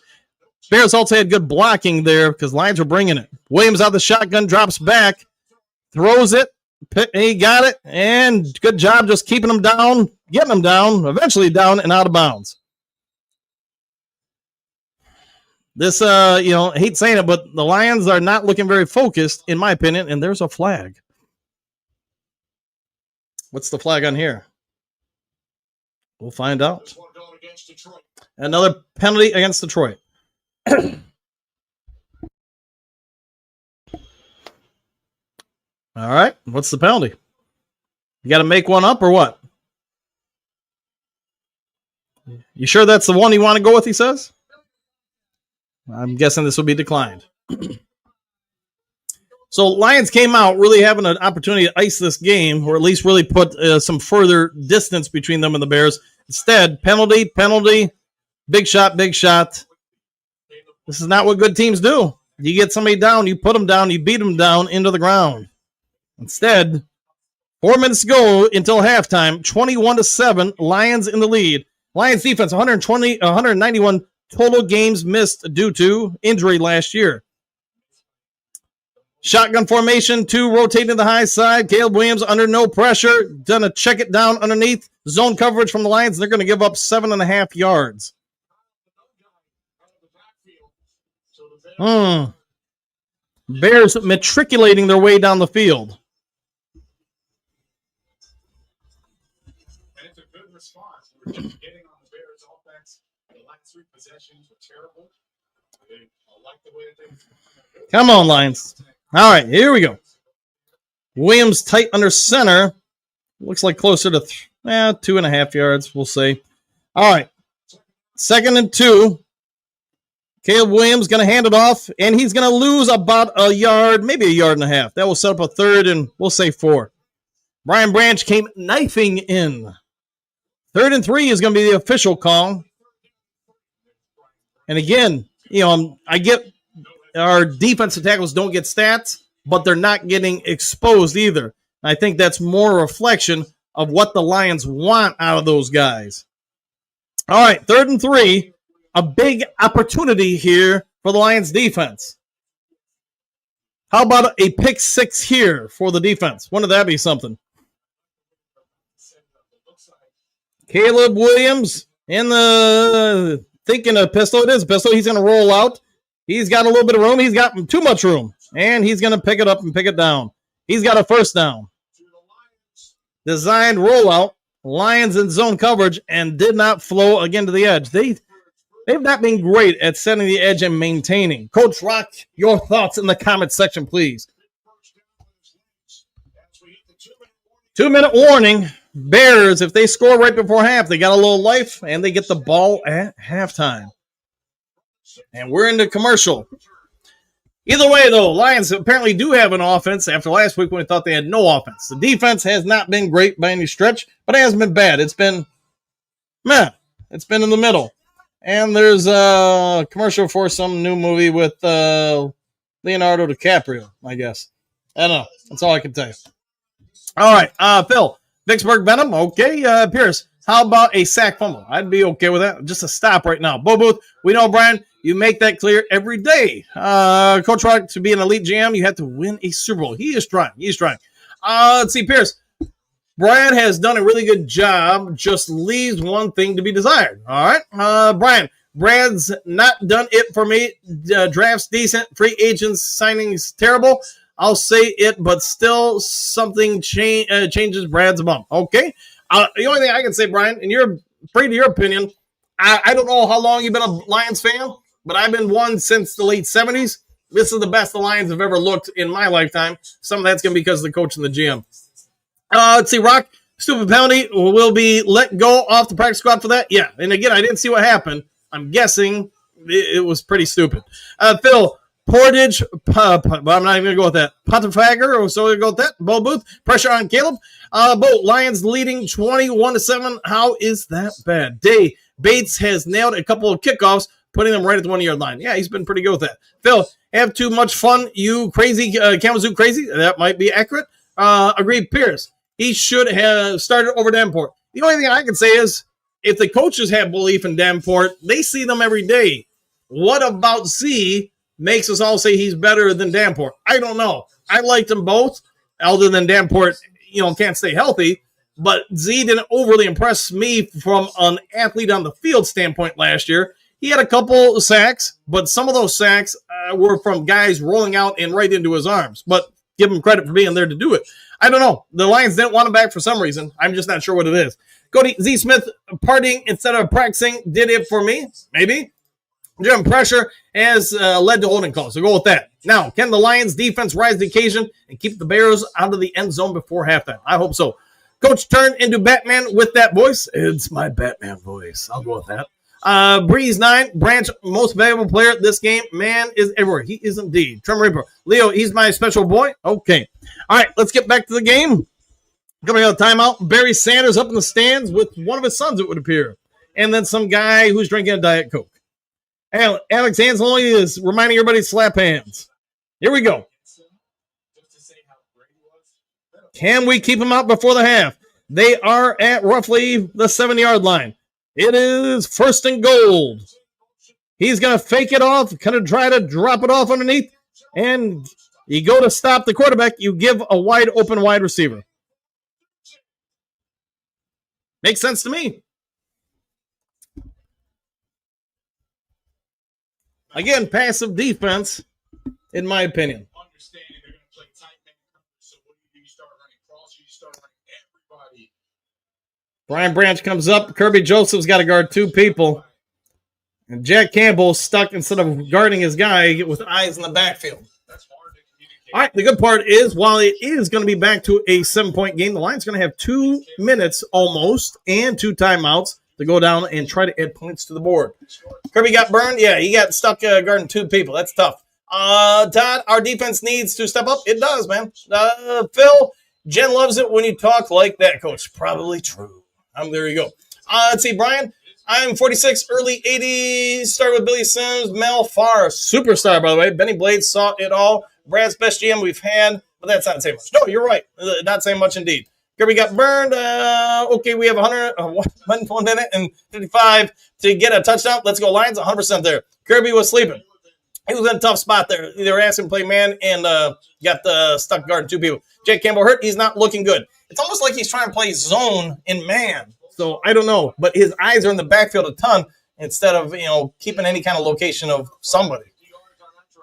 Bears also had good blocking there because Lions were bringing it. Williams out the shotgun, drops back, throws it. He got it, and good job just keeping them down, getting them down, eventually down and out of bounds. This, I hate saying it, but the Lions are not looking very focused, in my opinion, and there's a flag. What's the flag on here? We'll find out. Another penalty against Detroit. All right. What's the penalty? You got to make one up or what? You sure that's the one you want to go with, he says? I'm guessing this will be declined. So Lions came out really having an opportunity to ice this game, or at least really put some further distance between them and the Bears. Instead, penalty, big shot. This is not what good teams do. You get somebody down, you put them down, you beat them down into the ground. Instead, 4 minutes to go until halftime. 21-7. Lions in the lead. Lions defense 191 total games missed due to injury last year. Shotgun formation, 2 rotating to the high side. Caleb Williams under no pressure. Gonna check it down underneath. Zone coverage from the Lions. They're going to give up 7.5 yards. Bears matriculating their way down the field. And it's a good response. We're just getting on the Bears offense. The last 3 possessions were terrible. I like the way they. Come on, Lions. All right, here we go. Williams tight under center. Looks like closer to 2.5 yards, we'll say. All right. 2nd and 2. Caleb Williams going to hand it off, and he's going to lose about a yard, maybe a yard and a half. That will set up a 3rd and we'll say 4. Brian Branch came knifing in. 3rd and 3 is going to be the official call. And again, I get our defensive tackles don't get stats, but they're not getting exposed either. I think that's more a reflection of what the Lions want out of those guys. All right, 3rd and 3. A big opportunity here for the Lions defense. How about a pick 6 here for the defense? Wouldn't that be something? Caleb Williams in the thinking a pistol. It is a pistol. He's going to roll out. He's got a little bit of room. He's got too much room. And he's going to pick it up and pick it down. He's got a 1st down. Designed rollout. Lions in zone coverage and did not flow again to the edge. They've not been great at setting the edge and maintaining. Coach Rock, your thoughts in the comment section, please. 2-minute warning. Bears, if they score right before half, they got a little life, and they get the ball at halftime. And we're into commercial. Either way, though, Lions apparently do have an offense after last week when we thought they had no offense. The defense has not been great by any stretch, but it hasn't been bad. It's been meh. It's been in the middle. And there's a commercial for some new movie with Leonardo DiCaprio, I guess. I don't know. That's all I can tell you. All right, Phil. Vicksburg Venom. Okay, Pierce. How about a sack fumble? I'd be okay with that. Just a stop right now. Bo Booth, we know, Brian, you make that clear every day. Coach Rock, to be an elite GM, you have to win a Super Bowl. He is trying. Let's see, Pierce. Brad has done a really good job. Just leaves one thing to be desired. All right. Brian, Brad's not done it for me. Drafts decent. Free agents signings terrible. I'll say it, but still something changes Brad's bum. Okay. The only thing I can say, Brian, and you're free to your opinion, I don't know how long you've been a Lions fan, but I've been one since the late 70s. This is the best the Lions have ever looked in my lifetime. Some of that's going to be because of the coach and the GM. Let's see, Rock, stupid penalty will be let go off the practice squad for that. Yeah, and again, I didn't see what happened. I'm guessing it was pretty stupid. Phil, Portage, but I'm not even going to go with that. Pontefager, so we'll go with that. Bo Booth, pressure on Caleb. Bo, Lions leading 21-7. How is that bad? Day, Bates has nailed a couple of kickoffs, putting them right at the 1-yard line. Yeah, he's been pretty good with that. Phil, have too much fun, you crazy, Kalamazoo crazy. That might be accurate. Agreed, Pierce. He should have started over Davenport. The only thing I can say is, if the coaches have belief in Davenport, they see them every day. What about Z makes us all say he's better than Davenport? I don't know. I liked them both, other than Davenport, can't stay healthy. But Z didn't overly impress me from an athlete on the field standpoint last year. He had a couple sacks, but some of those sacks were from guys rolling out and right into his arms. But give him credit for being there to do it. I don't know. The Lions didn't want him back for some reason. I'm just not sure what it is. Cody Z. Smith partying instead of practicing did it for me. Maybe. Jim, pressure has led to holding calls. So go with that. Now, can the Lions defense rise to the occasion and keep the Bears out of the end zone before halftime? I hope so. Coach turned into Batman with that voice. It's my Batman voice. I'll go with that. Breeze 9, Branch, most valuable player this game. Man is everywhere. He is indeed. Trevor Reaper. Leo, he's my special boy. Okay. All right, let's get back to the game. Coming out of timeout, Barry Sanders up in the stands with one of his sons, it would appear. And then some guy who's drinking a Diet Coke. Alex Anzalone is reminding everybody to slap hands. Here we go. Can we keep them out before the half? They are at roughly the 7-yard line. It is 1st and goal. He's going to fake it off, kind of try to drop it off underneath, and you go to stop the quarterback, you give a wide open wide receiver. Makes sense to me. Again, passive defense, in my opinion. Brian Branch comes up. Kirby Joseph's got to guard 2 people. And Jack Campbell stuck instead of guarding his guy with eyes in the backfield. All right, the good part is while it is going to be back to a 7-point game, the Lions going to have 2 minutes almost and 2 timeouts to go down and try to add points to the board. Kirby got burned. Yeah, he got stuck guarding 2 people. That's tough. Todd, our defense needs to step up. It does, man. Phil, Jen loves it when you talk like that, Coach. Probably true. There you go. Let's see, Brian. I'm 46, early 80s. Started with Billy Sims, Mel Farr, superstar, by the way. Benny Blades saw it all. Brad's best GM we've had, but that's not saying much. No, you're right. Not saying much indeed. Kirby got burned. Okay, we have 1 minute and 55 to get a touchdown. Let's go Lions, 100% there. Kirby was sleeping. He was in a tough spot there. They were asking him to play man and got stuck guarding 2 people. Jake Campbell hurt. He's not looking good. It's almost like he's trying to play zone in man. So I don't know, but his eyes are in the backfield a ton instead of, keeping any kind of location of somebody.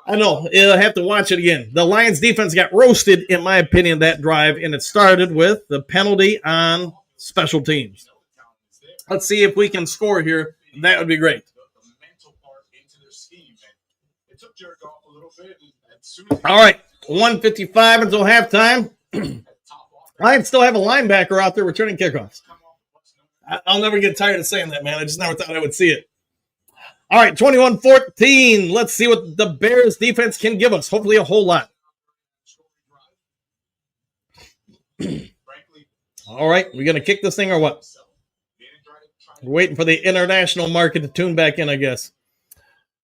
I know. I'll have to watch it again. The Lions defense got roasted, in my opinion, that drive, and it started with the penalty on special teams. Let's see if we can score here. That would be great. All right, 1:55 until halftime. Lions still have a linebacker out there returning kickoffs. I'll never get tired of saying that, man. I just never thought I would see it. All right, 21-14. Let's see what the Bears defense can give us. Hopefully a whole lot. All right, we going to kick this thing or what? We're waiting for the international market to tune back in, I guess.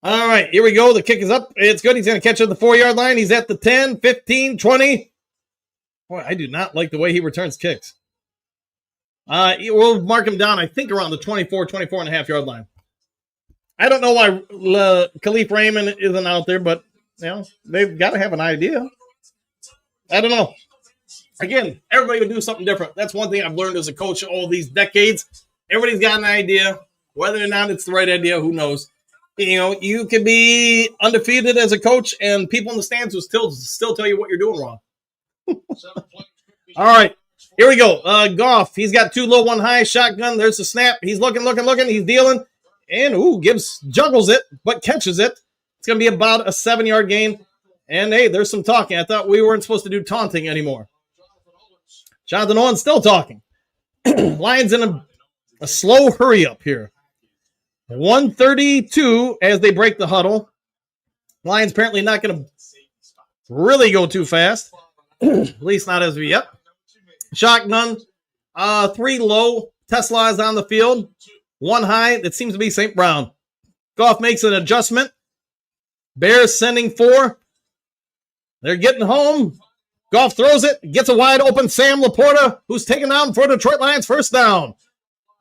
All right, here we go. The kick is up. It's good. He's going to catch it at the 4-yard line. He's at the 10, 15, 20. Boy, I do not like the way he returns kicks. We'll mark him down, I think, around the 24 and a half yard line. I don't know why Khalif Raymond isn't out there, but they've got to have an idea. I don't know. Again, everybody would do something different. That's one thing I've learned as a coach all these decades. Everybody's got an idea. Whether or not it's the right idea, who knows? You could be undefeated as a coach, and people in the stands will still tell you what you're doing wrong. All right. Here we go. Goff. He's got 2 low, 1 high. Shotgun. There's the snap. He's looking. He's dealing. And, juggles it, but catches it. It's going to be about a 7-yard gain. And, hey, there's some talking. I thought we weren't supposed to do taunting anymore. Jonathan Owen's still talking. Lions in a slow hurry up here. 1:32 as they break the huddle. Lions apparently not going to really go too fast. At least not as of yet. Shotgun. 3 low. Tesla is on the field. 1 high. That seems to be St. Brown. Goff makes an adjustment. Bears sending 4. They're getting home. Goff throws it. Gets a wide open Sam Laporta, who's taken down for Detroit Lions first down.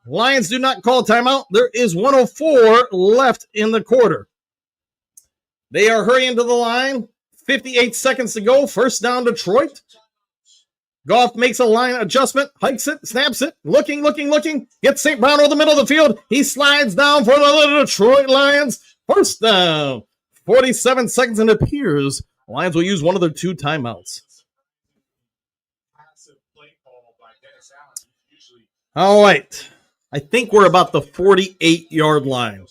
Lions do not call timeout. There is 1:04 left in the quarter. They are hurrying to the line. 58 seconds to go. First down, Detroit. Goff makes a line adjustment, hikes it, snaps it, looking, gets St. Brown over the middle of the field. He slides down for the Detroit Lions. First down. 47 seconds, and it appears the Lions will use one of their 2 timeouts. All right. I think we're about the 48-yard line.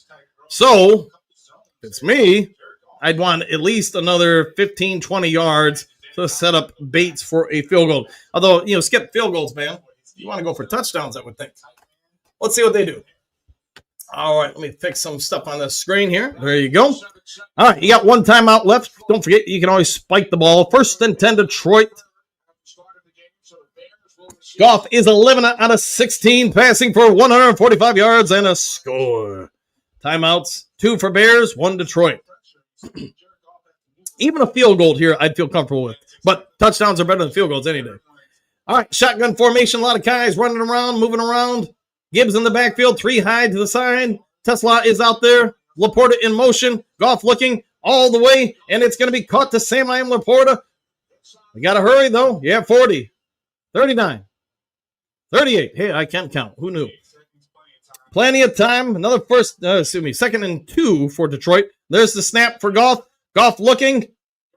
So, if it's me, I'd want at least another 15, 20 yards to set up Bates for a field goal. Although, skip field goals, man. You want to go for touchdowns, I would think. Let's see what they do. All right, let me fix some stuff on the screen here. There you go. All right, you got 1 timeout left. Don't forget, you can always spike the ball. First and 10, Detroit. Goff is 11 out of 16, passing for 145 yards and a score. Timeouts, 2 for Bears, 1 Detroit. Even a field goal here, I'd feel comfortable with. But touchdowns are better than field goals any day. All right, shotgun formation. A lot of guys running around, moving around. Gibbs in the backfield, 3 high to the side. Tesla is out there. Laporta in motion. Goff looking all the way, and it's going to be caught to Sam I am Laporta. We got to hurry, though. Yeah, 40, 39, 38. Hey, I can't count. Who knew? Plenty of time. Another second and 2 for Detroit. There's the snap for Goff. Goff looking.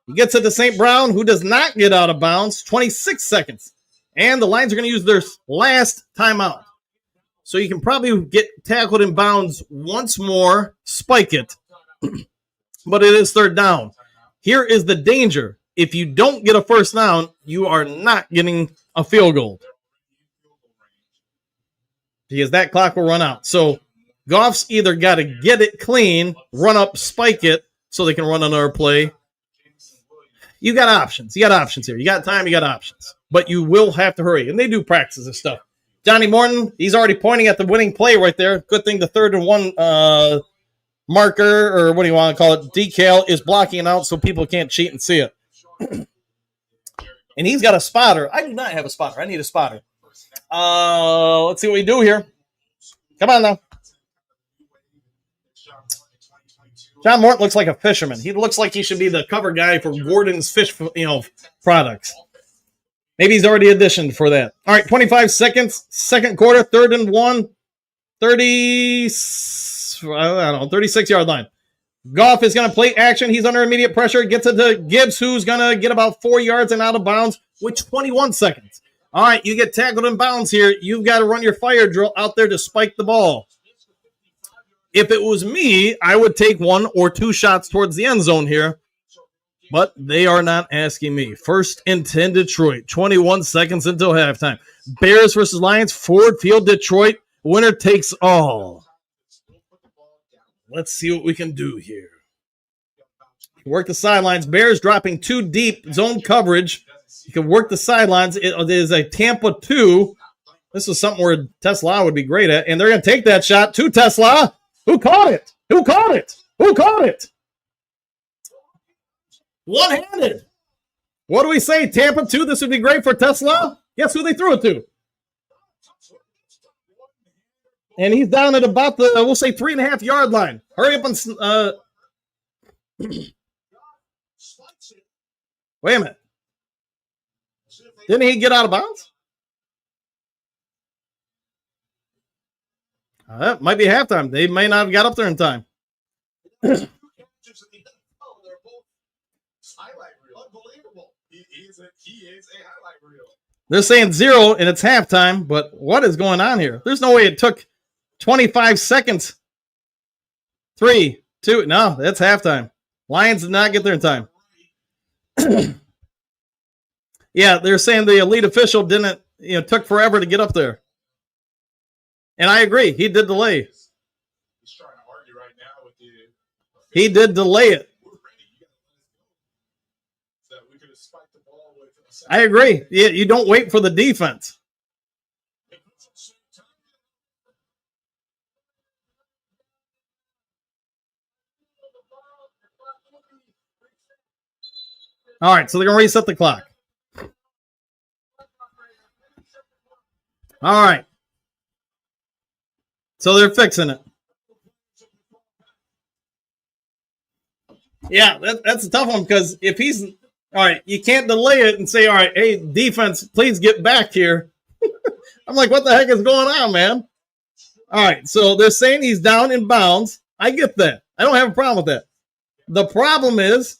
He gets it to St. Brown, who does not get out of bounds. 26 seconds. And the Lions are going to use their last timeout. So you can probably get tackled in bounds once more, spike it. But it is third down. Here is the danger. If you don't get a first down, you are not getting a field goal. Because that clock will run out. So Goff's either got to get it clean, run up, spike it, so they can run another play. You got options. You got options here. You got time, you got options. But you will have to hurry. And they do practice this stuff. Johnny Morton, he's already pointing at the winning play right there. Good thing the 3rd and 1 marker, or what do you want to call it, decal, is blocking it out so people can't cheat and see it. And he's got a spotter. I do not have a spotter. I need a spotter. Let's see what we do here. Come on now. John Morton looks like a fisherman. He looks like he should be the cover guy for Gordon's fish, products. Maybe he's already auditioned for that. All right, 25 seconds, second quarter, 3rd and 1, 36-yard line. Goff is going to play action. He's under immediate pressure. Gets it to Gibbs, who's going to get about 4 yards and out of bounds with 21 seconds. All right, you get tackled in bounds here. You've got to run your fire drill out there to spike the ball. If it was me, I would take 1 or 2 shots towards the end zone here. But they are not asking me. 1st and 10 Detroit. 21 seconds until halftime. Bears versus Lions. Ford Field, Detroit. Winner takes all. Let's see what we can do here. Work the sidelines. Bears dropping 2 deep zone coverage. You can work the sidelines. It is a Tampa 2. This is something where Tesla would be great at. And they're going to take that shot to Tesla. Who caught it? Who caught it? Who caught it? One-handed. What do we say? Tampa 2, this would be great for Tesla. Guess who they threw it to? And he's down at about the, we'll say, 3.5-yard line. Hurry up and... Wait a minute. Didn't he get out of bounds? That might be halftime. They may not have got up there in time. They're saying 0 and it's halftime, but what is going on here? There's no way it took 25 seconds. 3, 2, no, that's halftime. Lions did not get there in time. Yeah, they're saying the elite official didn't, took forever to get up there. And I agree, he did delay. He's trying to argue right now with you. He did delay it. I agree. You don't wait for the defense. All right, so they're going to reset the clock. All right. So they're fixing it. Yeah, that's a tough one because if he's... All right, you can't delay it and say, all right, hey, defense, please get back here. I'm like, what the heck is going on, man? All right, so they're saying he's down in bounds. I get that. I don't have a problem with that. The problem is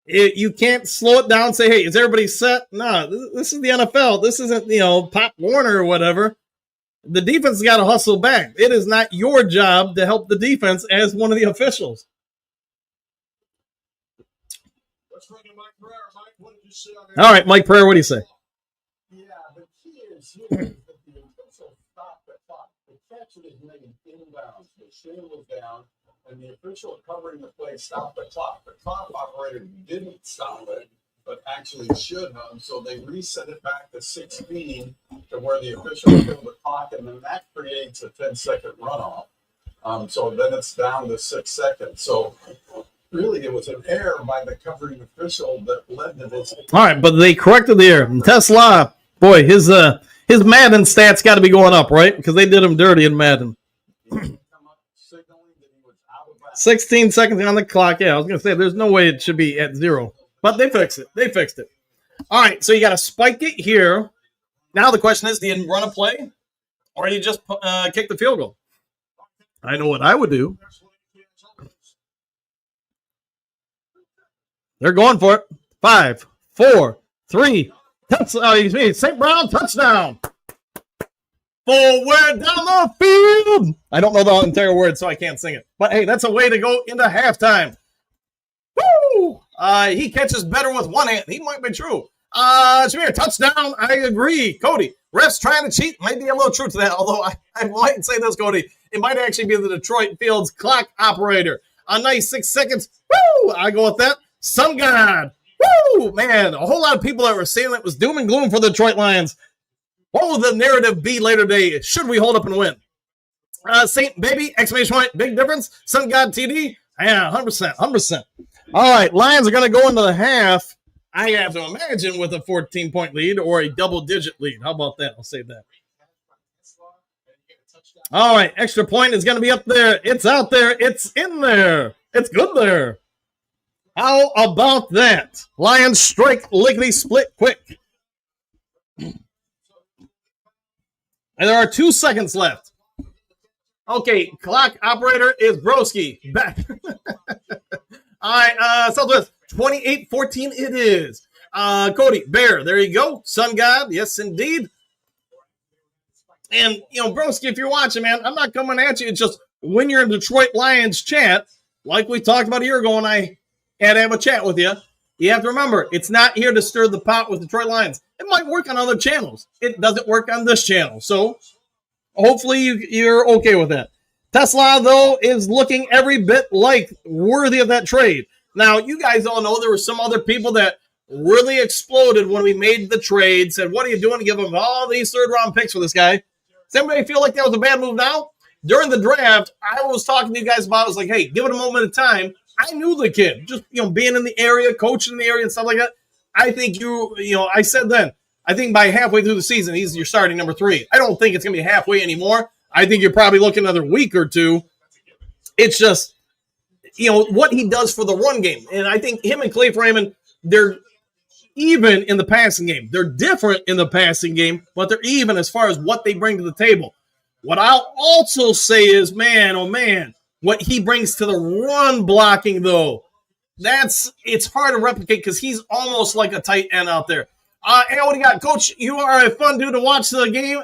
you can't slow it down and say, hey, is everybody set? No, this is the NFL. This isn't, Pop Warner or whatever. The defense has got to hustle back. It is not your job to help the defense as one of the officials. All right, Mike Prayer, what do you say? Yeah, the key is here that the official stopped the clock. The catch was made inbounds. The shin was down, and the official covering the play stopped the clock. The clock operator didn't stop it, but actually should have. So they reset it back to 16 to where the official killed the clock, and then that creates a 10-second runoff. So then it's down to 6 seconds. So really, it was an error by the covering official that led to this. All right, but they corrected the error. Tesla Boy, his Madden stats got to be going up, right? Because they did him dirty in Madden. 16 seconds on the clock. Yeah, I was going to say, there's no way it should be at 0. But they fixed it. All right, so you got to spike it here. Now the question is, do you run a play or do you just kick the field goal? I know what I would do. They're going for it. 5, 4, 3. St. Brown, touchdown. Forward down the field. I don't know the entire word, so I can't sing it. But, hey, that's a way to go into halftime. Woo! He catches better with one hand. He might be true. Shamir, touchdown. I agree. Cody, refs trying to cheat. Might be a little truth to that, although I might say this, Cody. It might actually be the Detroit Fields clock operator. A nice 6 seconds. Woo! I go with that. Sun God. Woo! Man, a whole lot of people that were saying it was doom and gloom for the Detroit Lions. What will the narrative be later today? Should we hold up and win? Saint Baby, exclamation point, big difference. Sun God TD. Yeah, 100%. All right, Lions are going to go into the half. I have to imagine with a 14-point lead or a double-digit lead. How about that? I'll say that. All right, extra point is going to be up there. It's out there. It's in there. It's good there. How about that? Lions strike lickety split quick. And there are 2 seconds left. Okay, clock operator is Broski. Back. All right, Southwest, 28-14 it is. Cody, Bear, there you go. Sun God, yes, indeed. And, Broski, if you're watching, man, I'm not coming at you. It's just when you're in Detroit Lions chat, like we talked about a year ago and I had to have a chat with you, you have to remember, it's not here to stir the pot with Detroit Lions. It might work on other channels. It doesn't work on this channel. So hopefully you're okay with that. Tesla, though, is looking every bit like worthy of that trade. Now, you guys all know there were some other people that really exploded when we made the trade, said, what are you doing to give them all these third-round picks for this guy? Does anybody feel like that was a bad move now? During the draft, I was talking to you guys about, I was like, hey, give it a moment of time. I knew the kid, just, being in the area, coaching in the area and stuff like that. I think I said then, I think by halfway through the season, he's your starting number 3. I don't think it's going to be halfway anymore. I think you're probably looking another week or two. It's just, what he does for the run game. And I think him and Clay Freeman, they're even in the passing game. They're different in the passing game, but they're even as far as what they bring to the table. What I'll also say is, man, oh man, what he brings to the run blocking, though, it's hard to replicate because he's almost like a tight end out there. Hey, what do you got? Coach, you are a fun dude to watch the game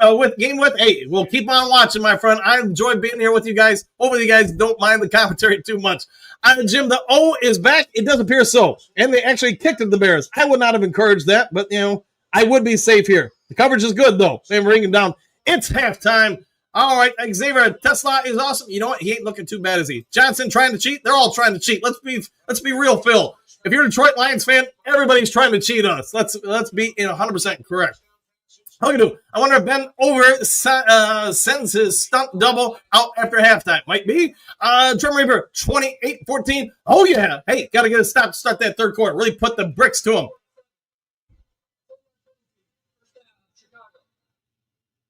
with. Hey, we'll keep on watching, my friend. I enjoy being here with you guys. Hopefully you guys don't mind the commentary too much. Jim, the O is back. It does appear so. And they actually kicked at the Bears. I would not have encouraged that, but, I would be safe here. The coverage is good, though. They're bringing down. It's halftime. All right, Xavier, Tesla is awesome. You know what? He ain't looking too bad, is he? Johnson trying to cheat? They're all trying to cheat. Let's be real, Phil. If you're a Detroit Lions fan, everybody's trying to cheat us. Let's be 100% correct. How you do? I wonder if Ben Over sends his stunt double out after halftime. Might be. Trim Reaper, 28-14. Oh, yeah. Hey, got to get a stop to start that third quarter. Really put the bricks to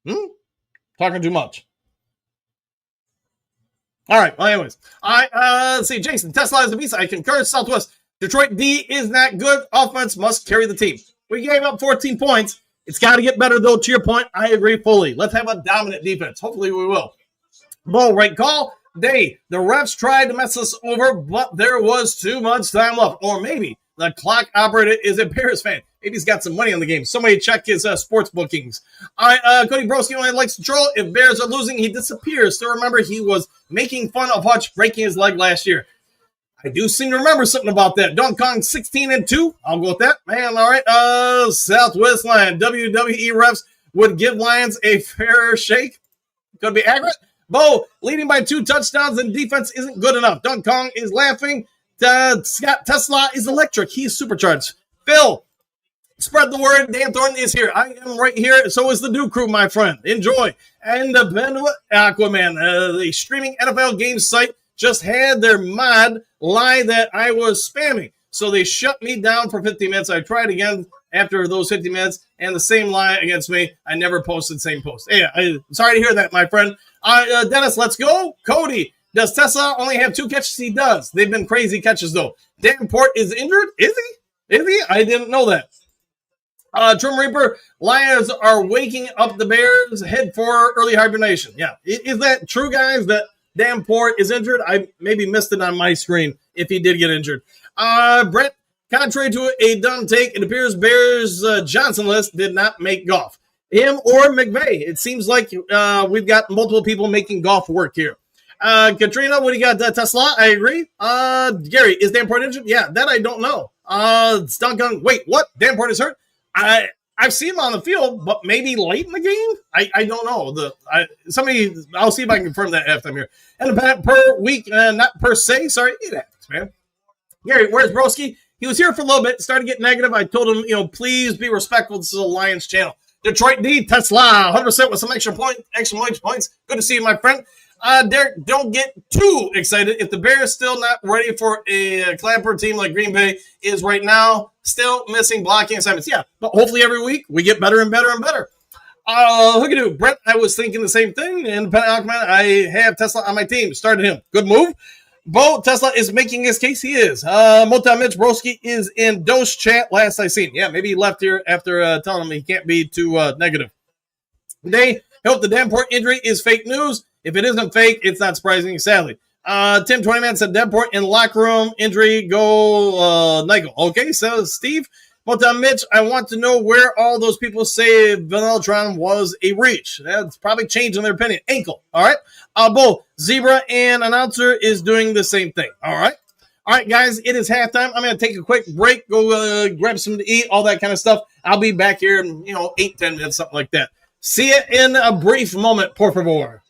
him. Talking too much. All right. Well, anyways. Let's see. Jason, Tesla is the beast. I concur. Southwest. Detroit D is not good. Offense must carry the team. We gave up 14 points. It's got to get better, though. To your point, I agree fully. Let's have a dominant defense. Hopefully we will. Bull, right call. The refs tried to mess us over, but there was too much time left. Or maybe the clock operator is a Bears fan. Maybe he's got some money on the game. Somebody check his sports bookings. Cody Broski only likes to troll. If Bears are losing, he disappears. So remember, he was making fun of Hutch breaking his leg last year. I do seem to remember something about that. Donkey Kong 16-2. I'll go with that. Man, all right. Southwest Lion. WWE refs would give Lions a fair shake. Could be accurate. Bo, leading by 2 touchdowns and defense isn't good enough. Donkey Kong is laughing. Scott Tesla is electric. He's supercharged. Phil, spread the word. Dan Thornton is here. I am right here. So is the Duke crew, my friend. Enjoy. And the Aquaman, the streaming NFL game site, just had their mod lie that I was spamming. So they shut me down for 15 minutes. I tried again. after those 50 minutes, and the same lie against me. I never posted same post. Yeah, I'm sorry to hear that, my friend. Dennis, let's go. Cody, does Tesla only have 2 catches? He does. They've been crazy catches, though. Davenport is injured? Is he? Is he? I didn't know that. Trim Reaper, Lions are waking up the Bears, head for early hibernation. Yeah. Is that true, guys, that Davenport is injured? I maybe missed it on my screen if he did get injured. Brett, contrary to a dumb take, it appears Bears Johnson list did not make Goff. Him or McVay. It seems like we've got multiple people making Goff work here. Katrina, what do you got? Tesla, I agree. Gary, is Davenport injured? Yeah, that I don't know. Stunk, wait, what? Davenport is hurt? I've seen him on the field, but maybe late in the game. I don't know. I'll see if I can confirm that after I'm here. And per week, not per se. Sorry, it happens, man. Gary, where's Broski? He was here for a little bit, started getting negative. I told him, please be respectful. This is a Lions channel. Detroit D, Tesla, 100% with some exclamation points. Good to see you, my friend. Derek, don't get too excited. If the Bears still not ready for a Clapper team like Green Bay is right now, still missing blocking assignments. Yeah, but hopefully every week we get better and better and better. Look at you, Brett. I was thinking the same thing. Independent Alchemist, I have Tesla on my team. Started him. Good move. Bo, Tesla is making his case. He is. Mota Mitch Broski is in Dose chat last I seen. Yeah, maybe he left here after telling him he can't be too negative. They hope the Davenport injury is fake news. If it isn't fake, it's not surprising, sadly. Tim 20man said Davenport in locker room injury, go Nigel. Okay, so Steve, Mota Mitch, I want to know where all those people say Vaneltron was a reach. That's probably changing their opinion. Ankle, all right? Bo, Zebra and Announcer is doing the same thing, all right? All right, guys, it is halftime. I'm going to take a quick break, go grab something to eat, all that kind of stuff. I'll be back here in, 8-10 minutes, something like that. See you in a brief moment, por favor.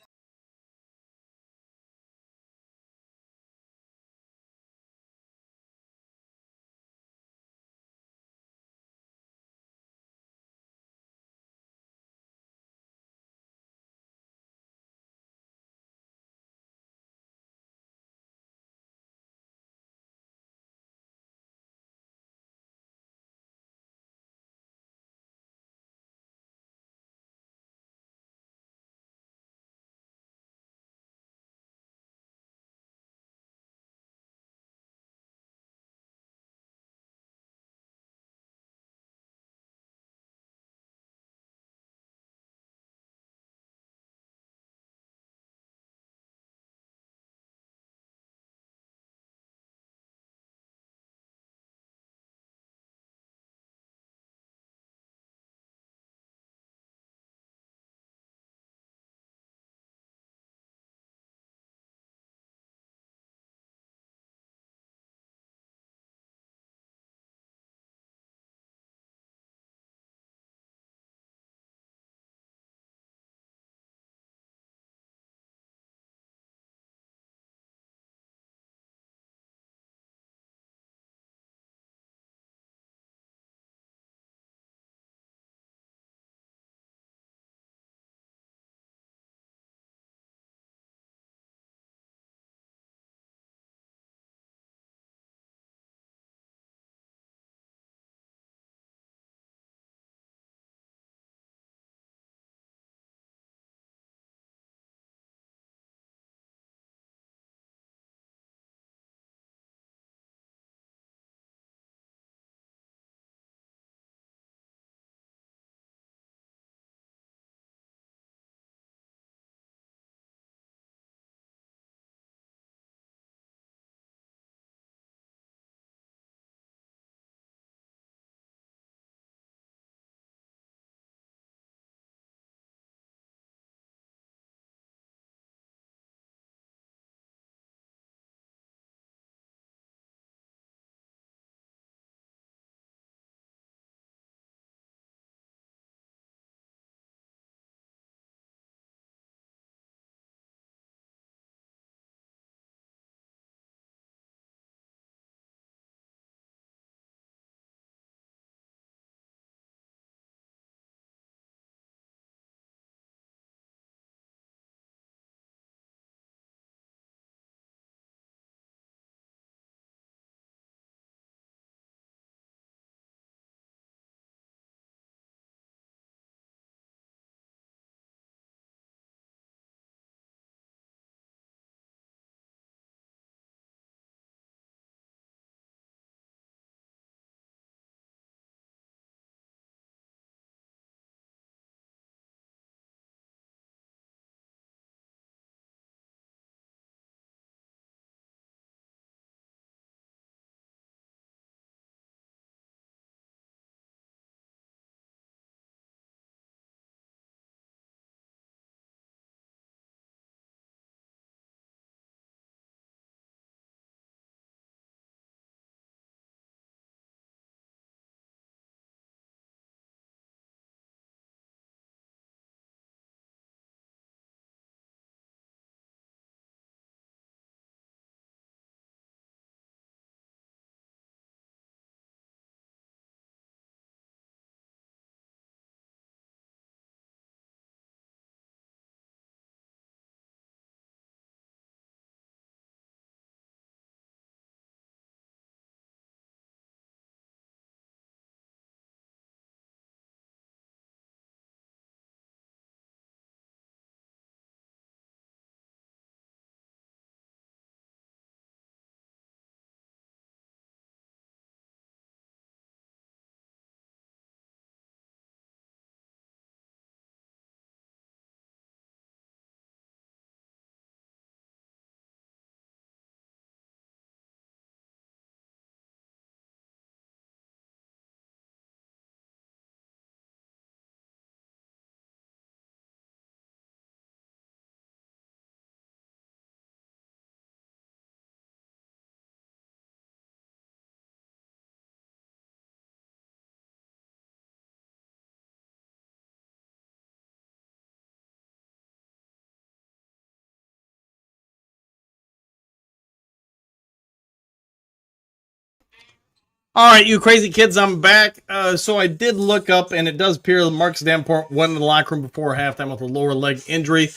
All right, you crazy kids, I'm back. So I did look up, and it does appear that Marcus Davenport went in the locker room before halftime with a lower leg injury.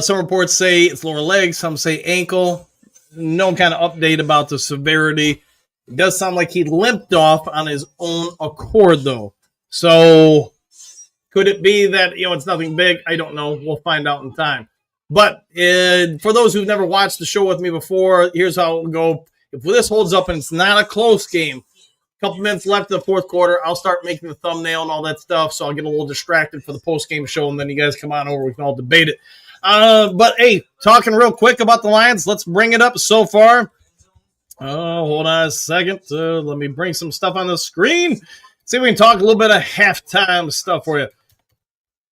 Some reports say it's lower leg, some say ankle. No kind of update about the severity. It does sound like he limped off on his own accord, though. So could it be that, it's nothing big? I don't know. We'll find out in time. But for those who've never watched the show with me before, here's how it will go. If this holds up and it's not a close game, couple minutes left in the fourth quarter, I'll start making the thumbnail and all that stuff, so I'll get a little distracted for the post-game show, and then you guys come on over. We can all debate it. But, hey, talking real quick about the Lions, let's bring it up so far. Hold on a second. Let me bring some stuff on the screen. See if we can talk a little bit of halftime stuff for you.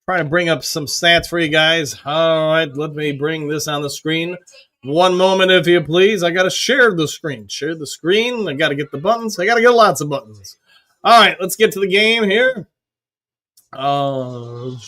Trying to bring up some stats for you guys. All right, let me bring this on the screen. One moment, if you please. I got to share the screen. Share the screen. I got to get the buttons. I got to get lots of buttons. All right, let's get to the game here. Come on.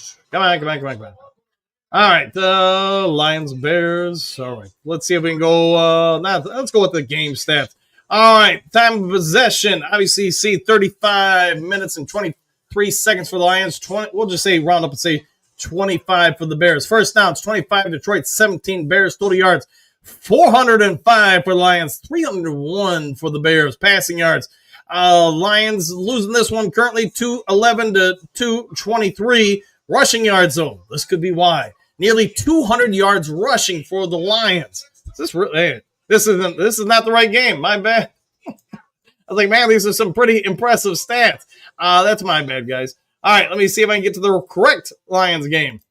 All right, Lions, Bears. All right, let's see if we can go. Let's go with the game stats. All right, time of possession. Obviously, you see 35 minutes and 23 seconds for the Lions. We'll just say round up and say 25 for the Bears. First down, it's 25 Detroit, 17 Bears. Total yards, 405 for the Lions, 301 for the Bears. Passing yards, Lions losing this one currently 211 to 223. Rushing yards, though, this could be why. Nearly 200 yards rushing for the Lions. This is not the right game. My bad. I was like, man, these are some pretty impressive stats. That's my bad, guys. All right, let me see if I can get to the correct Lions game.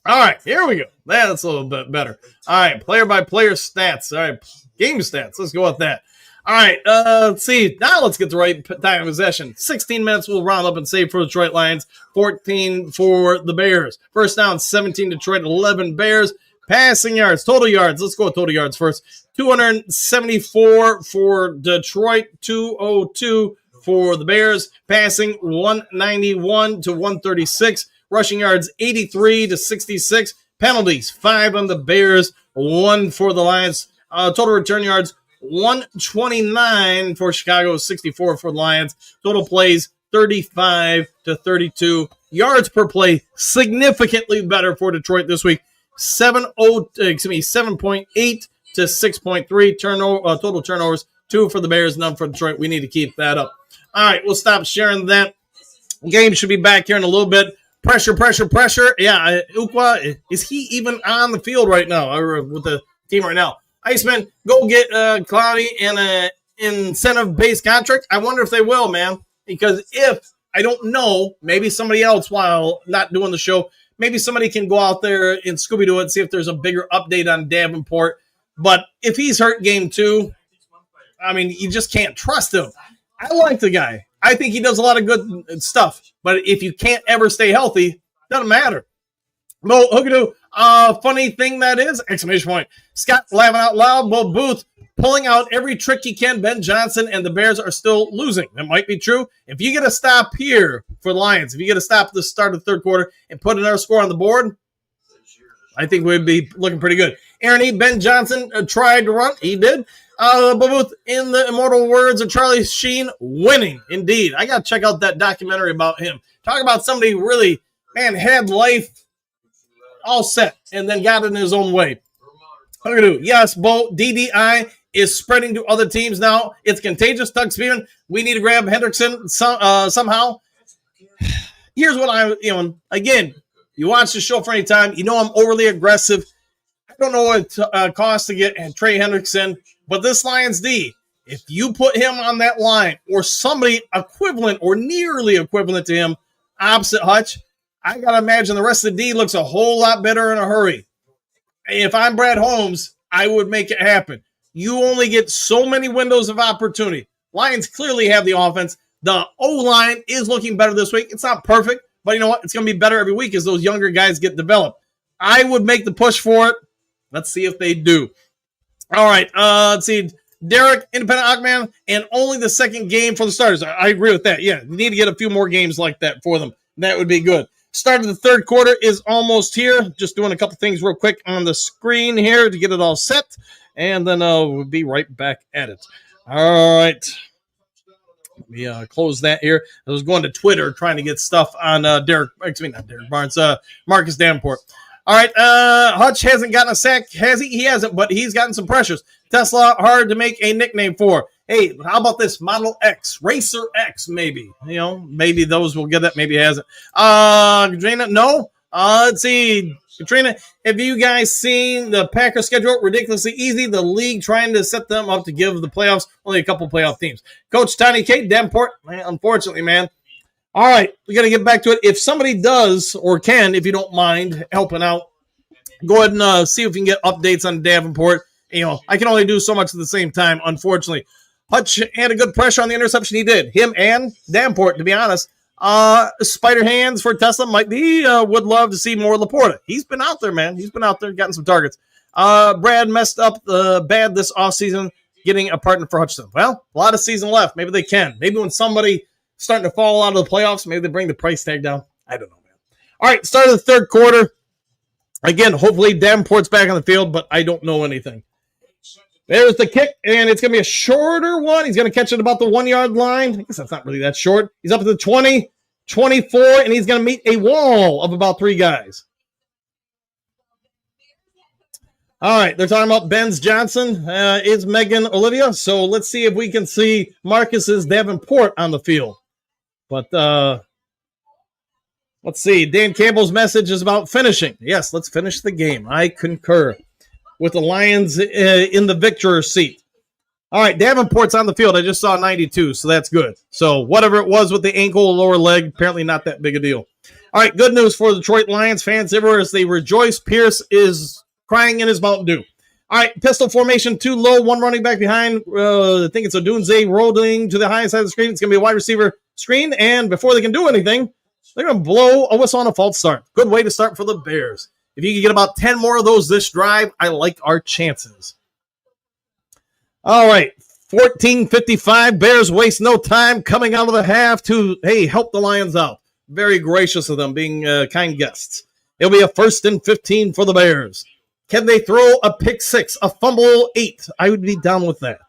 All right, here we go. That's a little bit better. All right, player-by-player stats. All right, game stats. Let's go with that. All right, let's see. Now let's get the right time of possession. 16 minutes we'll round up and save for the Detroit Lions. 14 for the Bears. First down, 17 Detroit, 11 Bears. Passing yards, total yards. Let's go with total yards first. 274 for Detroit, 202 for the Bears. Passing 191 to 136. Rushing yards 83 to 66. Penalties 5 on the Bears, 1 for the Lions. Total return yards 129 for Chicago, 64 for the Lions. Total plays 35 to 32. Yards per play significantly better for Detroit this week. 7.8 to 6.3 total turnovers. 2 for the Bears, none for Detroit. We need to keep that up. All right, we'll stop sharing that. Game should be back here in a little bit. Pressure. Yeah, Ukwa, is he even on the field right now or with the team right now? Iceman, go get Cloudy in an incentive-based contract. I wonder if they will, man. Because if, I don't know, maybe somebody else while not doing the show, maybe somebody can go out there and Scooby-Doo it and see if there's a bigger update on Davenport. But if he's hurt game 2, I mean, you just can't trust him. I like the guy. I think he does a lot of good stuff. But if you can't ever stay healthy, doesn't matter. Mo Hookadoo, funny thing that is, exclamation point. Scott laughing out loud. Bo Booth pulling out every trick he can. Ben Johnson and the Bears are still losing. That might be true. If you get a stop here for the Lions, if you get a stop at the start of the third quarter and put another score on the board, I think we'd be looking pretty good. Aaron E. Ben Johnson tried to run. He did. Bo Booth, in the immortal words of Charlie Sheen, winning. Indeed. I got to check out that documentary about him. Talk about somebody who really, man, had life all set and then got it in his own way. Yes, Bo, DDI is spreading to other teams now. It's contagious. Doug Spearman, we need to grab Hendrickson somehow. Here's what again, you watch the show for any time. You know I'm overly aggressive. I don't know what it costs to get Trey Hendrickson, but this Lions D, if you put him on that line or somebody equivalent or nearly equivalent to him opposite Hutch, I got to imagine the rest of the D looks a whole lot better in a hurry. If I'm Brad Holmes, I would make it happen. You only get so many windows of opportunity. Lions clearly have the offense. The O-line is looking better this week. It's not perfect, but you know what? It's going to be better every week as those younger guys get developed. I would make the push for it. Let's see if they do. All right, let's see. Derek, independent Aquaman, and only the second game for the starters. I agree with that. Yeah, you need to get a few more games like that for them. That would be good. Start of the third quarter is almost here. Just doing a couple things real quick on the screen here to get it all set, and then we'll be right back at it. All right. Let me close that here. I was going to Twitter trying to get stuff on not Derek Barnes, Marcus Davenport. All right, Hutch hasn't gotten a sack, has he? He hasn't, but he's gotten some pressures. Tesla, hard to make a nickname for. Hey, how about this Model X, Racer X, maybe? Maybe those will get it, maybe he hasn't. Katrina, no. Let's see. Katrina, have you guys seen the Packers schedule? Ridiculously easy. The league trying to set them up to give the playoffs only a couple playoff teams. Coach Tiny K, Davenport, unfortunately, man. All right, we got to get back to it. If somebody does or can, if you don't mind helping out, go ahead and see if we can get updates on Davenport. I can only do so much at the same time, unfortunately. Hutch had a good pressure on the interception. He did. Him and Davenport, to be honest. Spider hands for Tesla might be. Would love to see more Laporta. He's been out there, man. He's been out there, gotten some targets. Brad messed up bad this offseason, getting a partner for Hutchinson. Well, a lot of season left. Maybe they can. Maybe when somebody starting to fall out of the playoffs, maybe they bring the price tag down. I don't know, man. All right, start of the third quarter. Again, hopefully Davenport's back on the field, but I don't know anything. There's the kick, and it's going to be a shorter one. He's going to catch it about the 1 yard line. I guess that's not really that short. He's up to the 20, 24, and he's going to meet a wall of about 3 guys. All right, they're talking about Ben's Johnson. It's Megan Olivia. So let's see if we can see Marcus's Davenport on the field. But let's see. Dan Campbell's message is about finishing. Yes, let's finish the game. I concur with the Lions in the victor seat. All right, Davenport's on the field. I just saw 92, so that's good. So whatever it was with the ankle or lower leg, apparently not that big a deal. All right, good news for the Detroit Lions fans everywhere as they rejoice. Pierce is crying in his Mountain Dew. All right, pistol formation, 2 low, 1 running back behind. I think it's Odunze rolling to the high side of the screen. It's going to be a wide receiver screen, and before they can do anything, they're going to blow a whistle on a false start. Good way to start for the Bears. If you can get about 10 more of those this drive, I like our chances. All right, 14:55. Bears waste no time coming out of the half to, help the Lions out. Very gracious of them, being kind guests. It'll be a 1st and 15 for the Bears. Can they throw a pick 6, a fumble 8? I would be down with that.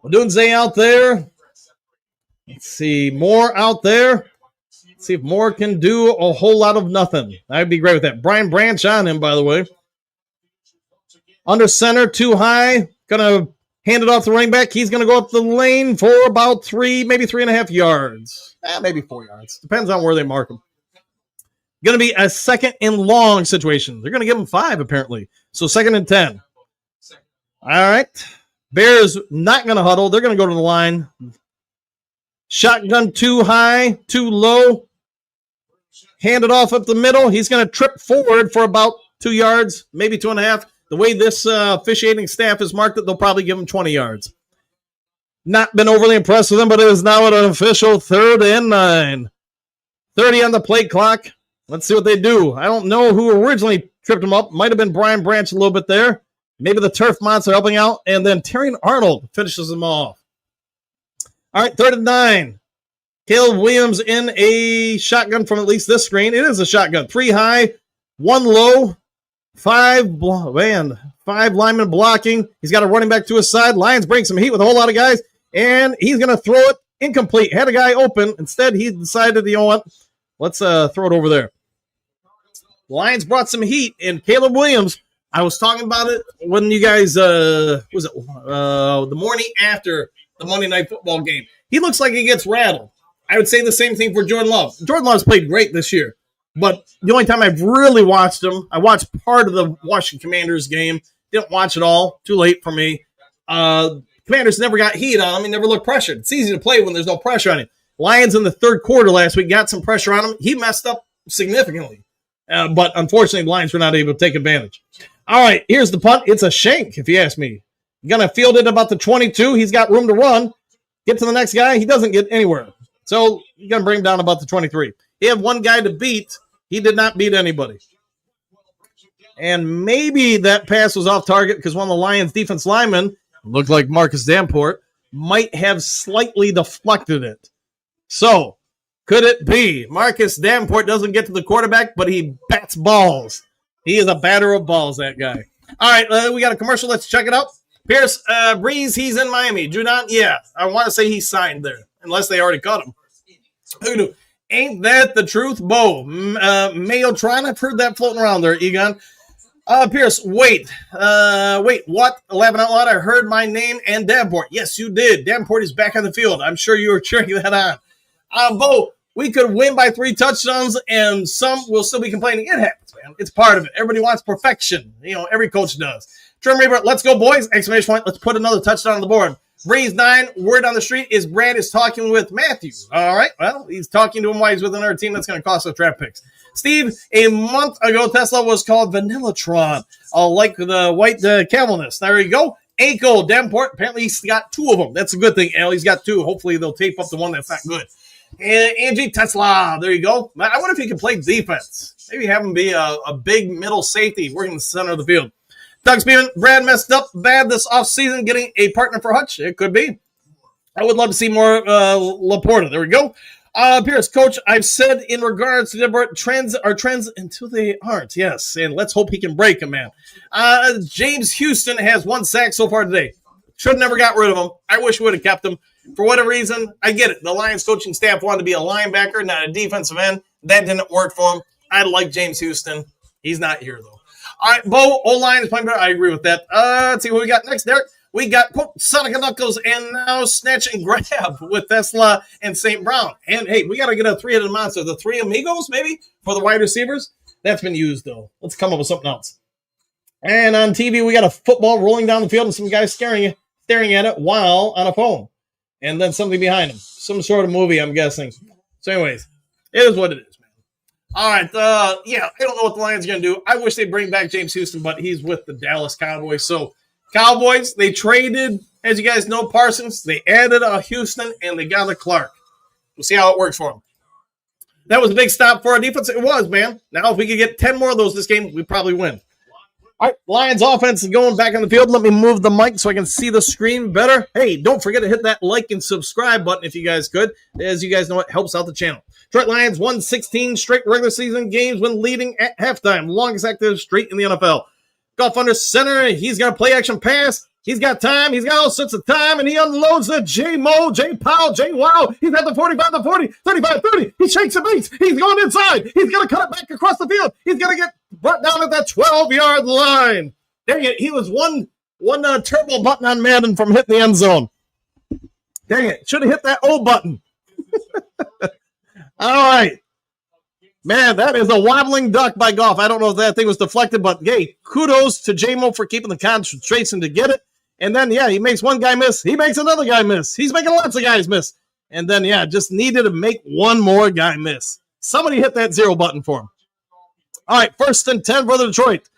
Odunze out there. Let's see, Moore out there. See if Moore can do a whole lot of nothing. I'd be great with that. Brian Branch on him, by the way. Under center, too high. Going to hand it off the running back. He's going to go up the lane for about 3, maybe 3.5 yards. Maybe 4 yards. Depends on where they mark him. Going to be a 2nd and long situation. They're going to give him 5, apparently. So 2nd and 10. All right. Bears not going to huddle. They're going to go to the line. Shotgun too high, too low. Hand it off up the middle. He's going to trip forward for about 2 yards, maybe 2.5. The way this officiating staff has marked it, they'll probably give him 20 yards. Not been overly impressed with him, but it is now an official 3rd and 9. 30 on the play clock. Let's see what they do. I don't know who originally tripped him up. Might have been Brian Branch a little bit there. Maybe the turf monster helping out. And then Terrion Arnold finishes them off. All right, 3rd and 9. Caleb Williams in a shotgun from at least this screen. It is a shotgun. 3 high, 1 low, 5 linemen blocking. He's got a running back to his side. Lions bring some heat with a whole lot of guys, and he's going to throw it incomplete. Had a guy open. Instead, he decided, you know what? Let's throw it over there. Lions brought some heat, and Caleb Williams, I was talking about it when you guys, the morning after the Monday Night Football game. He looks like he gets rattled. I would say the same thing for Jordan Love. Jordan Love's played great this year, but the only time I've really watched him, I watched part of the Washington Commanders game. Didn't watch it all. Too late for me. Commanders never got heat on him. He never looked pressured. It's easy to play when there's no pressure on him. Lions in the 3rd quarter last week got some pressure on him. He messed up significantly. But unfortunately, the Lions were not able to take advantage. All right, here's the punt. It's a shank, if you ask me. Going to field it about the 22. He's got room to run. Get to the next guy. He doesn't get anywhere. So you're going to bring him down about the 23. He had one guy to beat. He did not beat anybody. And maybe that pass was off target because one of the Lions' defense linemen, looked like Marcus Davenport, might have slightly deflected it. So could it be Marcus Davenport doesn't get to the quarterback, but he bats balls? He is a batter of balls, that guy. All right, we got a commercial. Let's check it out. Pierce, Breeze, he's in Miami. Do not, yeah. I want to say he signed there, unless they already cut him. Who knew? Ain't that the truth, Bo? Mayotron, I've heard that floating around there, Egon. Pierce, wait, what? Laughing out loud, I heard my name and Davenport. Yes, you did. Davenport is back on the field. I'm sure you were cheering that on. Bo, we could win by 3 touchdowns, and some will still be complaining. It happens, man. It's part of it. Everybody wants perfection. You know, every coach does. Trim Reaper, let's go, boys. Exclamation point. Let's put another touchdown on the board. Breeze 9, word on the street is Brad is talking with Matthew. All right, well, he's talking to him while he's with another team that's going to cost us draft picks. Steve, a month ago, Tesla was called Vanillatron, like the white Camelness. There you go. Aiko, Davenport, apparently he's got 2 of them. That's a good thing, Al. He's got 2. Hopefully they'll tape up the one that's not good. And Angie Tesla, there you go. I wonder if he can play defense. Maybe have him be a big middle safety working in the center of the field. Doug Spearman, Brad messed up bad this offseason getting a partner for Hutch. It could be. I would love to see more Laporta. There we go. Pierce, Coach, I've said in regards to Deborah, trends are trends until they aren't. Yes, and let's hope he can break them, man. James Houston has 1 sack so far today. Should have never got rid of him. I wish we would have kept him. For whatever reason, I get it. The Lions coaching staff wanted to be a linebacker, not a defensive end. That didn't work for him. I like James Houston. He's not here, though. All right, Bo, O-line is playing better. I agree with that. Let's see what we got next, Derek. We got, quote, Sonic and Knuckles, and now Snatch and Grab with Tesla and St. Brown. And, hey, we got to get a 3-headed monster. The 3 Amigos, maybe, for the wide receivers. That's been used, though. Let's come up with something else. And on TV, we got a football rolling down the field and some guys staring at it while on a phone. And then something behind him. Some sort of movie, I'm guessing. So, anyways, it is what it is. All right, I don't know what the Lions are going to do. I wish they'd bring back James Houston, but he's with the Dallas Cowboys. So, Cowboys, they traded, as you guys know, Parsons. They added a Houston, and they got a Clark. We'll see how it works for them. That was a big stop for our defense. It was, man. Now, if we could get 10 more of those this game, we probably win. All right, Lions offense is going back on the field. Let me move the mic so I can see the screen better. Hey, don't forget to hit that like and subscribe button if you guys could. As you guys know, it helps out the channel. Detroit Lions won 16 straight regular season games when leading at halftime. Longest active streak in the NFL. Goff under center. He's got a play action pass. He's got time. He's got all sorts of time, and he unloads the J-Mo, J-Pow, J-Wow. He's at the 45, the 40, 35, 30. He shakes the base. He's going inside. He's going to cut it back across the field. He's going to get brought down at that 12-yard line. Dang it. He was one turbo button on Madden from hitting the end zone. Dang it. Should have hit that O button. All right. Man, that is a wobbling duck by Goff. I don't know if that thing was deflected, but, hey, kudos to J-Mo for keeping the concentration to get it. And then, he makes one guy miss. He makes another guy miss. He's making lots of guys miss. And then, just needed to make one more guy miss. Somebody hit that 0 button for him. All right, 1st and 10 for the Detroit.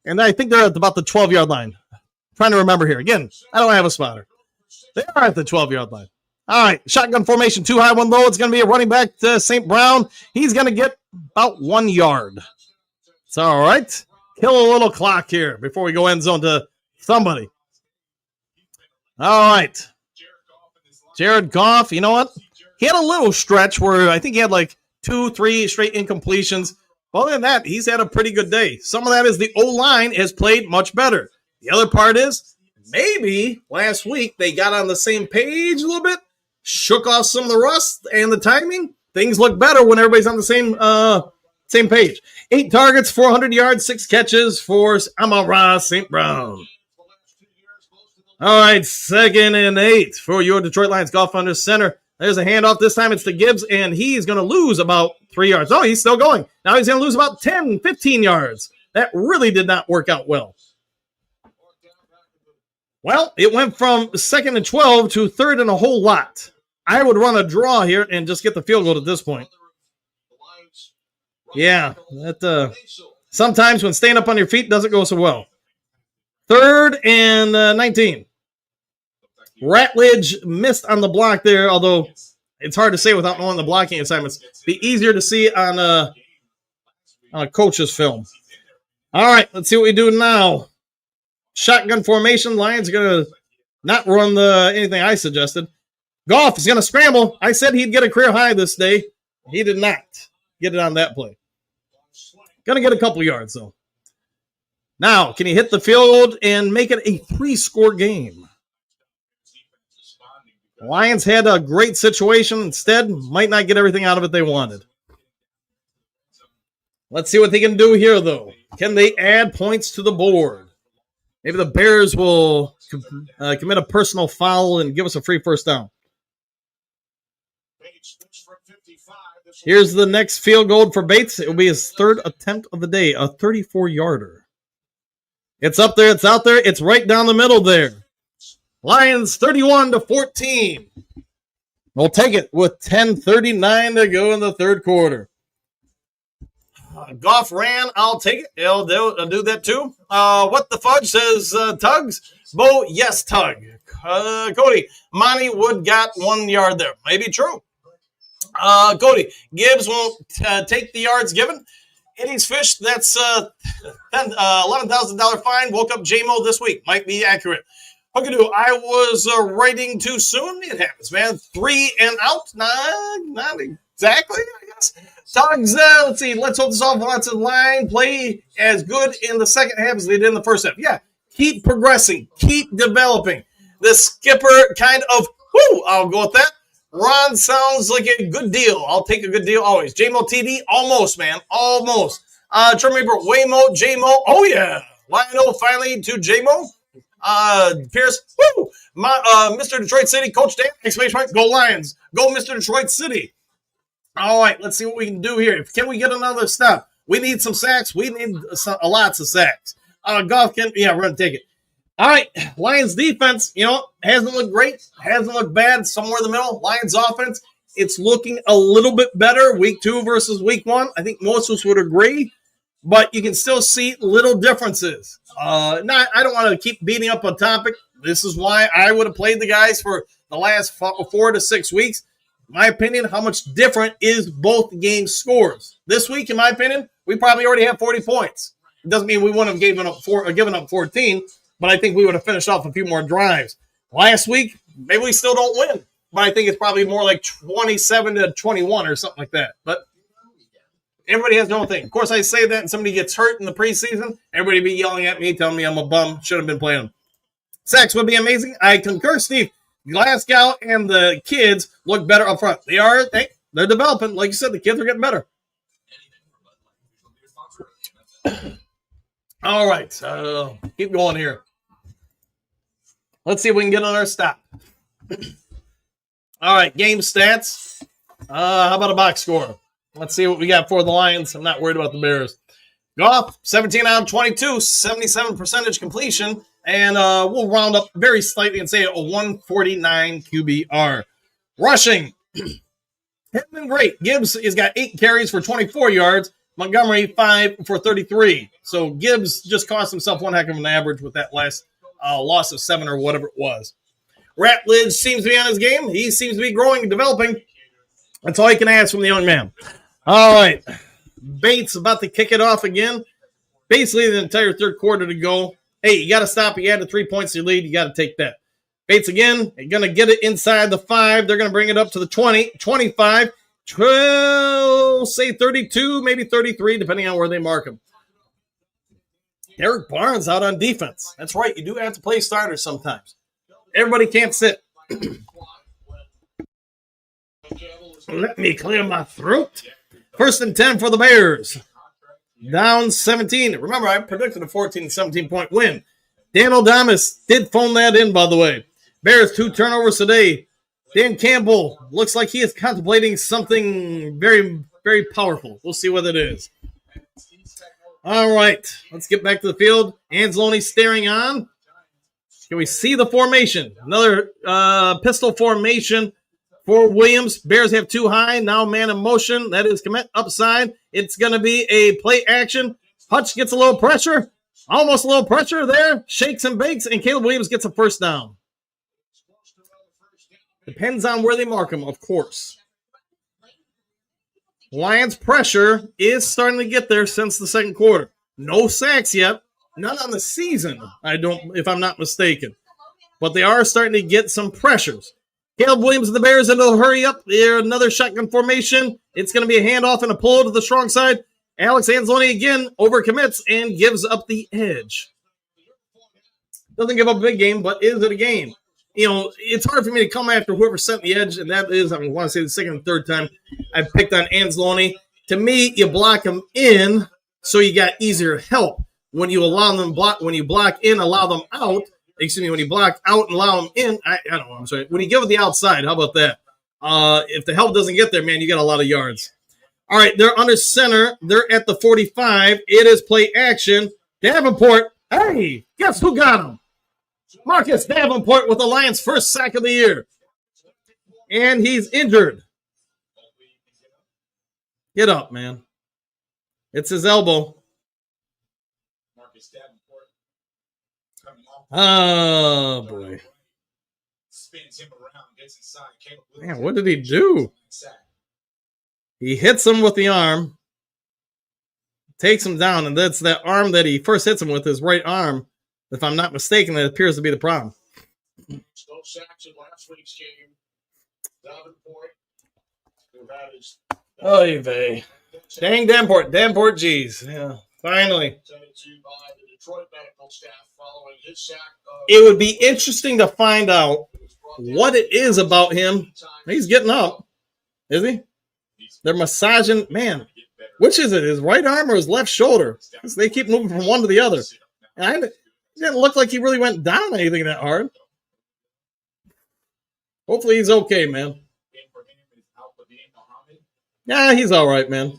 And I think they're at about the 12-yard line. I'm trying to remember here. Again, I don't have a spotter. They are at the 12-yard line. All right, shotgun formation, 2 high, 1 low. It's going to be a running back to St. Brown. He's going to get about 1 yard. It's all right. Kill a little clock here before we go end zone to somebody. All right. Jared Goff, you know what? He had a little stretch where I think he had like 2-3 straight incompletions. Other than that, he's had a pretty good day. Some of that is the O-line has played much better. The other part is maybe last week they got on the same page a little bit, shook off some of the rust and the timing. Things look better when everybody's on the same page. 8 targets, 400 yards, 6 catches for Amon-Ra St. Brown. All right, 2nd and 8 for your Detroit Lions. Goff under center. There's a handoff. This time it's to Gibbs, and he's going to lose about 3 yards. Oh, he's still going. Now he's going to lose about 10, 15 yards. That really did not work out well. Well, it went from 2nd and 12 to 3rd and a whole lot. I would run a draw here and just get the field goal at this point. Yeah, that sometimes when staying up on your feet doesn't go so well. 3rd and 19. Ratledge missed on the block there, although it's hard to say without knowing the blocking assignments. Be easier to see on a coach's film. All right, let's see what we do now. Shotgun formation. Lions are going to not run anything I suggested. Goff is going to scramble. I said he'd get a career high this day. He did not get it on that play. Going to get a couple yards, though. Now, can he hit the field and make it a 3-score game? Lions had a great situation. Instead, might not get everything out of it they wanted. Let's see what they can do here, though. Can they add points to the board? Maybe the Bears will commit a personal foul and give us a free first down. Here's the next field goal for Bates. It will be his 3rd attempt of the day, a 34-yarder. It's up there. It's out there. It's right down the middle there. Lions 31-14. We'll take it with 10:39 to go in the third quarter. Goff ran. I'll take it. I'll do that too. What the fudge says Tugs? Bo, yes, Tug. Cody, Monty Wood got 1 yard there. Maybe true. Cody, Gibbs won't take the yards given. Eddie's Fish, that's $11,000 fine. Woke up J-Mo this week. Might be accurate. Hookadoo, I was writing too soon. It happens, man. 3 and out. Not exactly, I guess. Tugs, let's see. Let's hope this offensive line play as good in the second half as they did in the first half. Yeah, keep progressing. Keep developing. The skipper kind of, I'll go with that. Ron sounds like a good deal. I'll take a good deal always. J-Mo TD, almost, man. Almost. Terminator, Waymo, J-Mo. Oh, yeah. Lionel finally to J-Mo. Pierce, Mr. Detroit City, Coach Dan, exclamation point, go Lions. Go Mr. Detroit City. All right, let's see what we can do here. Can we get another stop? We need some sacks. We need lots of sacks. Goff can, we're going to take it. All right, Lions defense, hasn't looked great, hasn't looked bad, somewhere in the middle. Lions offense, it's looking a little bit better week 2 versus week 1. I think most of us would agree, but you can still see little differences. I don't want to keep beating up on topic. This is why I would have played the guys for the last 4 to 6 weeks. In my opinion, how much different is both game scores? This week, in my opinion, we probably already have 40 points. It doesn't mean we wouldn't have given up 14, but I think we would have finished off a few more drives. Last week, maybe we still don't win, but I think it's probably more like 27-21 or something like that. But everybody has their own thing. Of course, I say that and somebody gets hurt in the preseason, everybody be yelling at me, telling me I'm a bum, should have been playing. Sacks would be amazing. I concur, Steve. Glasgow and the kids look better up front. They're developing. Like you said, the kids are getting better. All right. Keep going here. Let's see if we can get on our stop. All right. Game stats. How about a box score? Let's see what we got for the Lions. I'm not worried about the Bears. Goff, 17 out of 22, 77% completion. And we'll round up very slightly and say a 149 QBR. Rushing. Hasn't been great. Gibbs has got 8 carries for 24 yards. Montgomery, 5 for 33. So Gibbs just cost himself one heck of an average with that last loss of 7 or whatever it was. Ratledge seems to be on his game. He seems to be growing and developing. That's all you can ask from the young man. All right. Bates about to kick it off again. Basically, the entire third quarter to go. Hey, you got to stop. You had a 3 points to your lead. You got to take that. Bates again. You're going to get it inside the 5. They're going to bring it up to the 20, 25. Say 32, maybe 33, depending on where they mark him. Derek Barnes out on defense. That's right. You do have to play starters sometimes. Everybody can't sit. Let me clear my throat. 1st and 10 for the Bears. Down 17. Remember, I predicted a 17-point win. Dan O'Damas did phone that in, by the way. Bears 2 turnovers today. Dan Campbell looks like he is contemplating something very, very powerful. We'll see what it is. All right. Let's get back to the field. Anzalone staring on. Can we see the formation? Another pistol formation for Williams. Bears have 2 high. Now man in motion. That is commit upside. It's going to be a play action. Hutch gets a little pressure. Almost a little pressure there. Shakes and bakes. And Caleb Williams gets a first down. Depends on where they mark him, of course. Lions pressure is starting to get there since the second quarter. No sacks yet. None on the season, if I'm not mistaken. But they are starting to get some pressures. Caleb Williams and the Bears into the hurry up. They're another shotgun formation. It's going to be a handoff and a pull to the strong side. Alex Anzalone again overcommits and gives up the edge. Doesn't give up a big game, but is it a game? You know, it's hard for me to come after whoever sent the edge, and that is, I want to say the second and third time I've picked on Anzalone. To me, you block them in, so you got easier help. When you allow them when you block in, allow them out. Excuse me, when you block out and allow them in, I don't know. I'm sorry. When you give it the outside, how about that? If the help doesn't get there, man, you got a lot of yards. All right, they're under center. They're at the 45. It is play action. Davenport. Hey, guess who got him? Marcus Davenport with the Lions' first sack of the year. And he's injured. Get up, man. It's his elbow. Oh, boy. Man, what did he do? He hits him with the arm, takes him down, and that's that arm that he first hits him with, his right arm. If I'm not mistaken, that appears to be the problem. No sacks in last week's game. Davenport, who had his... Oy vey. Dang Davenport. Davenport, geez. Yeah, finally. It would be interesting to find out what it is about him. He's getting up. Is he? They're massaging. Man, which is it? His right arm or his left shoulder? Because they keep moving from one to the other. And it didn't look like he really went down anything that hard. Hopefully he's okay, man. Yeah, he's all right, man.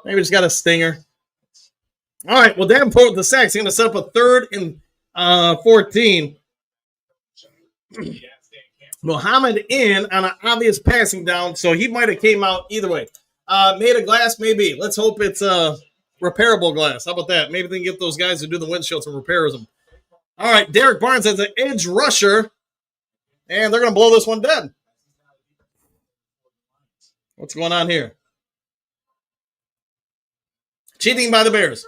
Maybe just got a stinger. All right, well, Davenport with the sacks. He's going to set up a 3rd and 14. Muhammad in on an obvious passing down, so he might have came out either way. Made of glass, maybe. Let's hope it's repairable glass. How about that? Maybe they can get those guys who do the windshields and repairs them. All right, Derek Barnes has an edge rusher, and they're going to blow this one dead. What's going on here? Cheating by the Bears.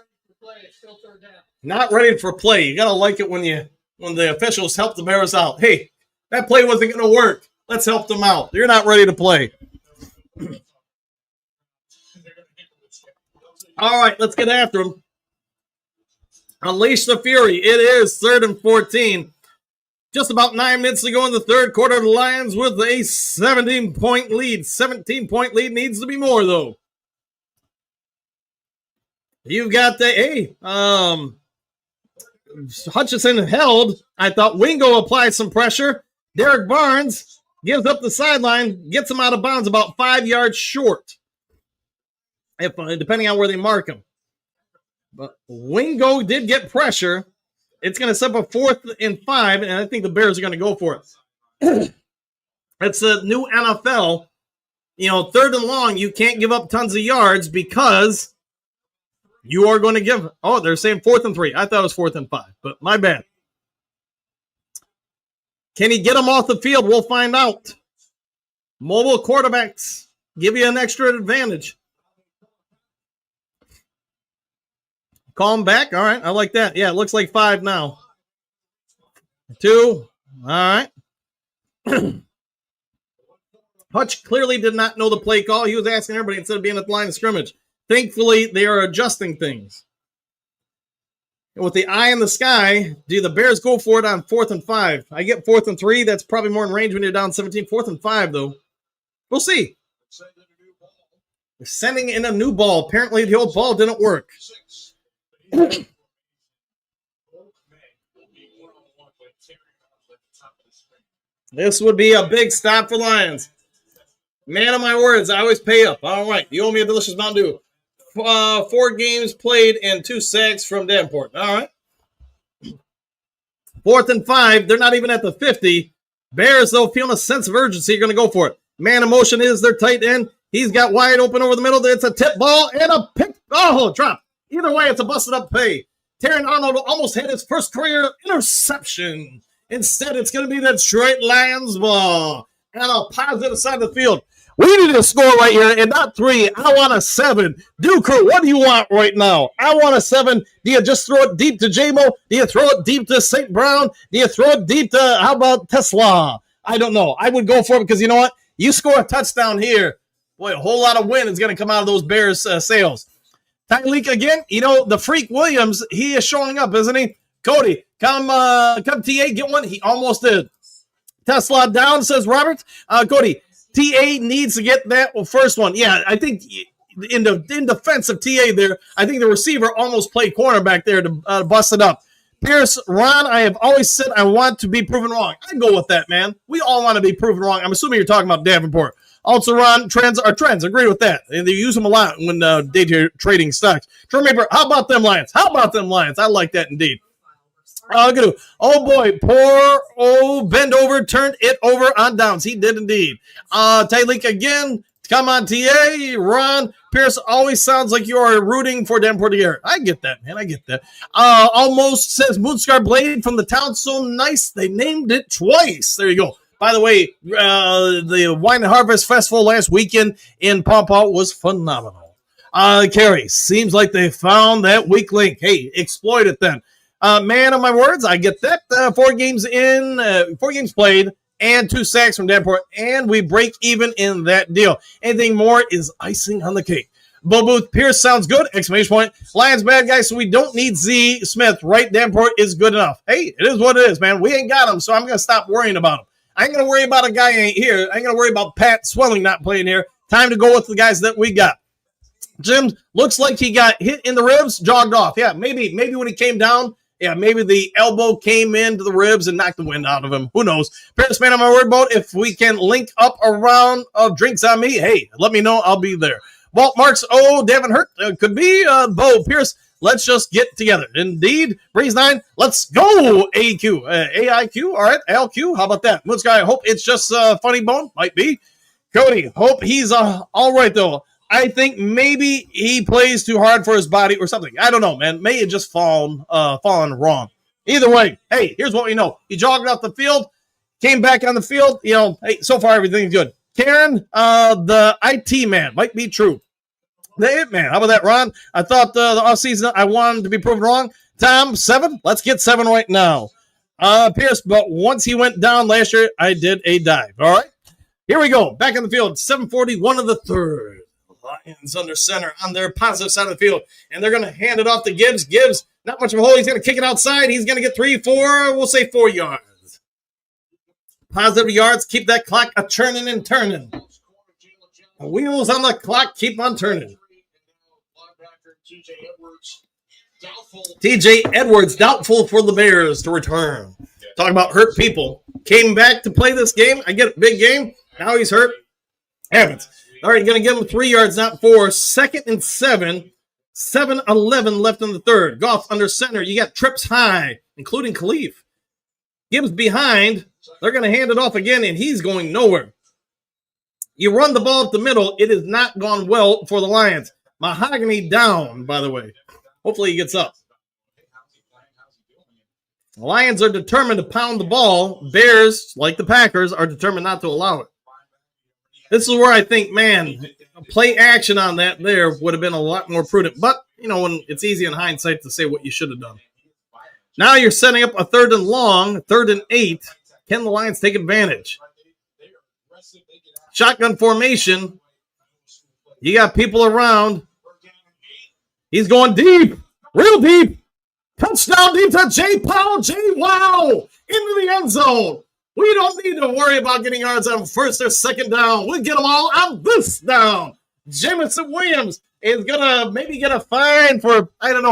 Not ready for play. You got to like it when the officials help the Bears out. Hey, that play wasn't going to work. Let's help them out. You're not ready to play. All right, let's get after them. Unleash the fury. It is 3rd and 14. Just about 9 minutes to go in the third quarter. The Lions with a 17-point lead. 17-point lead needs to be more, though. You've got Hutchinson held. I thought Wingo applied some pressure. Derek Barnes gives up the sideline, gets him out of bounds about 5 yards short, depending on where they mark him. But Wingo did get pressure. It's going to set up a 4th and 5, and I think the Bears are going to go for it. It's the new NFL. You know, 3rd and long, you can't give up tons of yards because you are going to give. Oh, they're saying 4th and 3. I thought it was 4th and 5, but my bad. Can he get them off the field? We'll find out. Mobile quarterbacks give you an extra advantage. Call him back. All right, I like that. Yeah, it looks like 5 now. 2. All right. Hutch clearly did not know the play call. He was asking everybody instead of being at the line of scrimmage. Thankfully, they are adjusting things. And with the eye in the sky, do the Bears go for it on 4th and 5? I get 4th and 3. That's probably more in range when you're down 17. 4th and 5, though. We'll see. They're sending in a new ball. Apparently, the old ball didn't work. This would be a big stop for Lions. Man of my words, I always pay up. All right, you owe me a delicious Mountain Dew. 4 games played and 2 sacks from Davenport. All right. 4th and 5. They're not even at the 50. Bears, though, feeling a sense of urgency, are going to go for it. Man in motion is their tight end. He's got wide open over the middle. It's a tip ball and a pick. Oh, drop. Either way, it's a busted up play. Terran Arnold almost had his first career interception. Instead, it's going to be the Detroit Lions ball. And a positive side of the field. We need a score right here and not 3. I want a 7. Duke, what do you want right now? I want a 7. Do you just throw it deep to J-Mo? Do you throw it deep to St. Brown? Do you throw it deep to, how about Tesla? I don't know. I would go for it because you know what? You score a touchdown here. Boy, a whole lot of wind is going to come out of those Bears' sails. Tyreek again. The Freak Williams, he is showing up, isn't he? Cody, come TA, get one. He almost did. Tesla down, says Robert. Cody, TA needs to get that first one. Yeah, I think in defense of TA there, I think the receiver almost played cornerback there to bust it up. Pierce, Ron, I have always said I want to be proven wrong. I go with that, man. We all want to be proven wrong. I'm assuming you're talking about Davenport. Also, Ron, trends are trends. Agree with that. And they use them a lot when day trading stocks. Remember, how about them Lions? I like that indeed. Oh boy, poor bend over, turned it over on downs. He did indeed. Tyreek again. Come on, TA. Ron Pierce always sounds like you are rooting for Davenport here. I get that, man. I get that. Almost says Moonscar Blade from the town. So nice. They named it twice. There you go. By the way, the Wine and Harvest Festival last weekend in Paw was phenomenal. Carrie, seems like they found that weak link. Hey, exploit it then. Man of my words, I get that. 4 games played, and 2 sacks from Davenport, and we break even in that deal. Anything more is icing on the cake. Bo Booth, Pierce sounds good, exclamation point. Lions bad guy, so we don't need Z Smith, right? Davenport is good enough. Hey, it is what it is, man. We ain't got him, so I'm going to stop worrying about him. I ain't going to worry about a guy who ain't here. I ain't going to worry about Pat Swelling not playing here. Time to go with the guys that we got. Jim, looks like he got hit in the ribs, jogged off. Yeah, maybe when he came down, yeah, maybe the elbow came into the ribs and knocked the wind out of him. Who knows? Paris man on my word boat. If we can link up a round of drinks on me, hey, let me know. I'll be there. Walt Marks, Devin Hurt. Could be Bo Pierce. Let's just get together. Indeed. Breeze 9. Let's go. AQ. AIQ. All right. LQ. How about that? Moon Sky. I hope it's just funny bone. Might be. Cody. Hope he's all right, though. I think maybe he plays too hard for his body or something. I don't know, man. May have just fallen wrong. Either way, hey, here's what we know. He jogged off the field, came back on the field. Hey, so far everything's good. Karen, the IT man, might be true. The it man, how about that, Ron? I thought the offseason I wanted to be proven wrong. Tom, 7. Let's get 7 right now. Pierce, but once he went down last year, I did a dive. All right, here we go. Back on the field, 7:41 of the third. Lions under center on their positive side of the field, and they're going to hand it off to Gibbs. Gibbs, not much of a hole. He's going to kick it outside. He's going to get 3, 4, we'll say 4 yards. Positive yards, keep that clock a-churning and turning. The wheels on the clock keep on turning. TJ Edwards, doubtful for the Bears to return. Talking about hurt people. Came back to play this game. I get it, big game. Now he's hurt. Happens. All right, going to give him 3 yards, not 4. 2nd and 7. 7:11 left in the third. Goff under center. You got trips high, including Khalif. Gibbs behind. They're going to hand it off again, and he's going nowhere. You run the ball up the middle. It has not gone well for the Lions. Mahogany down, by the way. Hopefully he gets up. The Lions are determined to pound the ball. Bears, like the Packers, are determined not to allow it. This is where I think, man, play action on that there would have been a lot more prudent. But, when it's easy in hindsight to say what you should have done. Now you're setting up a 3rd and long, 3rd and 8. Can the Lions take advantage? Shotgun formation. You got people around. He's going deep, real deep. Touchdown deep to Jay Powell. Wow, into the end zone. We don't need to worry about getting yards on 1st or 2nd down. We'll get them all on this down. Jamison Williams is going to maybe get a fine for,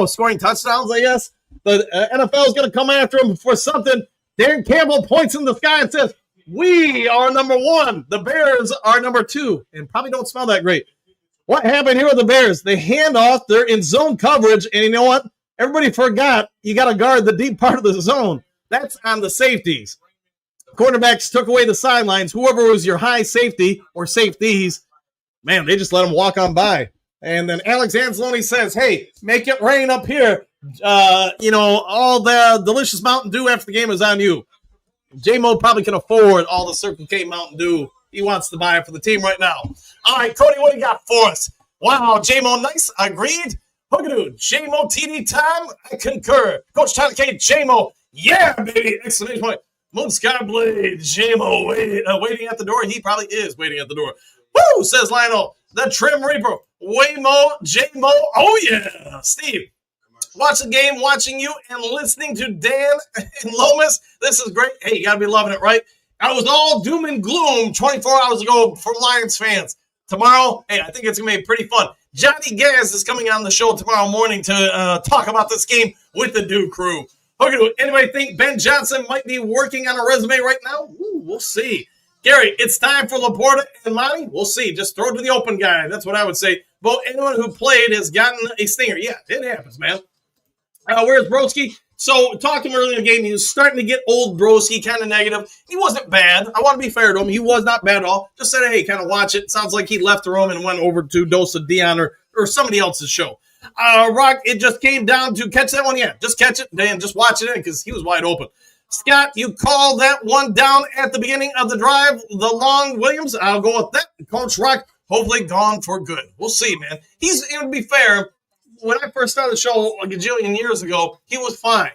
scoring touchdowns, I guess. The NFL is going to come after him for something. Darren Campbell points in the sky and says, we are number 1. The Bears are number 2. And probably don't smell that great. What happened here with the Bears? They hand off. They're in zone coverage. And you know what? Everybody forgot you got to guard the deep part of the zone. That's on the safeties. Quarterbacks took away the sidelines. Whoever was your high safety or safeties, man, they just let them walk on by. And then Alex Anzalone says, hey, make it rain up here. All the delicious Mountain Dew after the game is on you. J-Mo probably can afford all the Circle K Mountain Dew he wants to buy it for the team right now. All right, Cody, what do you got for us? Wow, J-Mo, nice. Agreed. Hookadoo, J-Mo TD time. I concur. Coach Tyler K, J-Mo. Yeah, baby. Exclamation point. Moon Sky Blade, J-Mo waiting at the door. He probably is waiting at the door. Woo, says Lionel. the Trim Reaper, Waymo, J-Mo. Oh, yeah. Steve, watch the game, watching you, and listening to Dan and Lomas. This is great. Hey, you got to be loving it, right? I was all doom and gloom 24 hours ago for Lions fans. Tomorrow, hey, I think it's going to be pretty fun. Johnny Gaz is coming on the show tomorrow morning to talk about this game with the Dew crew. Okay, anybody think Ben Johnson might be working on a resume right now? Ooh, we'll see. Gary, it's time for Laporta and Monty. We'll see. Just throw it to the open guy. That's what I would say. But anyone who played has gotten a stinger. Yeah, it happens, man. Where's Broski? So, talked to him earlier in the game. He was starting to get old Broski, kind of negative. He wasn't bad. I want to be fair to him. He was not bad at all. Just said, hey, kind of watch it. Sounds like he left the room and went over to Dose of Dion or somebody else's show. Rock, it just came down to catch that one. Yeah, just catch it, Dan. Just watch it in because he was wide open. Scott, you called that one down at the beginning of the drive, the long Williams. I'll go with that. Coach Rock, hopefully gone for good. We'll see, man. To be fair, when I first started the show a gajillion years ago, he was fine.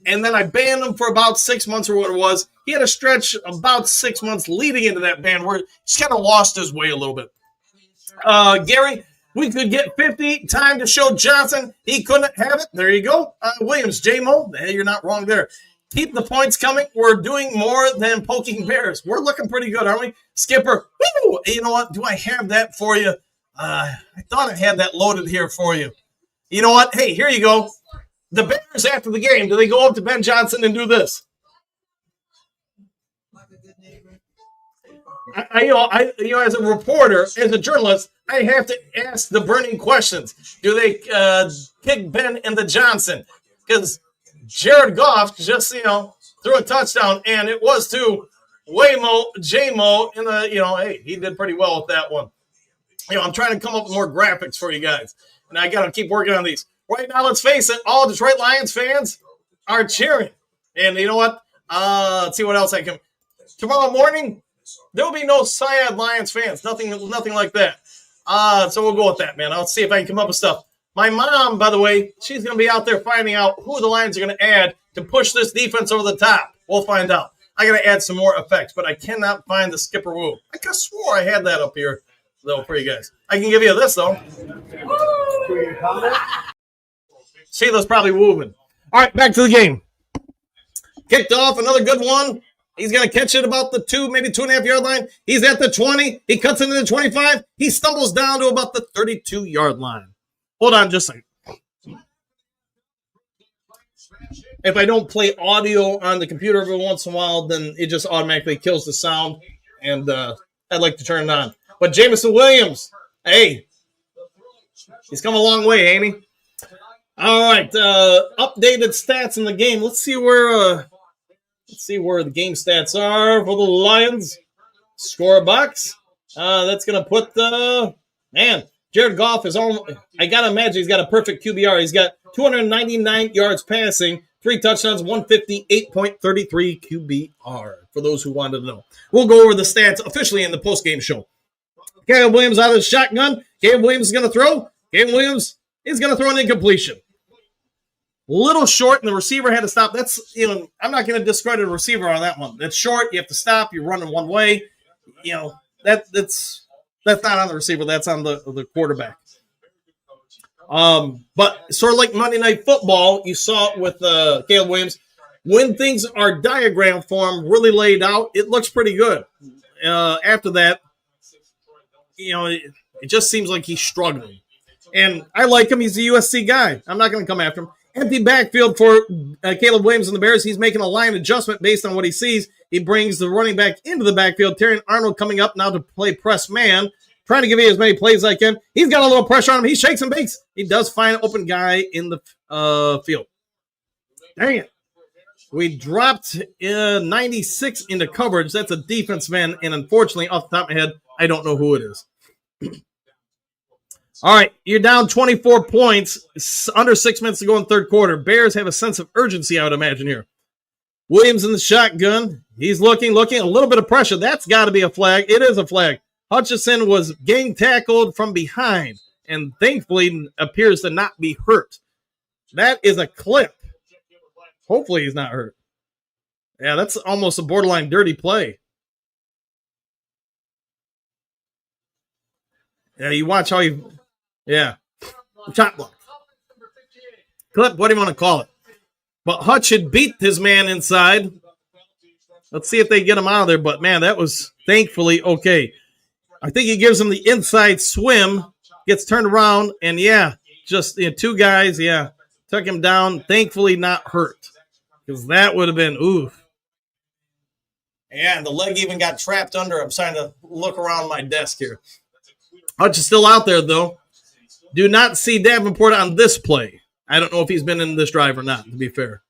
And then I banned him for about 6 months or what it was. He had a stretch about 6 months leading into that ban where he's kind of lost his way a little bit. Gary, we could get 50. Time to show Johnson. He couldn't have it. There you go. Williams, J-Mo. Hey, you're not wrong there. Keep the points coming. We're doing more than poking bears. We're looking pretty good, aren't we? Skipper, woo! You know what? Do I have that for you? I thought I had that loaded here for you. You know what? Hey, here you go. The Bears after the game, do they go up to Ben Johnson and do this? As a reporter, as a journalist, I have to ask the burning questions. Do they kick Ben in the Johnson? Because Jared Goff just, threw a touchdown, and it was to Waymo, J-Mo, in the, hey, he did pretty well with that one. I'm trying to come up with more graphics for you guys, and I got to keep working on these. Right now, let's face it, all Detroit Lions fans are cheering. And you know what? Let's see what else I can. Tomorrow morning, there will be no Syad Lions fans. Nothing like that. So we'll go with that, man. I'll see if I can come up with stuff. My mom, by the way, she's going to be out there finding out who the Lions are going to add to push this defense over the top. We'll find out. I got to add some more effects, but I cannot find the Skipper Woo. I could have swore I had that up here, though, for you guys. I can give you this, though. Sheila's probably moving. All right, back to the game. Kicked off, another good one. He's going to catch it about the 2.5 yard line. He's at the 20. He cuts into the 25. He stumbles down to about the 32-yard line. Hold on just a second. If I don't play audio on the computer every once in a while, then it just automatically kills the sound, and I'd like to turn it on. But Jameson Williams, hey, he's come a long way, ain't he? All right, updated stats in the game. Let's see where the game stats are for the Lions. Score box. That's gonna put Jared Goff is on. I gotta imagine he's got a perfect QBR. He's got 299 yards passing, 3 touchdowns, 158.33 QBR. For those who wanted to know, we'll go over the stats officially in the postgame show. Caleb Williams out of the shotgun. Caleb Williams is gonna throw. Caleb Williams is gonna throw an incompletion. Little short, and the receiver had to stop. That's, I'm not going to discredit a receiver on that one. That's short. You have to stop. You're running one way. That's not on the receiver. That's on the quarterback. But sort of like Monday Night Football, you saw it with Caleb Williams. When things are diagram form, really laid out, it looks pretty good. After that, it just seems like he's struggling. And I like him. He's a USC guy. I'm not going to come after him. Empty backfield for Caleb Williams and the Bears. He's making a line adjustment based on what he sees. He brings the running back into the backfield. Terrion Arnold coming up now to play press man. Trying to give you as many plays as I can. He's got a little pressure on him. He shakes and bakes. He does find an open guy in the field. Dang it. We dropped 96 into coverage. That's a defense man. And unfortunately, off the top of my head, I don't know who it is. All right, you're down 24 points, under 6 minutes to go in the third quarter. Bears have a sense of urgency, I would imagine, here. Williams in the shotgun. He's looking, a little bit of pressure. That's got to be a flag. It is a flag. Hutchinson was gang tackled from behind and thankfully appears to not be hurt. That is a clip. Hopefully he's not hurt. Yeah, that's almost a borderline dirty play. Yeah, you watch how he, yeah. Chop block. Clip, what do you want to call it? But Hutch had beat his man inside. Let's see if they get him out of there. But, man, that was thankfully okay. I think he gives him the inside swim, gets turned around, and, yeah, just two guys, yeah, took him down. Thankfully not hurt because that would have been, oof. And the leg even got trapped under. I'm trying to look around my desk here. Hutch is still out there, though. Do not see Davenport on this play. I don't know if he's been in this drive or not, to be fair.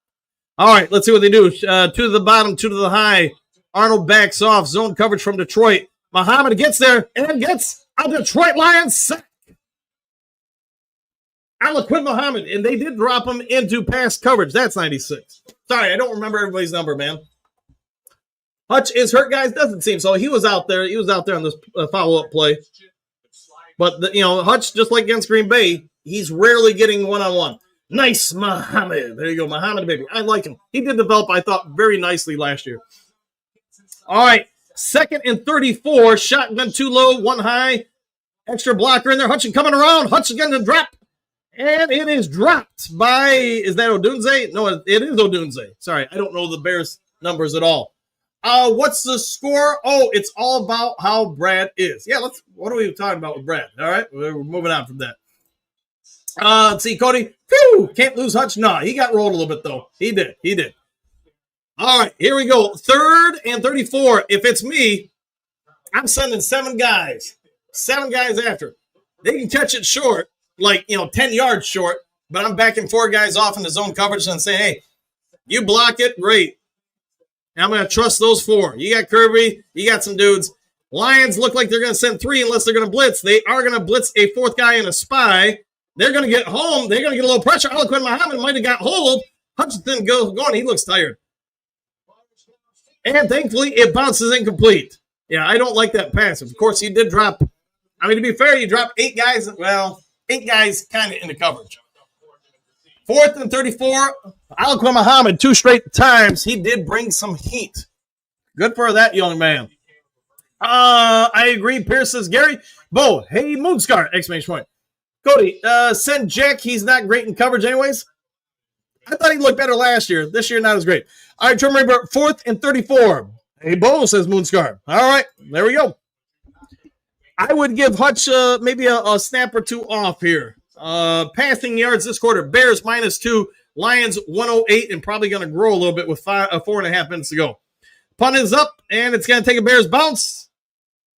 All right, let's see what they do. 2 to the bottom, 2 to the high. Arnold backs off. Zone coverage from Detroit. Muhammad gets there and gets a Detroit Lions sack. Alaquin Muhammad, and they did drop him into pass coverage. That's 96. Sorry, I don't remember everybody's number, man. Hutch is hurt, guys. Doesn't seem so. He was out there. He was out there on this follow-up play. But, Hutch, just like against Green Bay, he's rarely getting one-on-one. Nice, Muhammad. There you go, Muhammad, baby. I like him. He did develop, I thought, very nicely last year. All right, 2nd and 34. Shotgun 2 low, 1 high. Extra blocker in there. Hutch coming around. Hutch is going to drop. And it is dropped by, is that Odunze? No, it is Odunze. Sorry, I don't know the Bears numbers at all. What's the score? Oh, it's all about how Brad is. Yeah, what are we talking about with Brad? All right, we're moving on from that. Let's see, Cody. Phew, can't lose Hutch. No, he got rolled a little bit, though. He did. All right, here we go. 3rd and 34. If it's me, I'm sending 7 guys. 7 guys after. They can catch it short, 10 yards short, but I'm backing 4 guys off in the zone coverage and saying, hey, you block it, great. And I'm going to trust those 4. You got Kirby. You got some dudes. Lions look like they're going to send 3 unless they're going to blitz. They are going to blitz a 4th guy and a spy. They're going to get home. They're going to get a little pressure. Alaquin Muhammad might have got hold. Hutchinson going. He looks tired. And thankfully, it bounces incomplete. Yeah, I don't like that pass. Of course, he did drop. I mean, to be fair, you dropped 8 guys. Well, 8 guys kind of in the coverage. 4th and 34. Alaquin Muhammad, 2 straight times. He did bring some heat. Good for that young man. I agree. Pierce says, Gary, Bo, hey, Moonscar, exclamation point. Cody, send Jack. He's not great in coverage anyways. I thought he looked better last year. This year, not as great. All right, remember, 4th and 34. Hey, Bo, says Moonscar. All right, there we go. I would give Hutch maybe a snap or 2 off here. Passing yards this quarter. Bears -2. Lions 108 and probably going to grow a little bit with 4.5 minutes to go. Punt is up, and it's going to take a Bears bounce.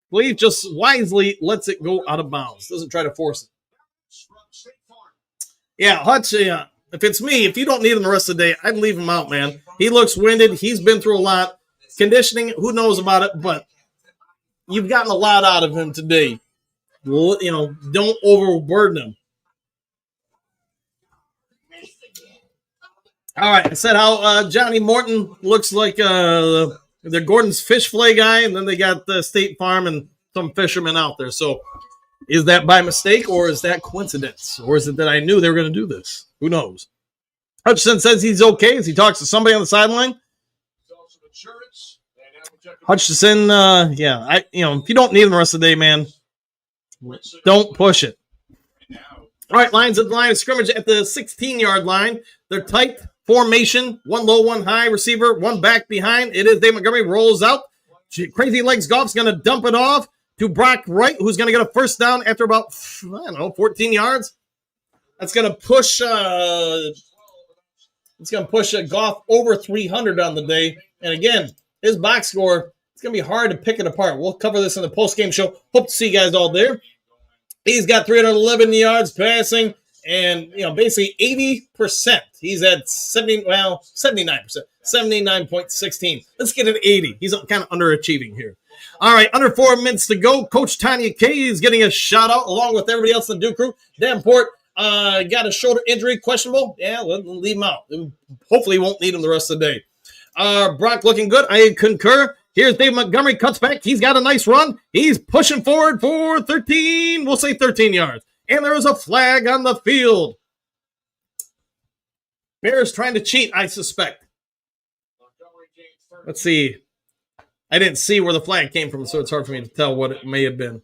Believe just wisely lets it go out of bounds. Doesn't try to force it. Yeah, Hutch, if it's me, if you don't need him the rest of the day, I'd leave him out, man. He looks winded. He's been through a lot. Conditioning, who knows about it, but you've gotten a lot out of him today. Don't overburden him. All right, I said how Johnny Morton looks like the Gordon's fish fillet guy, and then they got the State Farm and some fishermen out there. So is that by mistake, or is that coincidence? Or is it that I knew they were going to do this? Who knows? Hutchinson says he's okay as he talks to somebody on the sideline. Hutchinson, if you don't need him the rest of the day, man, don't push it. All right, Lions at the line of scrimmage at the 16-yard line. They're tight formation. 1 low, 1 high receiver, 1 back behind. It is Dave Montgomery, rolls out. Crazy Legs Golf's going to dump it off to Brock Wright, who's going to get a first down after about, 14 yards. That's going to push Goff over 300 on the day. And again, his box score, it's going to be hard to pick it apart. We'll cover this in the postgame show. Hope to see you guys all there. He's got 311 yards passing and, basically 80%. He's at 79%, 79.16. Let's get an 80. He's kind of underachieving here. All right, under 4 minutes to go. Coach Tanya Kay is getting a shout out along with everybody else in the Duke crew. Davenport got a shoulder injury, questionable. Yeah, we'll leave him out. Hopefully, won't need him the rest of the day. Brock looking good. I concur. Here's Dave Montgomery, cuts back. He's got a nice run. He's pushing forward for 13. We'll say 13 yards. And there is a flag on the field. Bears trying to cheat, I suspect. Let's see. I didn't see where the flag came from, so it's hard for me to tell what it may have been.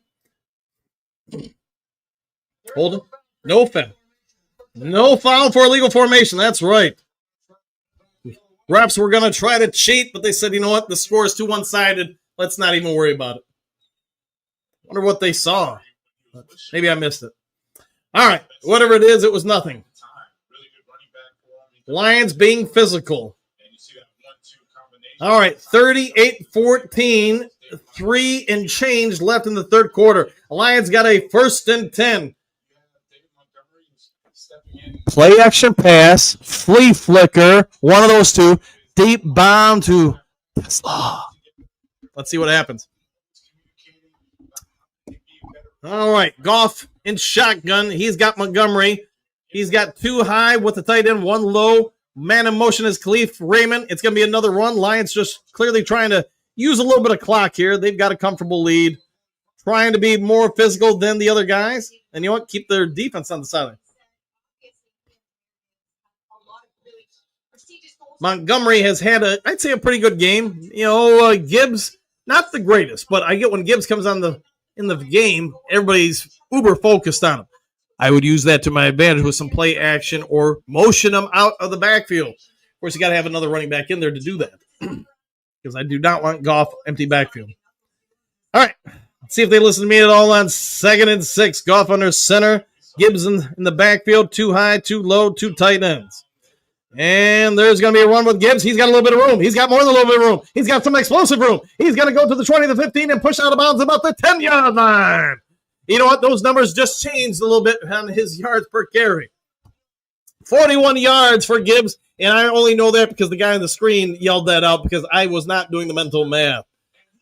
Hold it. No foul. No foul for illegal formation. That's right. Refs were going to try to cheat, but they said, you know what? The score is too one-sided. Let's not even worry about it. Wonder what they saw. Maybe I missed it. All right. Whatever it is, it was nothing. Lions being physical. All right. 38-14. 3 and change left in the third quarter. Lions got a 1st and 10. Play action pass, flea flicker, one of those two, deep bomb to Tesla. Let's see what happens. All right, Goff in shotgun. He's got Montgomery. He's got 2 high with the tight end, 1 low. Man in motion is Khalif Raymond. It's going to be another run. Lions just clearly trying to use a little bit of clock here. They've got a comfortable lead. Trying to be more physical than the other guys. And you know what? Keep their defense on the sideline. Montgomery has had I'd say a pretty good game. You know, Gibbs, not the greatest, but I get when Gibbs comes in the game, everybody's uber focused on him. I would use that to my advantage with some play action or motion them out of the backfield. Of course, you got to have another running back in there to do that because I do not want Goff empty backfield. All right, let's see if they listen to me at all on 2nd and 6. Goff under center, Gibbs in the backfield, 2 high, 2 low, 2 tight ends. And there's going to be a run with Gibbs. He's got a little bit of room. He's got more than a little bit of room. He's got some explosive room. He's going to go to the 20, the 15, and push out of bounds about the 10-yard line. You know what? Those numbers just changed a little bit on his yards per carry. 41 yards for Gibbs, and I only know that because the guy on the screen yelled that out because I was not doing the mental math.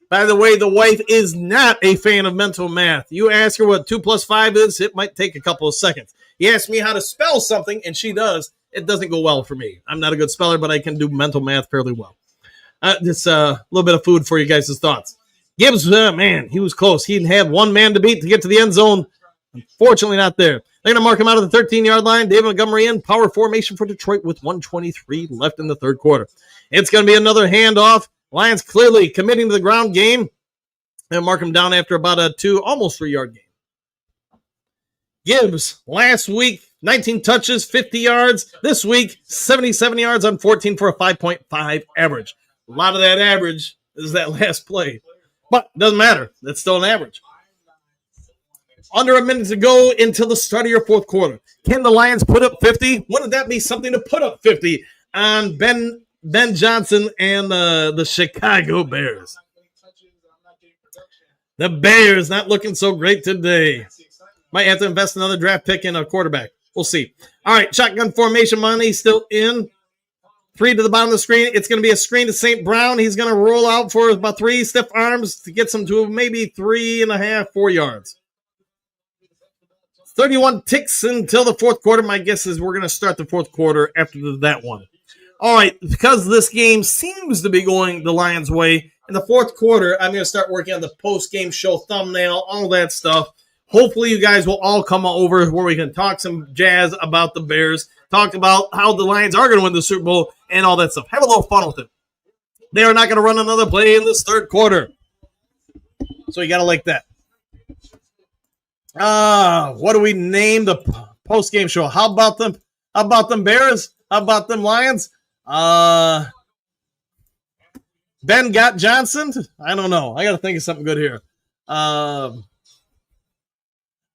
By the way, the wife is not a fan of mental math. You ask her what 2 + 5 is, it might take a couple of seconds. You ask me how to spell something, and she does. It doesn't go well for me. I'm not a good speller, but I can do mental math fairly well. Just a little bit of food for you guys' thoughts. Gibbs, man, he was close. He had 1 man to beat to get to the end zone. Unfortunately, not there. They're going to mark him out of the 13-yard line. David Montgomery in power formation for Detroit with 1:23 left in the third quarter. It's going to be another handoff. Lions clearly committing to the ground game. They'll mark him down after about a 2, almost 3-yard game. Gibbs, last week, 19 touches, 50 yards. This week, 77 yards on 14 for a 5.5 average. A lot of that average is that last play. But it doesn't matter. That's still an average. Under a minute to go until the start of your fourth quarter. Can the Lions put up 50? Wouldn't that be something to put up 50 on Ben Johnson and the Chicago Bears? The Bears not looking so great today. Might have to invest another draft pick in a quarterback. We'll see. All right, shotgun formation money still in. 3 to the bottom of the screen. It's going to be a screen to St. Brown. He's going to roll out for about 3 stiff arms to get some to maybe 3.5, 4 yards. 31 ticks until the fourth quarter. My guess is we're going to start the fourth quarter after that one. All right, because this game seems to be going the Lions' way, in the fourth quarter, I'm going to start working on the post-game show thumbnail, all that stuff. Hopefully you guys will all come over where we can talk some jazz about the Bears, talk about how the Lions are going to win the Super Bowl, and all that stuff. Have a little fun with it. They are not going to run another play in this third quarter. So you got to like that. What do we name the post-game show? How about them? How about them Bears? How about them Lions? Ben got Johnson? I don't know. I got to think of something good here.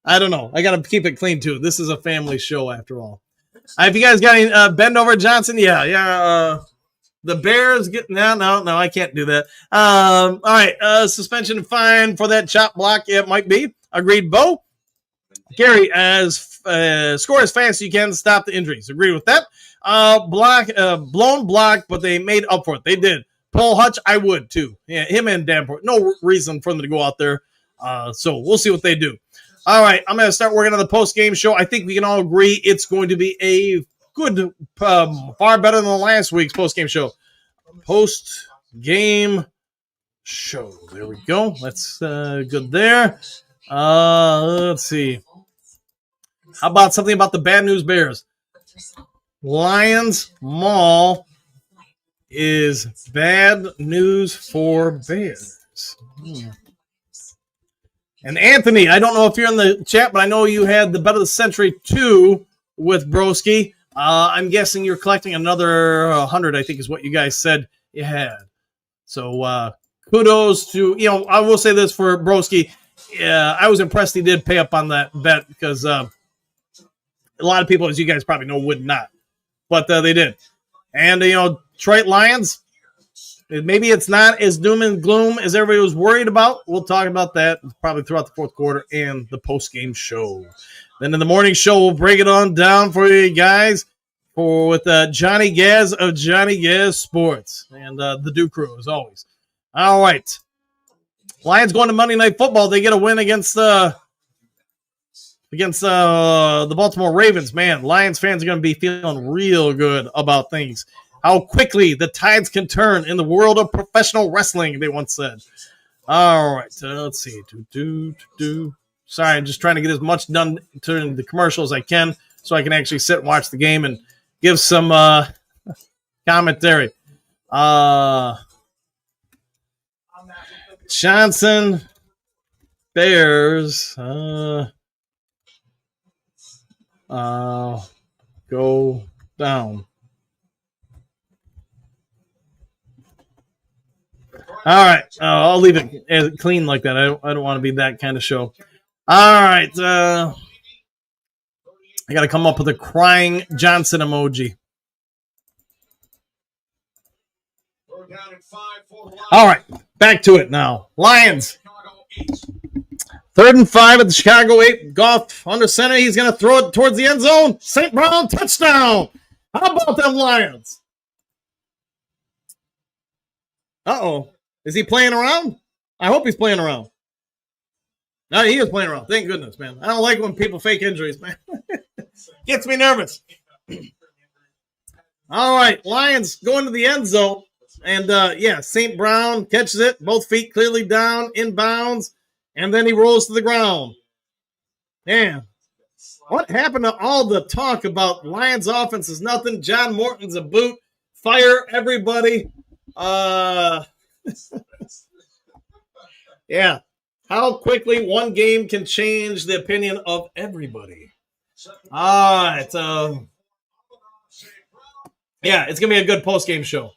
I don't know. I got to keep it clean, too. This is a family show, after all. If you guys got any bend over Johnson, yeah. The Bears get no, I can't do that. All right, suspension fine for that chop block. It might be. Agreed, Bo. Gary, score as fast as you can to stop the injuries. Agree with that. Blown block, but they made up for it. They did. Paul Hutch, I would, too. Yeah, him and Davenport. No reason for them to go out there. So we'll see what they do. All right, I'm going to start working on the post-game show. I think we can all agree it's going to be a good, far better than last week's post-game show. Post-game show. There we go. That's good there. Let's see. How about something about the Bad News Bears? Lions Mall is bad news for Bears. And Anthony, I don't know if you're in the chat, but I know you had the Bet of the Century 2 with Broski. I'm guessing you're collecting another 100, I think is what you guys said you had. So kudos to, I will say this for Broski. I was impressed he did pay up on that bet because a lot of people, as you guys probably know, would not. But they did. And, Detroit Lions, maybe it's not as doom and gloom as everybody was worried about. We'll talk about that probably throughout the fourth quarter and the post-game show. Then in the morning show, we'll break it on down for you guys with Johnny Gaz of Johnny Gaz Sports and the Duke Crew, as always. All right. Lions going to Monday Night Football. They get a win against the Baltimore Ravens. Man, Lions fans are going to be feeling real good about things. How quickly the tides can turn in the world of professional wrestling, they once said. All right, let's see. Sorry, I'm just trying to get as much done during the commercial as I can so I can actually sit and watch the game and give some commentary. Johnson, Bears, go down. All right, I'll leave it clean like that. I don't want to be that kind of show. All right, I got to come up with a crying Johnson emoji. All right, back to it now. Lions. 3rd and 5 at the Chicago 8. Goff under center. He's going to throw it towards the end zone. St. Brown, touchdown. How about them Lions? Uh-oh. Is he playing around? I hope he's playing around. No, he is playing around. Thank goodness, man. I don't like when people fake injuries, man. Gets me nervous. All right, Lions go into the end zone. And, St. Brown catches it. Both feet clearly down, inbounds. And then he rolls to the ground. Man, what happened to all the talk about Lions offense is nothing? John Morton's a boot. Fire everybody. Yeah. How quickly one game can change the opinion of everybody. All right. It's going to be a good post-game show.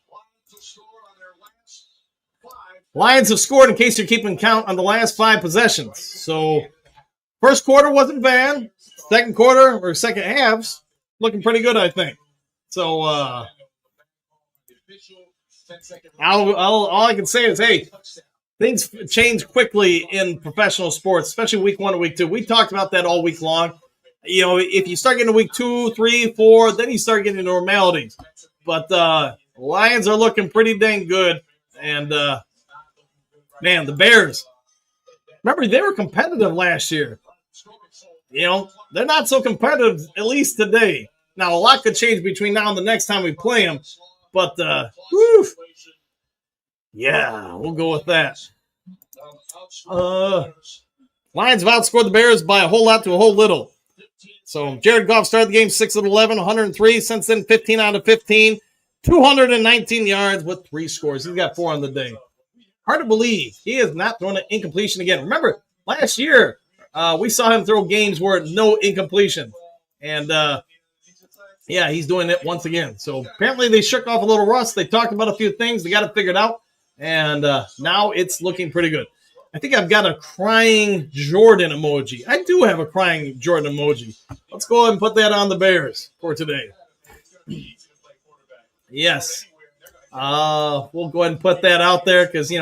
Lions have scored, in case you're keeping count, on the last 5 possessions. So, first quarter wasn't bad. Second quarter, or second halves, looking pretty good, I think. So, all I can say is, hey, things change quickly in professional sports, especially week 1 and week 2. We talked about that all week long. If you start getting to week 2, 3, 4, then you start getting normalities. But Lions are looking pretty dang good. And, man, the Bears. Remember, they were competitive last year. They're not so competitive, at least today. Now, a lot could change between now and the next time we play them. But, we'll go with that. Lions have outscored the Bears by a whole lot to a whole little. So, Jared Goff started the game 6 of 11, 103. Since then, 15 out of 15. 219 yards with 3 scores. He's got 4 on the day. Hard to believe he has not thrown an incompletion again. Remember, last year we saw him throw games where no incompletion. And, he's doing it once again. So apparently they shook off a little rust. They talked about a few things. They got it figured out. And now it's looking pretty good. I think I've got a crying Jordan emoji. I do have a crying Jordan emoji. Let's go ahead and put that on the Bears for today. Yes. We'll go ahead and put that out there because,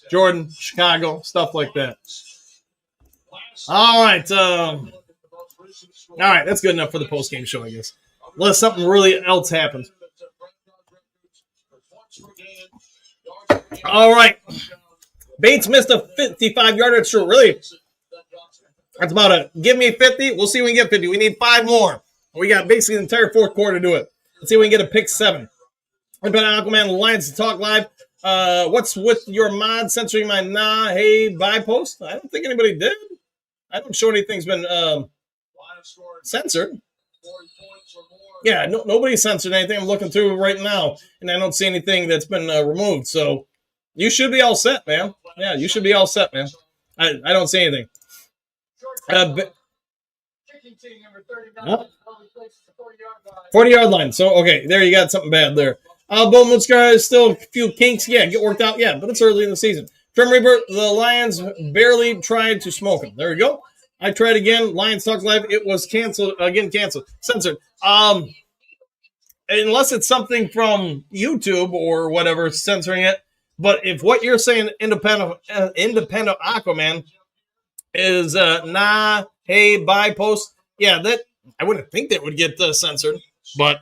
Jordan, Chicago, stuff like that. All right. That's good enough for the post-game show, I guess. Unless something really else happens. All right. Bates missed a 55-yarder. Sure, really. That's about it. Give me 50. We'll see if we can get 50. We need 5 more. We got basically the entire fourth quarter to do it. Let's see if we can get a pick 7. I'm Ben Aquaman, the Lions to Talk Live. What's with your mod censoring my hey bye post? I don't think anybody did. I don't show anything's been censored. Yeah, nobody censored anything. I'm looking through right now, and I don't see anything that's been removed. So you should be all set, man. Yeah, you should be all set, man. I don't see anything. 40-yard line. So, okay, there you got something bad there. Bowman's guys, still a few kinks. Yeah, get worked out. Yeah, but it's early in the season. Trim Reaper, the Lions barely tried to smoke him. There we go. I tried again. Lions Talk Live. It was canceled. Again, canceled. Censored. Unless it's something from YouTube or whatever censoring it. But if what you're saying, independent Aquaman, is hey, bye, post. Yeah, that I wouldn't think that would get censored, but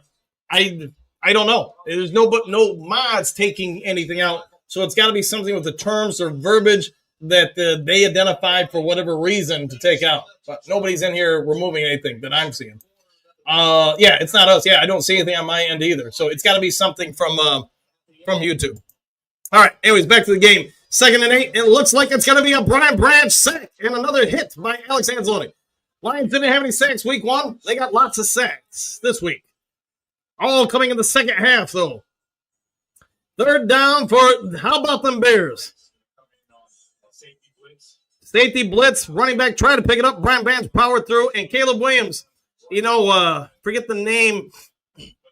I don't know. There's no mods taking anything out, so it's got to be something with the terms or verbiage that they identified for whatever reason to take out. But nobody's in here removing anything that I'm seeing. Yeah, it's not us. Yeah, I don't see anything on my end either. So it's got to be something from YouTube. All right. Anyways, back to the game. 2nd and 8. It looks like it's going to be a Brian Branch sack and another hit by Alex Anzalone. Lions didn't have any sacks week 1. They got lots of sacks this week. All coming in the second half, though. 3rd down for, how about them Bears? Safety blitz, running back tried to pick it up. Brian Branch powered through, and Caleb Williams, forget the name.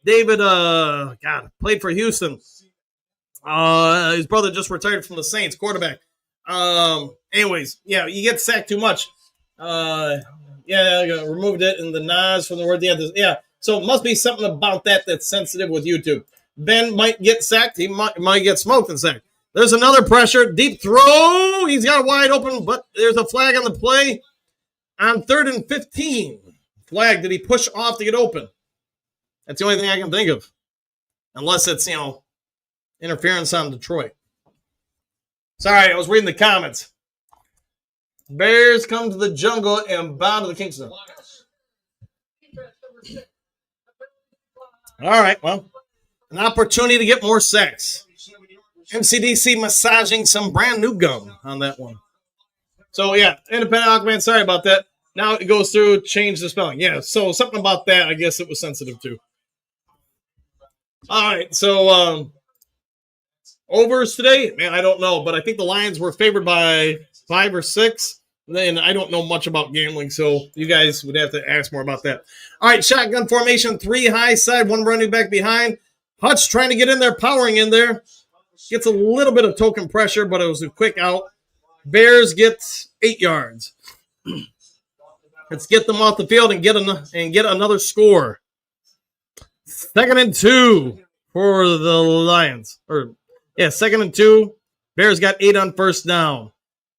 David, played for Houston. His brother just retired from the Saints, quarterback. Anyways, yeah, you get sacked too much. Removed it in the Nas from the word. Yeah, so it must be something about that's sensitive with YouTube. Ben might get sacked. He might get smoked and sacked. There's another pressure. Deep throw. He's got it wide open, but there's a flag on the play. On 3rd and 15. Flag, did he push off to get open? That's the only thing I can think of. Unless it's, interference on Detroit. Sorry, I was reading the comments. Bears come to the jungle and bow to the Kingston. All right, well, an opportunity to get more sacks. MCDC massaging some brand new gum on that one. So, yeah, independent Aquaman, sorry about that. Now it goes through, change the spelling. Yeah, so something about that, I guess it was sensitive to. All right, so overs today? Man, I don't know, but I think the Lions were favored by 5 or 6. And I don't know much about gambling, so you guys would have to ask more about that. All right, shotgun formation, 3 high side, 1 running back behind. Hutch trying to get in there, powering in there. Gets a little bit of token pressure, but it was a quick out. Bears get 8 yards. Let's get them off the field and get another score. 2nd and 2 for the Lions. 2nd and 2. Bears got 8 on 1st down.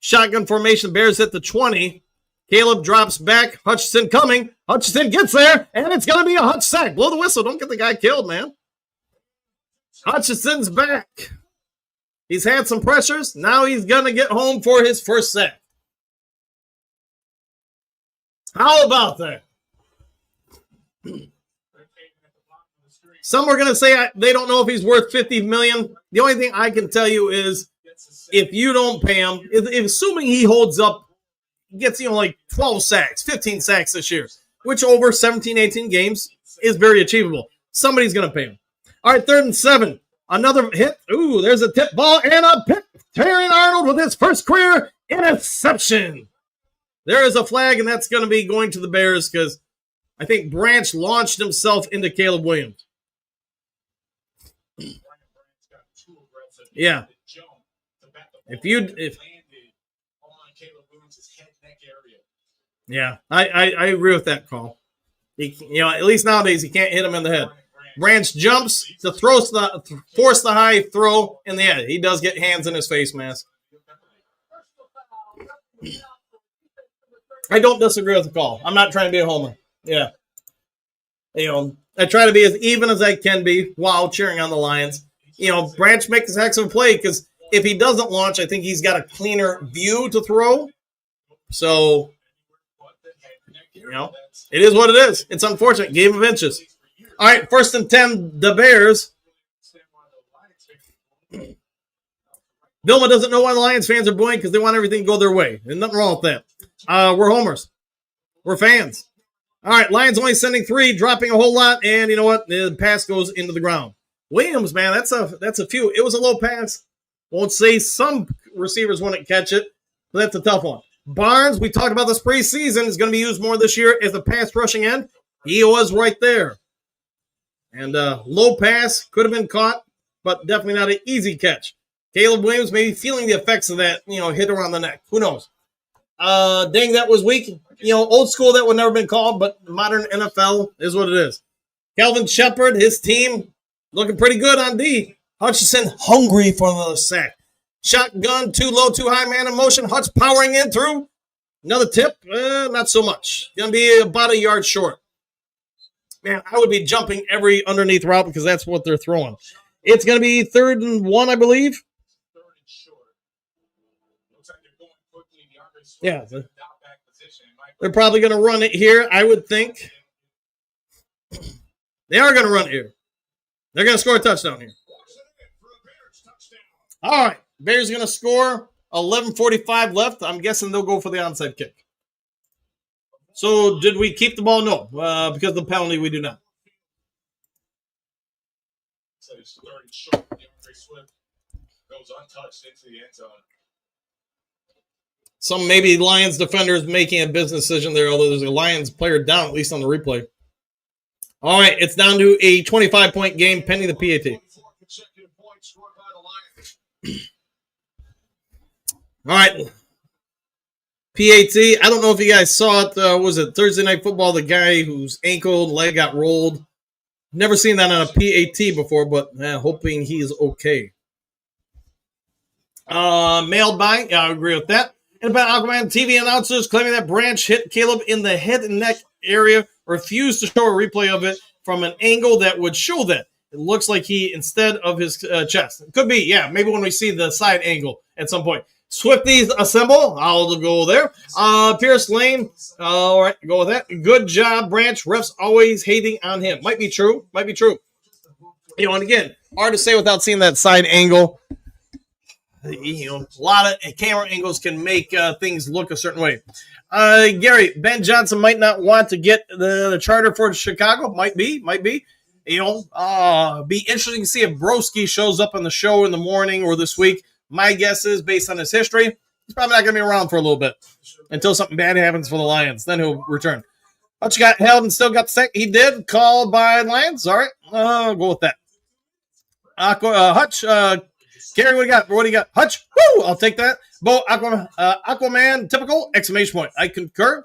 Shotgun formation. Bears hit the 20. Caleb drops back. Hutchinson coming. Hutchinson gets there, and it's going to be a Hutch sack. Blow the whistle. Don't get the guy killed, man. Hutchinson's back. He's had some pressures. Now he's going to get home for his first sack. How about that? Some are going to say they don't know if he's worth $50 million. The only thing I can tell you is if you don't pay him, assuming he holds up, gets 12 sacks, 15 sacks this year, which over 17, 18 games is very achievable. Somebody's going to pay him. All right, 3rd and 7. Another hit. Ooh, there's a tip ball and a pick. Terrion Arnold with his first career interception. There is a flag, and that's going to be going to the Bears because I think Branch launched himself into Caleb Williams. Yeah. Yeah, I agree with that call. At least nowadays he can't hit him in the head. Branch jumps to force the high throw in the head. He does get hands in his face mask. I don't disagree with the call. I'm not trying to be a homer. Yeah. I try to be as even as I can be while cheering on the Lions. Branch makes a heck of a play because if he doesn't launch, I think he's got a cleaner view to throw. So, it is what it is. It's unfortunate. Game of inches. All right, 1st and 10, the Bears. Vilma doesn't know why the Lions fans are booing because they want everything to go their way. There's nothing wrong with that. We're homers. We're fans. All right, Lions only sending 3, dropping a whole lot, and you know what? The pass goes into the ground. Williams, man, that's a few. It was a low pass. Won't say some receivers wouldn't catch it, But that's a tough one. Barnes, we talked about this preseason, is going to be used more this year as a pass rushing end. He was right there. And low pass could have been caught, but definitely not an easy catch. Caleb Williams may be feeling the effects of that, hit around the neck. Who knows? Dang, that was weak. Old school, that would never been called, but modern NFL is what it is. Calvin Shepard, his team, looking pretty good on D. Hutchinson, hungry for another sack. Shotgun, too low, too high, man in motion. Hutch powering in through. Another tip, not so much. Going to be about a yard short. Man, I would be jumping every underneath route because that's what they're throwing. It's going to be 3rd and 1, I believe. Yeah. They're probably going to run it here, I would think. They are going to run it here. They're going to score a touchdown here. All right. Bears going to score. 11:45 left. I'm guessing they'll go for the onside kick. So did we keep the ball? No. Because of the penalty, we do not. Goes untouched into the end zone. Some maybe Lions defenders making a business decision there, although there's a Lions player down, at least on the replay. All right, it's down to a 25-point game pending the PAT. All right. PAT, I don't know if you guys saw it. Was it Thursday Night Football? The guy whose ankle and leg got rolled. Never seen that on a PAT before, but hoping he's okay. Mailed by, yeah, I agree with that. And about Aquaman, TV announcers claiming that Branch hit Caleb in the head and neck area, refused to show a replay of it from an angle that would show that. It looks like he, instead of his chest. It could be, yeah, maybe when we see the side angle at some point. Swifties assemble. I'll go there. Pierce Lane. All right, go with that. Good job, Branch. Refs always hating on him. Might be true. Might be true. And again, hard to say without seeing that side angle. A lot of camera angles can make things look a certain way. Gary, Ben Johnson might not want to get the charter for Chicago. Might be. Be interesting to see if Broski shows up on the show in the morning or this week. My guess is, based on his history, he's probably not going to be around for a little bit until something bad happens for the Lions. Then he'll return. Hutch got held and still got the sack. He did. Called by Lions. All right. I'll go with that. Hutch. Gary, what do you got? Hutch. Woo! I'll take that. Bo, Aquaman, typical, exclamation point. I concur.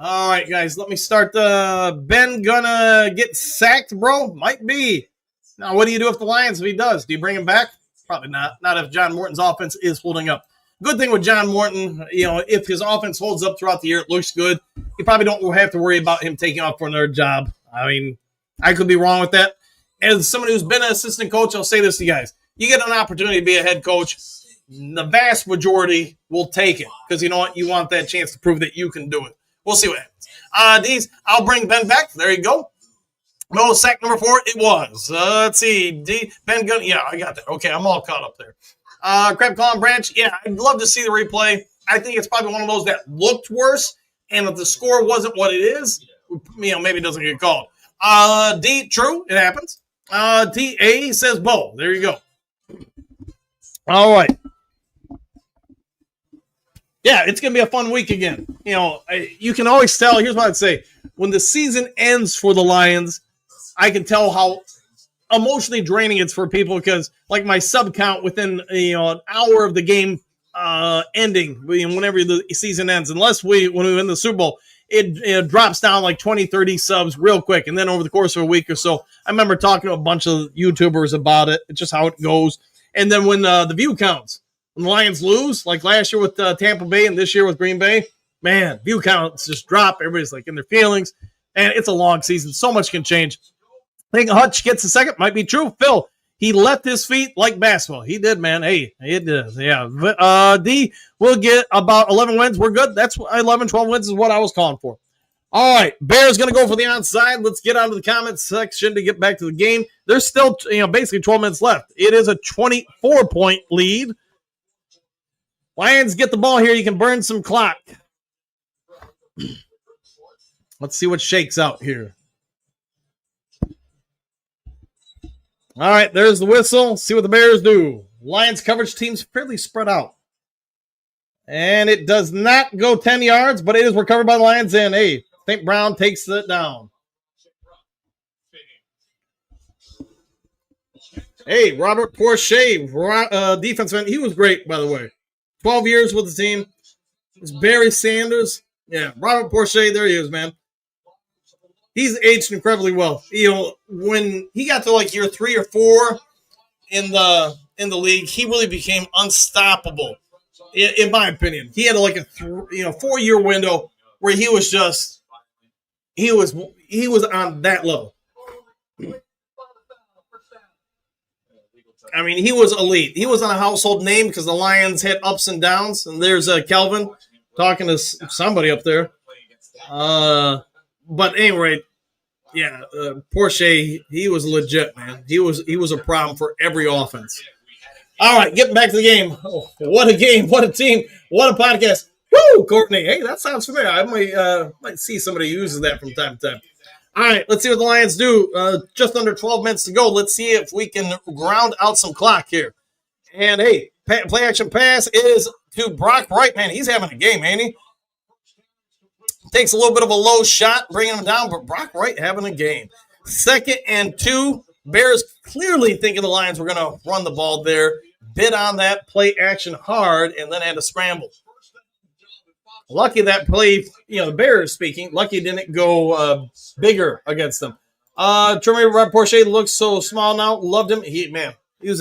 All right, guys, let me start. Ben gonna get sacked, bro? Might be. Now, what do you do if the Lions, if he does? Do you bring him back? Probably not. Not if John Morton's offense is holding up. Good thing with John Morton, if his offense holds up throughout the year, it looks good. You probably don't have to worry about him taking off for another job. I mean, I could be wrong with that. As somebody who's been an assistant coach, I'll say this to you guys. You get an opportunity to be a head coach, the vast majority will take it because you know what? You want that chance to prove that you can do it. We'll see what happens. I'll bring Ben back. There you go. No, sack number 4, it was. Let's see. Ben Gunn. Yeah, I got that. Okay, I'm all caught up there. Crab Column Branch. Yeah, I'd love to see the replay. I think it's probably one of those that looked worse, and if the score wasn't what it is, maybe it doesn't get called. D, true, it happens. A says Bo. There you go. All right. Yeah, it's going to be a fun week again. You can always tell. Here's what I'd say. When the season ends for the Lions, I can tell how emotionally draining it's for people because, like, my sub count within an hour of the game ending, whenever the season ends, unless when we win the Super Bowl, it drops down like 20, 30 subs real quick. And then over the course of a week or so, I remember talking to a bunch of YouTubers about it. It's just how it goes. And then when the view counts, when the Lions lose, like last year with Tampa Bay and this year with Green Bay, man, view counts just drop. Everybody's like in their feelings. And it's a long season. So much can change. I think Hutch gets a second. Might be true. Phil, he left his feet like basketball. He did, man. Hey, he did. Yeah. D, we'll get about 11 wins. We're good. That's 11, 12 wins is what I was calling for. All right. Bears going to go for the onside. Let's get on to the comments section to get back to the game. There's still, basically 12 minutes left. It is a 24-point lead. Lions get the ball here. You can burn some clock. Let's see what shakes out here. All right, there's the whistle. See what the Bears do. Lions coverage team's fairly spread out. And it does not go 10 yards, but it is recovered by the Lions. And, hey, St. Brown takes it down. Hey, Robert Porcher, defenseman. He was great, by the way. 12 years with the team. It's Barry Sanders. Yeah, Robert Porcher, there he is, man. He's aged incredibly well. You know, when he got to like year 3 or 4 in the league, he really became unstoppable. In my opinion, he had like a 4-year window where he was on that level. I mean, he was elite. He wasn't a household name because the Lions had ups and downs. And there's Kelvin talking to somebody up there. But anyway, yeah, Porcher, he was legit, man. He was a problem for every offense. All right, getting back to the game. Oh, what a game, what a team, what a podcast. Woo, Courtney. Hey, that sounds familiar. I might see somebody who uses that from time to time. All right, let's see what the Lions do. Just under 12 minutes to go. Let's see if we can ground out some clock here. And, hey, play action pass is to Brock Wright. Man, he's having a game, ain't he? Takes a little bit of a low shot, bringing him down, but Brock Wright having a game. 2nd and 2. Bears clearly thinking the Lions were going to run the ball there. Bid on that play action hard, and then had to scramble. Lucky that play, the Bears speaking, lucky didn't go bigger against them. Rob Porcher looks so small now. Loved him. He is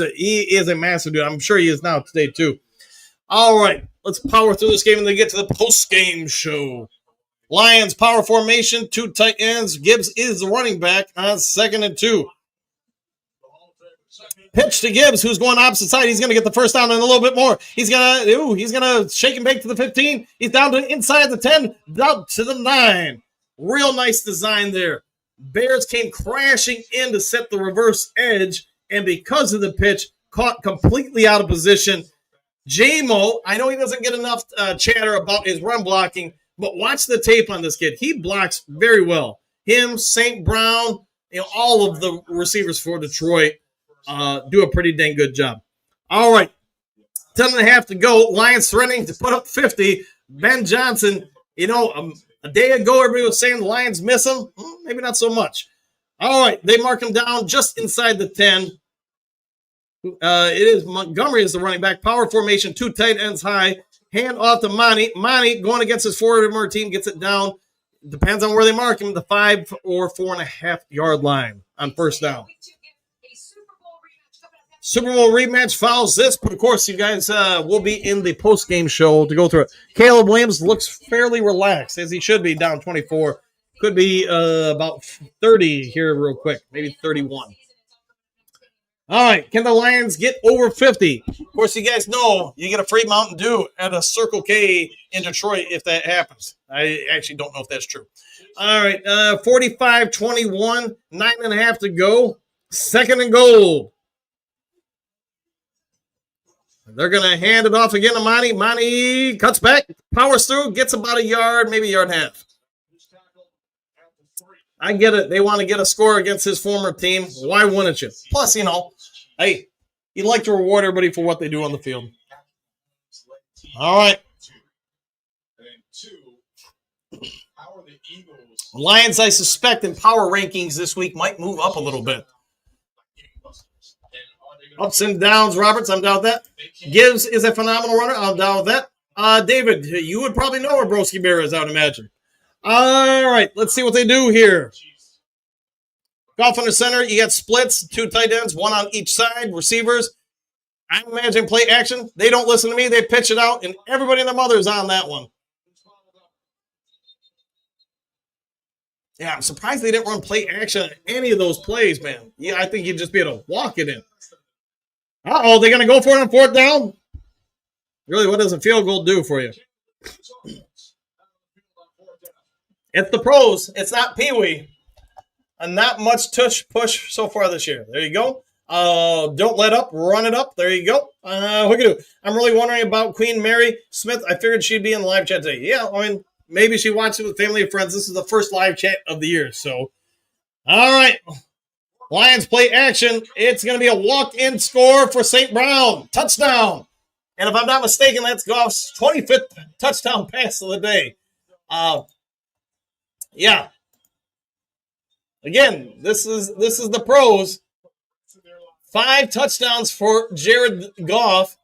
a massive dude. I'm sure he is now today, too. All right, let's power through this game and then get to the post-game show. Lions power formation, 2 tight ends. Gibbs is the running back on 2nd and 2. Pitch to Gibbs, who's going opposite side. He's going to get the first down and a little bit more. He's gonna shake and bake to the 15. He's down to inside the 10, down to the 9. Real nice design there. Bears came crashing in to set the reverse edge, and because of the pitch, caught completely out of position. J-Mo, I know he doesn't get enough chatter about his run blocking, but watch the tape on this kid. He blocks very well. Him, St. Brown, all of the receivers for Detroit do a pretty dang good job. All right, 10.5 to go. Lions threatening to put up 50. Ben Johnson, a day ago everybody was saying the Lions miss him. Maybe not so much. All right, they mark him down just inside the 10. It is Montgomery is the running back. Power formation, 2 tight ends high. Hand off to Monty. Monty going against his forward team gets it down. Depends on where they mark him. The 5 or 4.5 yard line on first down. Super Bowl rematch follows this, but of course you guys will be in the post-game show to go through it. Caleb Williams looks fairly relaxed, as he should be, down 24. Could be about 30 here real quick, maybe 31. All right, can the Lions get over 50? Of course, you guys know you get a free Mountain Dew at a Circle K in Detroit if that happens. I actually don't know if that's true. All right, 45-21, 9.5 to go. 2nd and goal. They're going to hand it off again to Monty. Monty cuts back, powers through, gets about a yard, maybe a yard and a half. I get it. They want to get a score against his former team. Why wouldn't you? Plus, hey, you'd like to reward everybody for what they do on the field. All right. Lions, I suspect, in power rankings this week might move up a little bit. Ups and downs, Roberts, I'm down with that. Gibbs is a phenomenal runner. I'm down with that. David, you would probably know where Broski Bear is, I would imagine. All right, let's see what they do here. Golf under center, you got splits, 2 tight ends, 1 on each side, receivers. I'm imagining play action. They don't listen to me. They pitch it out, and everybody and their mother is on that one. Yeah, I'm surprised they didn't run play action on any of those plays, man. Yeah, I think you'd just be able to walk it in. Uh-oh, they're going to go for it on 4th down? Really, what does a field goal do for you? It's the pros. It's not Pee-wee. And not much push so far this year. There you go. Don't let up. Run it up. There you go. Hookadoo. I'm really wondering about Queen Mary Smith. I figured she'd be in the live chat today. Yeah, I mean, maybe she watched it with family and friends. This is the first live chat of the year. So, all right. Lions play action. It's going to be a walk-in score for St. Brown. Touchdown. And if I'm not mistaken, that's Goff's 25th touchdown pass of the day. Yeah. Again, this is the pros. 5 touchdowns for Jared Goff.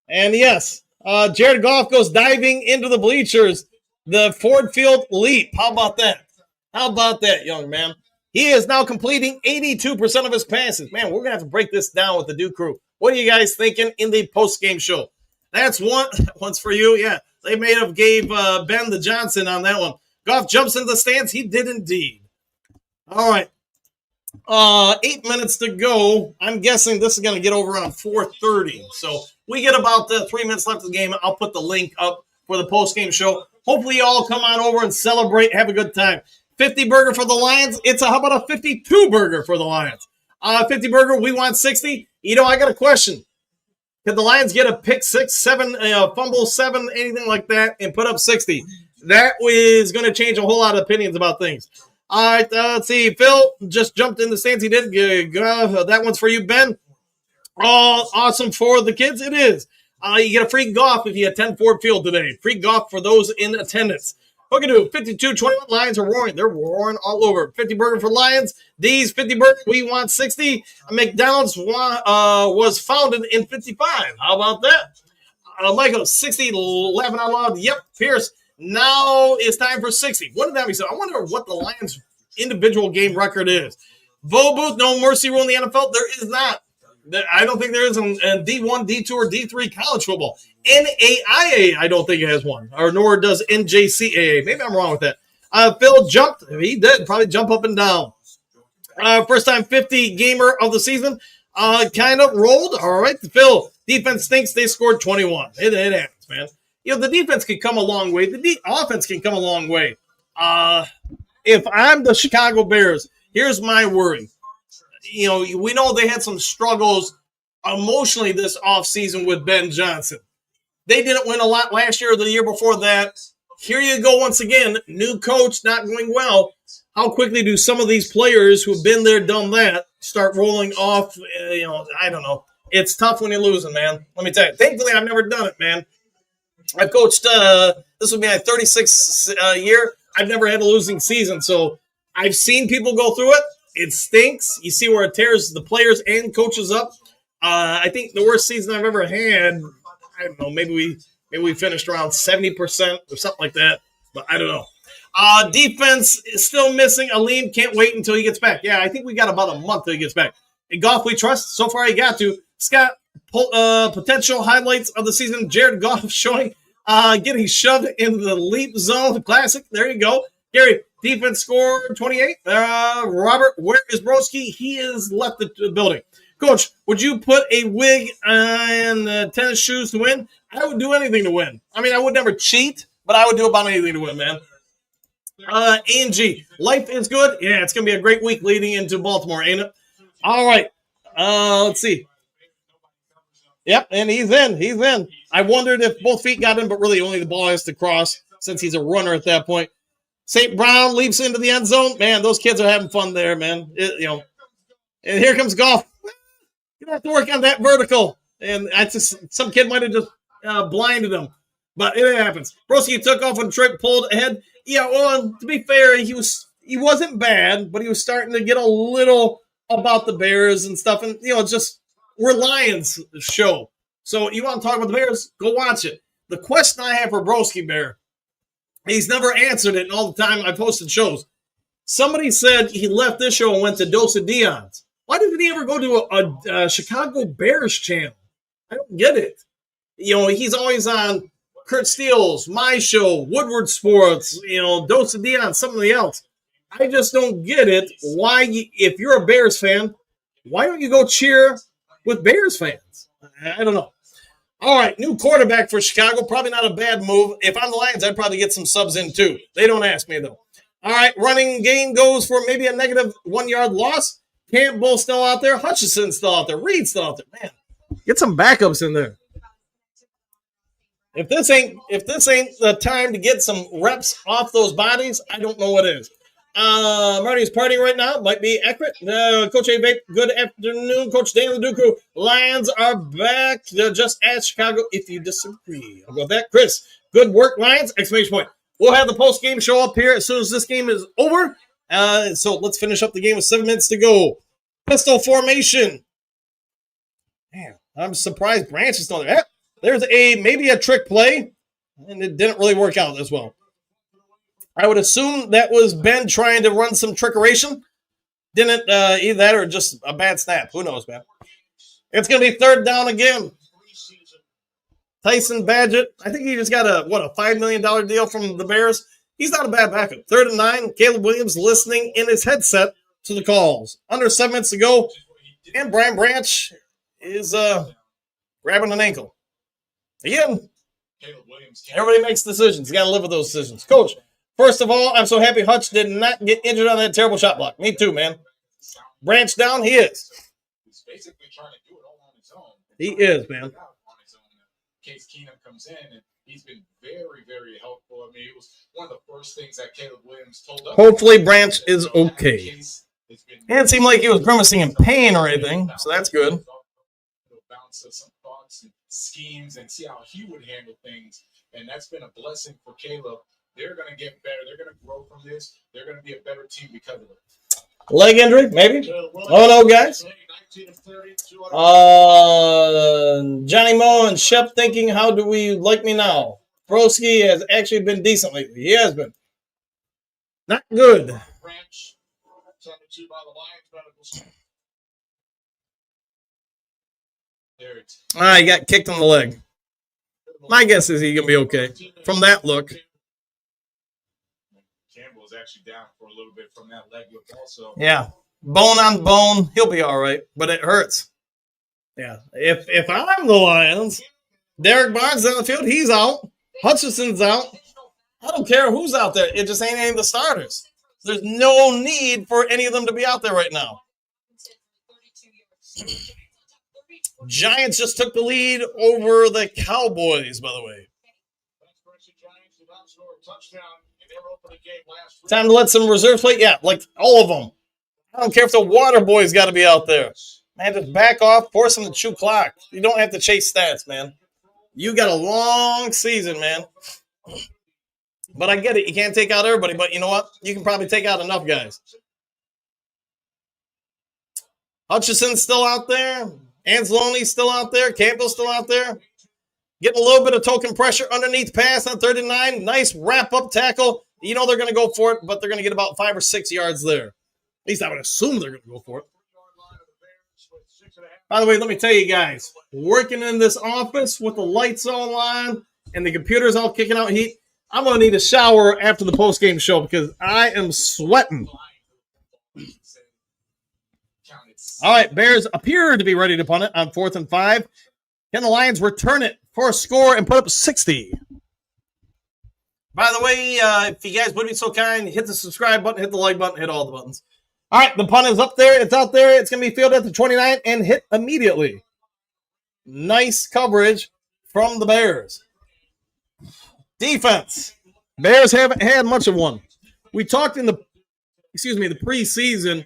And yes, Jared Goff goes diving into the bleachers. The Ford Field leap. How about that? How about that, young man? He is now completing 82% of his passes. Man, we're going to have to break this down with the Duke crew. What are you guys thinking in the post-game show? That's one's for you. Yeah, they may have gave Ben the Johnson on that one. Goff jumps in the stands. He did indeed. All right. 8 minutes to go. I'm guessing this is going to get over around 4:30. So we get about 3 minutes left of the game. I'll put the link up for the post-game show. Hopefully you all come on over and celebrate. Have a good time. 50 burger for the Lions. How about a 52 burger for the Lions? 50 burger, we want 60. You know, I got a question. Could the Lions get a pick 6, 7, fumble 7, anything like that, and put up 60? That is going to change a whole lot of opinions about things. All right, let's see. Phil just jumped in the stands. He did. That one's for you, Ben. Oh, awesome for the kids. It is. You get a free golf if you attend Ford Field today. Free golf for those in attendance. Hookadoo, 52-21. Lions are roaring. They're roaring all over. 50 burger for Lions. D's 50 burger. We want 60. McDonald's was founded in 55. How about that? Michael, 60, laughing out loud. Yep, Pierce. Now it's time for 60. What did that mean? So I wonder what the Lions' individual game record is. Vo Booth, no mercy rule in the NFL. There is not. I don't think there is in D1, D2, or D3 college football. NAIA, I don't think it has one, or nor does NJCAA. Maybe I'm wrong with that. Phil jumped. He did probably jump up and down. First time 50 gamer of the season. Kind of rolled. All right, Phil. Defense stinks. They scored 21. It happens, man. You know, the defense can come a long way. The offense can come a long way. If I'm the Chicago Bears, here's my worry. You know, we know they had some struggles emotionally this offseason with Ben Johnson. They didn't win a lot last year or the year before that. Here you go once again. New coach, not going well. How quickly do some of these players who've been there, done that, start rolling off? I don't know. It's tough when you're losing, man. Let me tell you. Thankfully, I've never done it, man. I've coached, this would be my 36th year. I've never had a losing season, so I've seen people go through it. It stinks. You see where it tears the players and coaches up. I think the worst season I've ever had, I don't know, maybe we finished around 70% or something like that, but I don't know. Defense is still missing. Aleem can't wait until he gets back. Yeah, I think we got about a month till he gets back. In Goff, we trust. So far, he got to. Scott, potential highlights of the season. Jared Goff showing getting shoved into the leap zone. Classic. There you go. Gary, defense score 28. Robert, where is Broski? He has left the building. Coach, would you put a wig and tennis shoes to win? I would do anything to win. I mean, I would never cheat, but I would do about anything to win, man. A&G, life is good. Yeah, it's going to be a great week leading into Baltimore, ain't it? All right. Let's see. Yep, and he's in. I wondered if both feet got in, but really only the ball has to cross since he's a runner at that point. St. Brown leaps into the end zone. Man, those kids are having fun there, man. And here comes Goff. You have to work on that vertical. And some kid might have just blinded him. But it happens. Broski took off on a trick, pulled ahead. Yeah, well, to be fair, he wasn't bad, but he was starting to get a little about the Bears and stuff. And, just we're Lions show. So you want to talk about the Bears? Go watch it. The question I have for Broski Bear, he's never answered it in all the time I posted shows. Somebody said he left this show and went to Dos Dion's. Why didn't he ever go to a Chicago Bears channel? I don't get it. He's always on Kurt Steele's, my show, Woodward Sports, Dos Dion, something else. I just don't get it. Why, if you're a Bears fan, why don't you go cheer with Bears fans? I don't know. All right, new quarterback for Chicago. Probably not a bad move. If I'm the Lions, I'd probably get some subs in too. They don't ask me, though. All right, running game goes for maybe a negative 1 yard loss. Campbell still out there. Hutchinson still out there. Reed still out there. Man, get some backups in there. If this ain't the time to get some reps off those bodies, I don't know what is. Marty's partying right now. Might be accurate. Coach A. Vape, good afternoon. Coach Dan the Duku. Lions are back. Just ask Chicago if you disagree. I'll go with that. Chris, good work, Lions! Exclamation point. We'll have the post-game show up here as soon as this game is over. So let's finish up the game with 7 minutes to go. Pistol formation. Man, I'm surprised Branch is still there. There's maybe a trick play, and it didn't really work out as well. I would assume that was Ben trying to run some trickeration. Didn't either that or just a bad snap. Who knows, man? It's going to be 3rd down again. Tyson Badgett, I think he just got a $5 million deal from the Bears. He's not a bad backup. 3rd and 9. Caleb Williams listening in his headset to the calls. Under 7 minutes to go. And Brian Branch is grabbing an ankle. Again, everybody makes decisions. You got to live with those decisions. Coach, first of all, I'm so happy Hutch did not get injured on that terrible shot block. Me too, man. Branch down, he is. He's basically trying to do it all on his own. He is, man. Case Keenum comes in, and he's been very, very helpful. I mean, it was one of the first things that Caleb Williams told us. Hopefully Branch is okay. And it seemed like he was grimacing in pain or anything, so that's good. Bounce some thoughts and schemes and see how he would handle things, and that's been a blessing for Caleb. They're going to get better. They're going to grow from this. They're going to be a better team because of it. Leg injury, maybe? Oh, no, guys. Johnny Moe and Shep thinking, how do we like me now? Broski has actually been decent lately. He has been. Not good. He got kicked in the leg. My guess is he's going to be okay from that look. Campbell's actually down for a little bit from that leg look also. Yeah. Bone on bone. He'll be all right, but it hurts. Yeah. If I'm the Lions, Derek Barnes on the field, he's out. Hutchinson's out. I don't care who's out there. It just ain't any of the starters. There's no need for any of them to be out there right now. Giants just took the lead over the Cowboys, by the way. Time to let some reserves play? Yeah, like all of them. I don't care if the water boy's got to be out there. Man, just back off, force them to chew clock. You don't have to chase stats, man. You got a long season, man. But I get it. You can't take out everybody, but you know what? You can probably take out enough guys. Hutchinson's still out there. Anzalone's still out there. Campbell's still out there. Getting a little bit of token pressure underneath pass on 3rd and 9. Nice wrap-up tackle. You know they're going to go for it, but they're going to get about 5 or 6 yards there. At least I would assume they're going to go for it. By the way, let me tell you guys, working in this office with the lights all on and the computers all kicking out heat, I'm going to need a shower after the post-game show because I am sweating. All right, Bears appear to be ready to punt it on 4th and 5. Can the Lions return it for a score and put up 60? By the way, if you guys would be so kind, hit the subscribe button, hit the like button, hit all the buttons. All right, the punt is up there. It's out there. It's going to be fielded at the 29 and hit immediately. Nice coverage from the Bears. Defense. Bears haven't had much of one. We talked in the preseason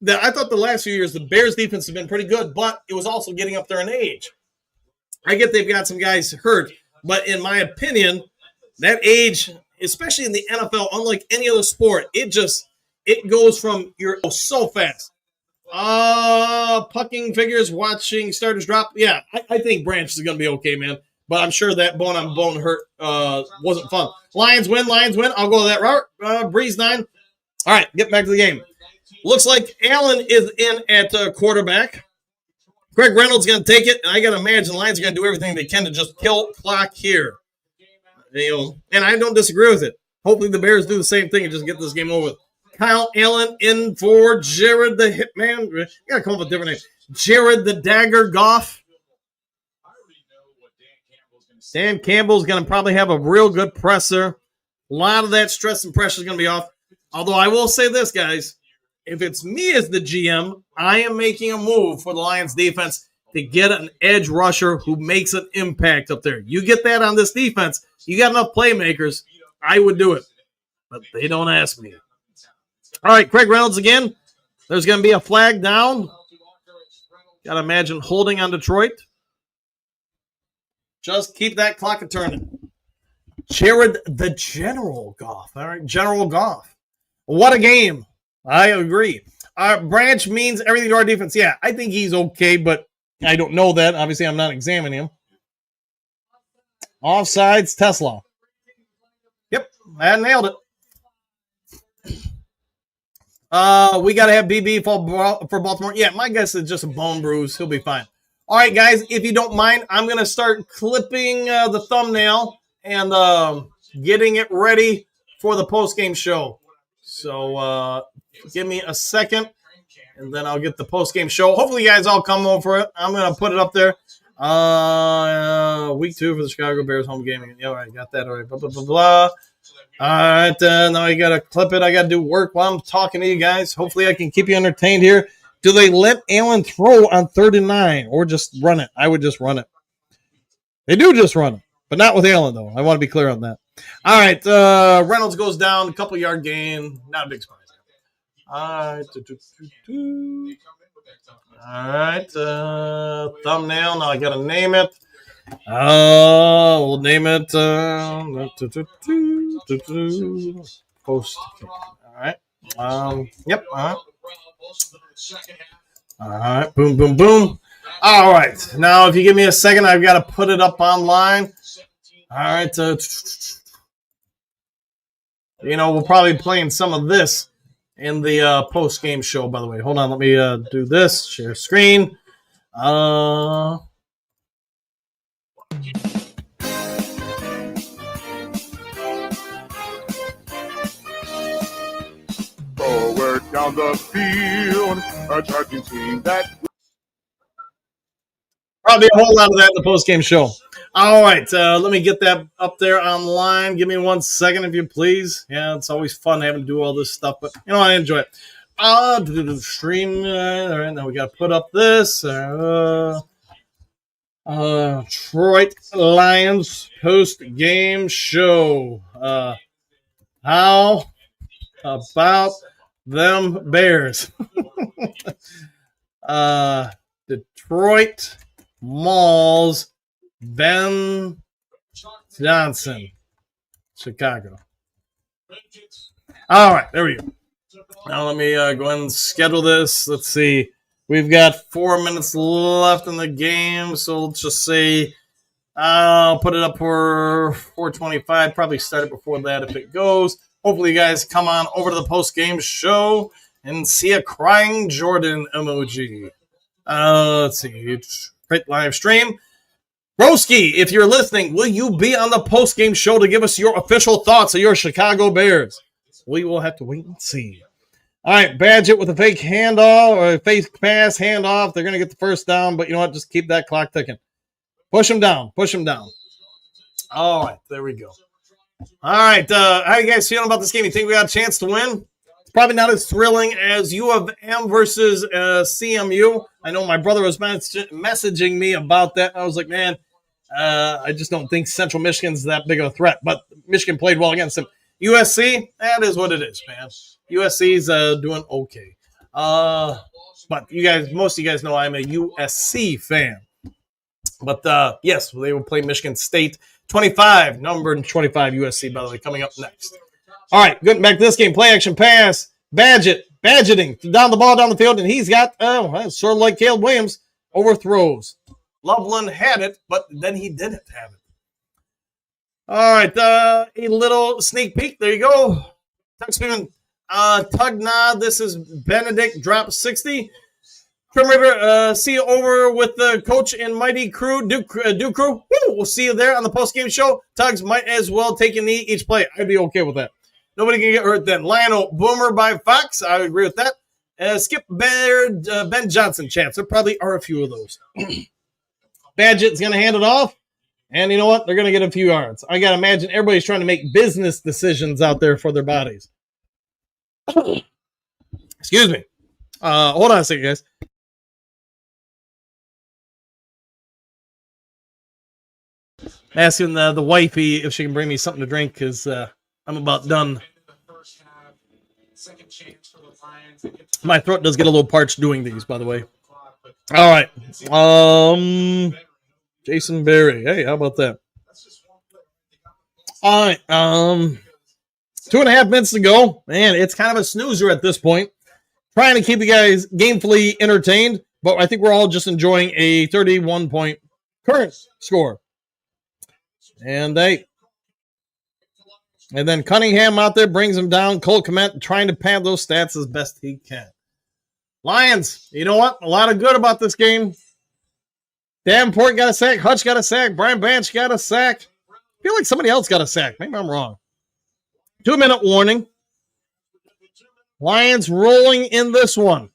that I thought the last few years the Bears defense has been pretty good, but it was also getting up there in age. I get they've got some guys hurt, but in my opinion, that age, especially in the NFL, unlike any other sport, it goes from you're so fast. Pucking figures, watching starters drop. Yeah, I think Branch is going to be okay, man. But I'm sure that bone-on-bone hurt wasn't fun. Lions win. I'll go that route. Breeze 9. All right, get back to the game. Looks like Allen is in at quarterback. Craig Reynolds going to take it, and I got to imagine the Lions are going to do everything they can to just kill clock here. And I don't disagree with it. Hopefully the Bears do the same thing and just get this game over with. Kyle Allen in for Jared the Hitman. You got to come up with a different name. Jared the Dagger Goff. Dan Campbell's going to probably have a real good presser. A lot of that stress and pressure is going to be off. Although I will say this, guys. If it's me as the GM, I am making a move for the Lions defense to get an edge rusher who makes an impact up there. You get that on this defense, you got enough playmakers, I would do it. But they don't ask me. All right, Craig Reynolds again. There's going to be a flag down. Got to imagine holding on Detroit. Just keep that clock a-turning. Jared the General Goff. All right, General Goff. What a game. I agree. Branch means everything to our defense. Yeah, I think he's okay, but I don't know that. Obviously, I'm not examining him. Offsides, Tesla. Yep, I nailed it. We got to have BB for Baltimore. Yeah, my guess is just a bone bruise. He'll be fine. All right, guys, if you don't mind, I'm going to start clipping the thumbnail and getting it ready for the post-game show. So give me a second, and then I'll get the post-game show. Hopefully, you guys all come over for it. I'm going to put it up there. Week 2 for the Chicago Bears home game. Yeah, all right, got that. All right, blah, blah, blah, blah. All right, now I got to clip it. I got to do work while I'm talking to you guys. Hopefully, I can keep you entertained here. Do they let Allen throw on 3rd and 9 or just run it? I would just run it. They do just run it, but not with Allen, though. I want to be clear on that. All right, Reynolds goes down, a couple-yard gain. Not a big surprise. All right. All right, thumbnail. Now I got to name it. We'll name it post. All right. Yep. All right. All right. Boom, boom, boom. All right. Now, if you give me a second, I've got to put it up online. All right. We'll probably be playing some of this in the post-game show, by the way. Hold on. Let me do this. Share screen. Forward down the field, a charging team that Probably a whole lot of that in the post-game show. All right, let me get that up there online. Give me 1 second, if you please. Yeah, it's always fun having to do all this stuff, but I enjoy it. Stream. All right, now we got to put up this. Detroit Lions post-game show. How about them Bears? Detroit Mauls, Ben Johnson, Chicago. All right, there we go. Now let me go ahead and schedule this. Let's see. We've got 4 minutes left in the game, so let's just say I'll put it up for 4:25. Probably start it before that if it goes. Hopefully, you guys come on over to the post-game show and see a crying Jordan emoji. Let's see. Great live stream. Broski, if you're listening, will you be on the post-game show to give us your official thoughts of your Chicago Bears? We will have to wait and see. All right, Badgett with a fake handoff or a fake pass handoff. They're going to get the first down, but you know what? Just keep that clock ticking. Push them down. Push them down. All right, there we go. All right, how you guys feeling about this game? You think we got a chance to win? It's probably not as thrilling as U of M versus CMU. I know my brother was messaging me about that. I was like, man, I just don't think Central Michigan's that big of a threat. But Michigan played well against them. USC, that is what it is, man. USC's doing okay. But you guys, most of you guys know I'm a USC fan. But yes, they will play Michigan State. 25, number 25 USC, by the way, coming up next. All right, getting back to this game. Play action pass. Badgetting down the ball down the field, and he's got, sort of like Caleb Williams, overthrows. Loveland had it, but then he didn't have it. All right, a little sneak peek. There you go. Tug nod. This is Benedict, drop 60. Trim River, see you over with the coach and mighty crew, Duke crew. Woo! We'll see you there on the post-game show. Tugs might as well take a knee each play. I'd be okay with that. Nobody can get hurt then. Lionel Boomer by Fox. I agree with that. Skip Baird, Ben Johnson chance. There probably are a few of those. Badgett's going to hand it off. And you know what? They're going to get a few yards. I got to imagine everybody's trying to make business decisions out there for their bodies. Excuse me. Hold on a second, guys. Asking the wifey if she can bring me something to drink because I'm about done. My throat does get a little parched doing these, by the way. All right. Jason Berry. Hey, how about that? All right. 2.5 minutes to go. Man, it's kind of a snoozer at this point. Trying to keep you guys gamefully entertained, but I think we're all just enjoying a 31-point current score. And then Cunningham out there brings him down. Cole Kmet trying to pad those stats as best he can. Lions, you know what? A lot of good about this game. Davenport got a sack. Hutch got a sack. Brian Branch got a sack. I feel like somebody else got a sack. Maybe I'm wrong. 2-minute warning. Lions rolling in this one.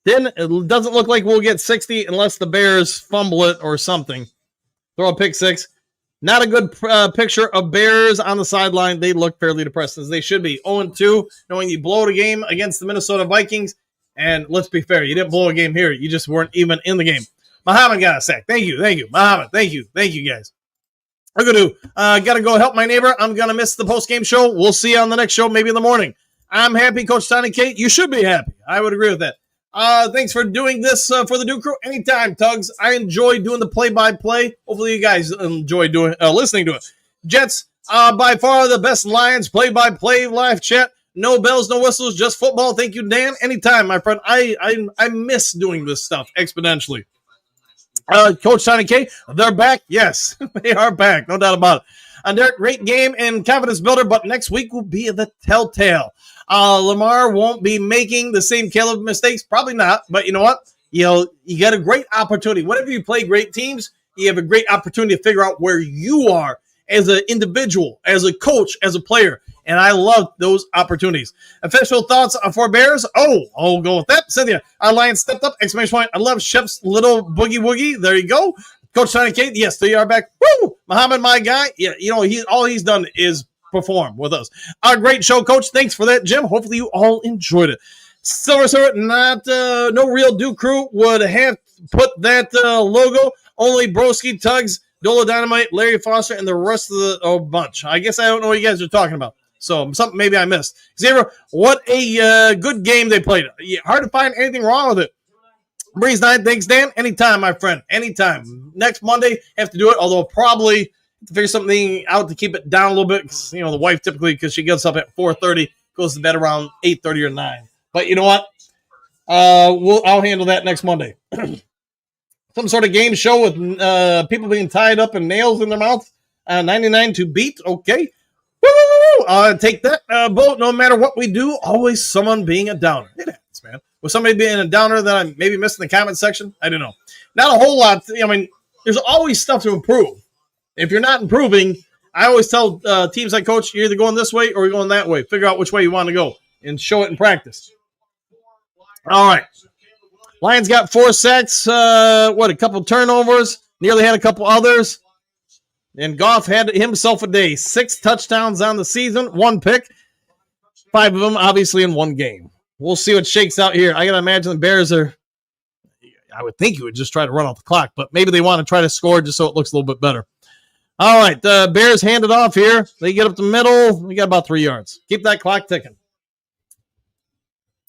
Then it doesn't look like we'll get 60 unless the Bears fumble it or something. Throw a pick six. Not a good picture of Bears on the sideline. They look fairly depressed, as they should be. 0-2, knowing you blow a game against the Minnesota Vikings. And let's be fair, you didn't blow a game here. You just weren't even in the game. Muhammad got a sack. Thank you. Muhammad, thank you, guys. I'm going to got to go help my neighbor. I'm going to miss the post-game show. We'll see you on the next show, maybe in the morning. I'm happy, Coach Tony Kate. You should be happy. I would agree with that. Thanks for doing this for the Duke Crew. Anytime, Tugs. I enjoy doing the play-by-play. Hopefully you guys enjoy listening to it. Jets, by far the best Lions play-by-play live chat. No bells, no whistles, just football. Thank you, Dan. Anytime, my friend. I miss doing this stuff exponentially. Coach Tony K, they're back. Yes, they are back. No doubt about it. Another great game and confidence builder, but next week will be the telltale. Lamar won't be making the same Caleb mistakes. Probably not, but you know what? You got a great opportunity. Whenever you play great teams, you have a great opportunity to figure out where you are as an individual, as a coach, as a player. And I love those opportunities. Official thoughts for Bears? I'll go with that. Cynthia, our Lions stepped up. Exclamation point. I love Shep's little boogie woogie. There you go. Coach Tony Kate, yes, they are back. Woo! Muhammad, my guy. Yeah, all he's done is perform with us. Our great show, Coach. Thanks for that, Jim. Hopefully you all enjoyed it. Silver, no real Duke Crew would have put that logo. Only Broski, Tugs, Dolo Dynamite, Larry Foster, and the rest of the bunch. I guess I don't know what you guys are talking about. So something maybe I missed. Xavier, what a good game they played. Hard to find anything wrong with it. Breeze 9, thanks, Dan. Anytime, my friend. Anytime. Next Monday, have to do it, although probably have to figure something out to keep it down a little bit. Because, the wife typically, because she gets up at 4:30, goes to bed around 8:30 or 9. But you know what? I'll handle that next Monday. Some sort of game show with people being tied up and nails in their mouth. 99 to beat. Okay. Woo! Take that boat. No matter what we do, always someone being a downer. It happens, man. Was somebody being a downer that I maybe missed in the comment section? I don't know. Not a whole lot. There's always stuff to improve. If you're not improving, I always tell teams I coach, you're either going this way or you're going that way. Figure out which way you want to go and show it in practice. All right. Lions got 4 sacks. A couple turnovers. Nearly had a couple others. And Goff had himself a day. 6 touchdowns on the season, 1 pick. 5 of them, obviously, in 1 game. We'll see what shakes out here. I got to imagine the Bears I would think you would just try to run off the clock, but maybe they want to try to score just so it looks a little bit better. All right, the Bears hand it off here. They get up the middle. We got about 3 yards. Keep that clock ticking.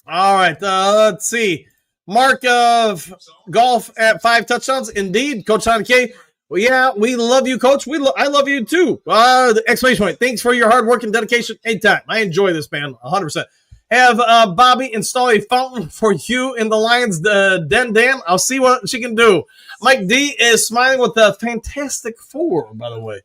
All right, let's see. Mark of Golf at 5 touchdowns. Indeed, Coach Sean K. Well, yeah, we love you, Coach. I love you, too. The exclamation point. Thanks for your hard work and dedication. Anytime. I enjoy this, man, 100%. Have Bobby install a fountain for you in the Lions den, Dan. I'll see what she can do. Mike D is smiling with a Fantastic Four, by the way.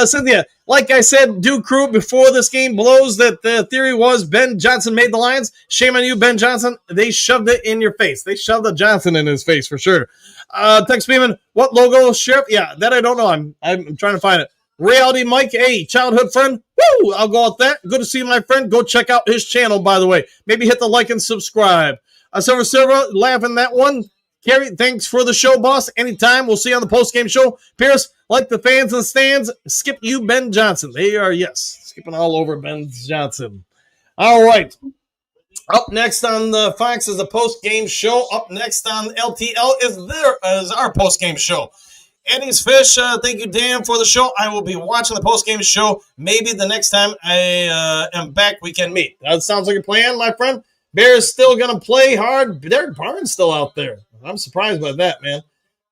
Cynthia, like I said, Duke Crew, before this game blows, that the theory was Ben Johnson made the Lions. Shame on you, Ben Johnson. They shoved it in your face. They shoved the Johnson in his face for sure. Tex Beeman, what logo, Sheriff? Yeah, that I don't know. I'm trying to find it. Reality Mike, hey, childhood friend. Woo! I'll go with that. Good to see my friend. Go check out his channel, by the way. Maybe hit the like and subscribe. Silver, laughing that one. Carrie, thanks for the show, boss. Anytime. We'll see you on the post-game show. Pierce, like the fans in the stands, skip you, Ben Johnson. They are, yes, skipping all over Ben Johnson. All right. Up next on the Fox is a post-game show. Up next on LTL is our post-game show. Eddie's Fish, thank you, Dan, for the show. I will be watching the post-game show. Maybe the next time I am back, we can meet. That sounds like a plan, my friend. Bears still going to play hard. Derek Barnes still out there. I'm surprised by that, man.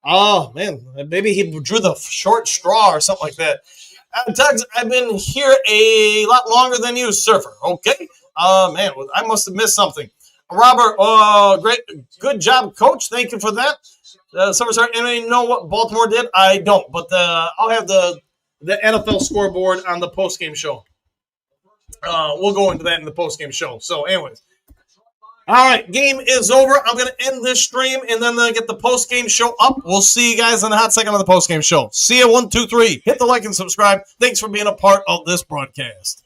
Oh, man, maybe he drew the short straw or something like that. Tugs, I've been here a lot longer than you, Surfer. Okay. Man, I must have missed something. Robert, great, good job, Coach. Thank you for that. Summer, anybody know what Baltimore did? I don't, but I'll have the NFL scoreboard on the postgame show. We'll go into that in the postgame show. So, anyways. All right, game is over. I'm going to end this stream and then get the postgame show up. We'll see you guys in a hot second on the postgame show. See you, 1, 2, 3. Hit the like and subscribe. Thanks for being a part of this broadcast.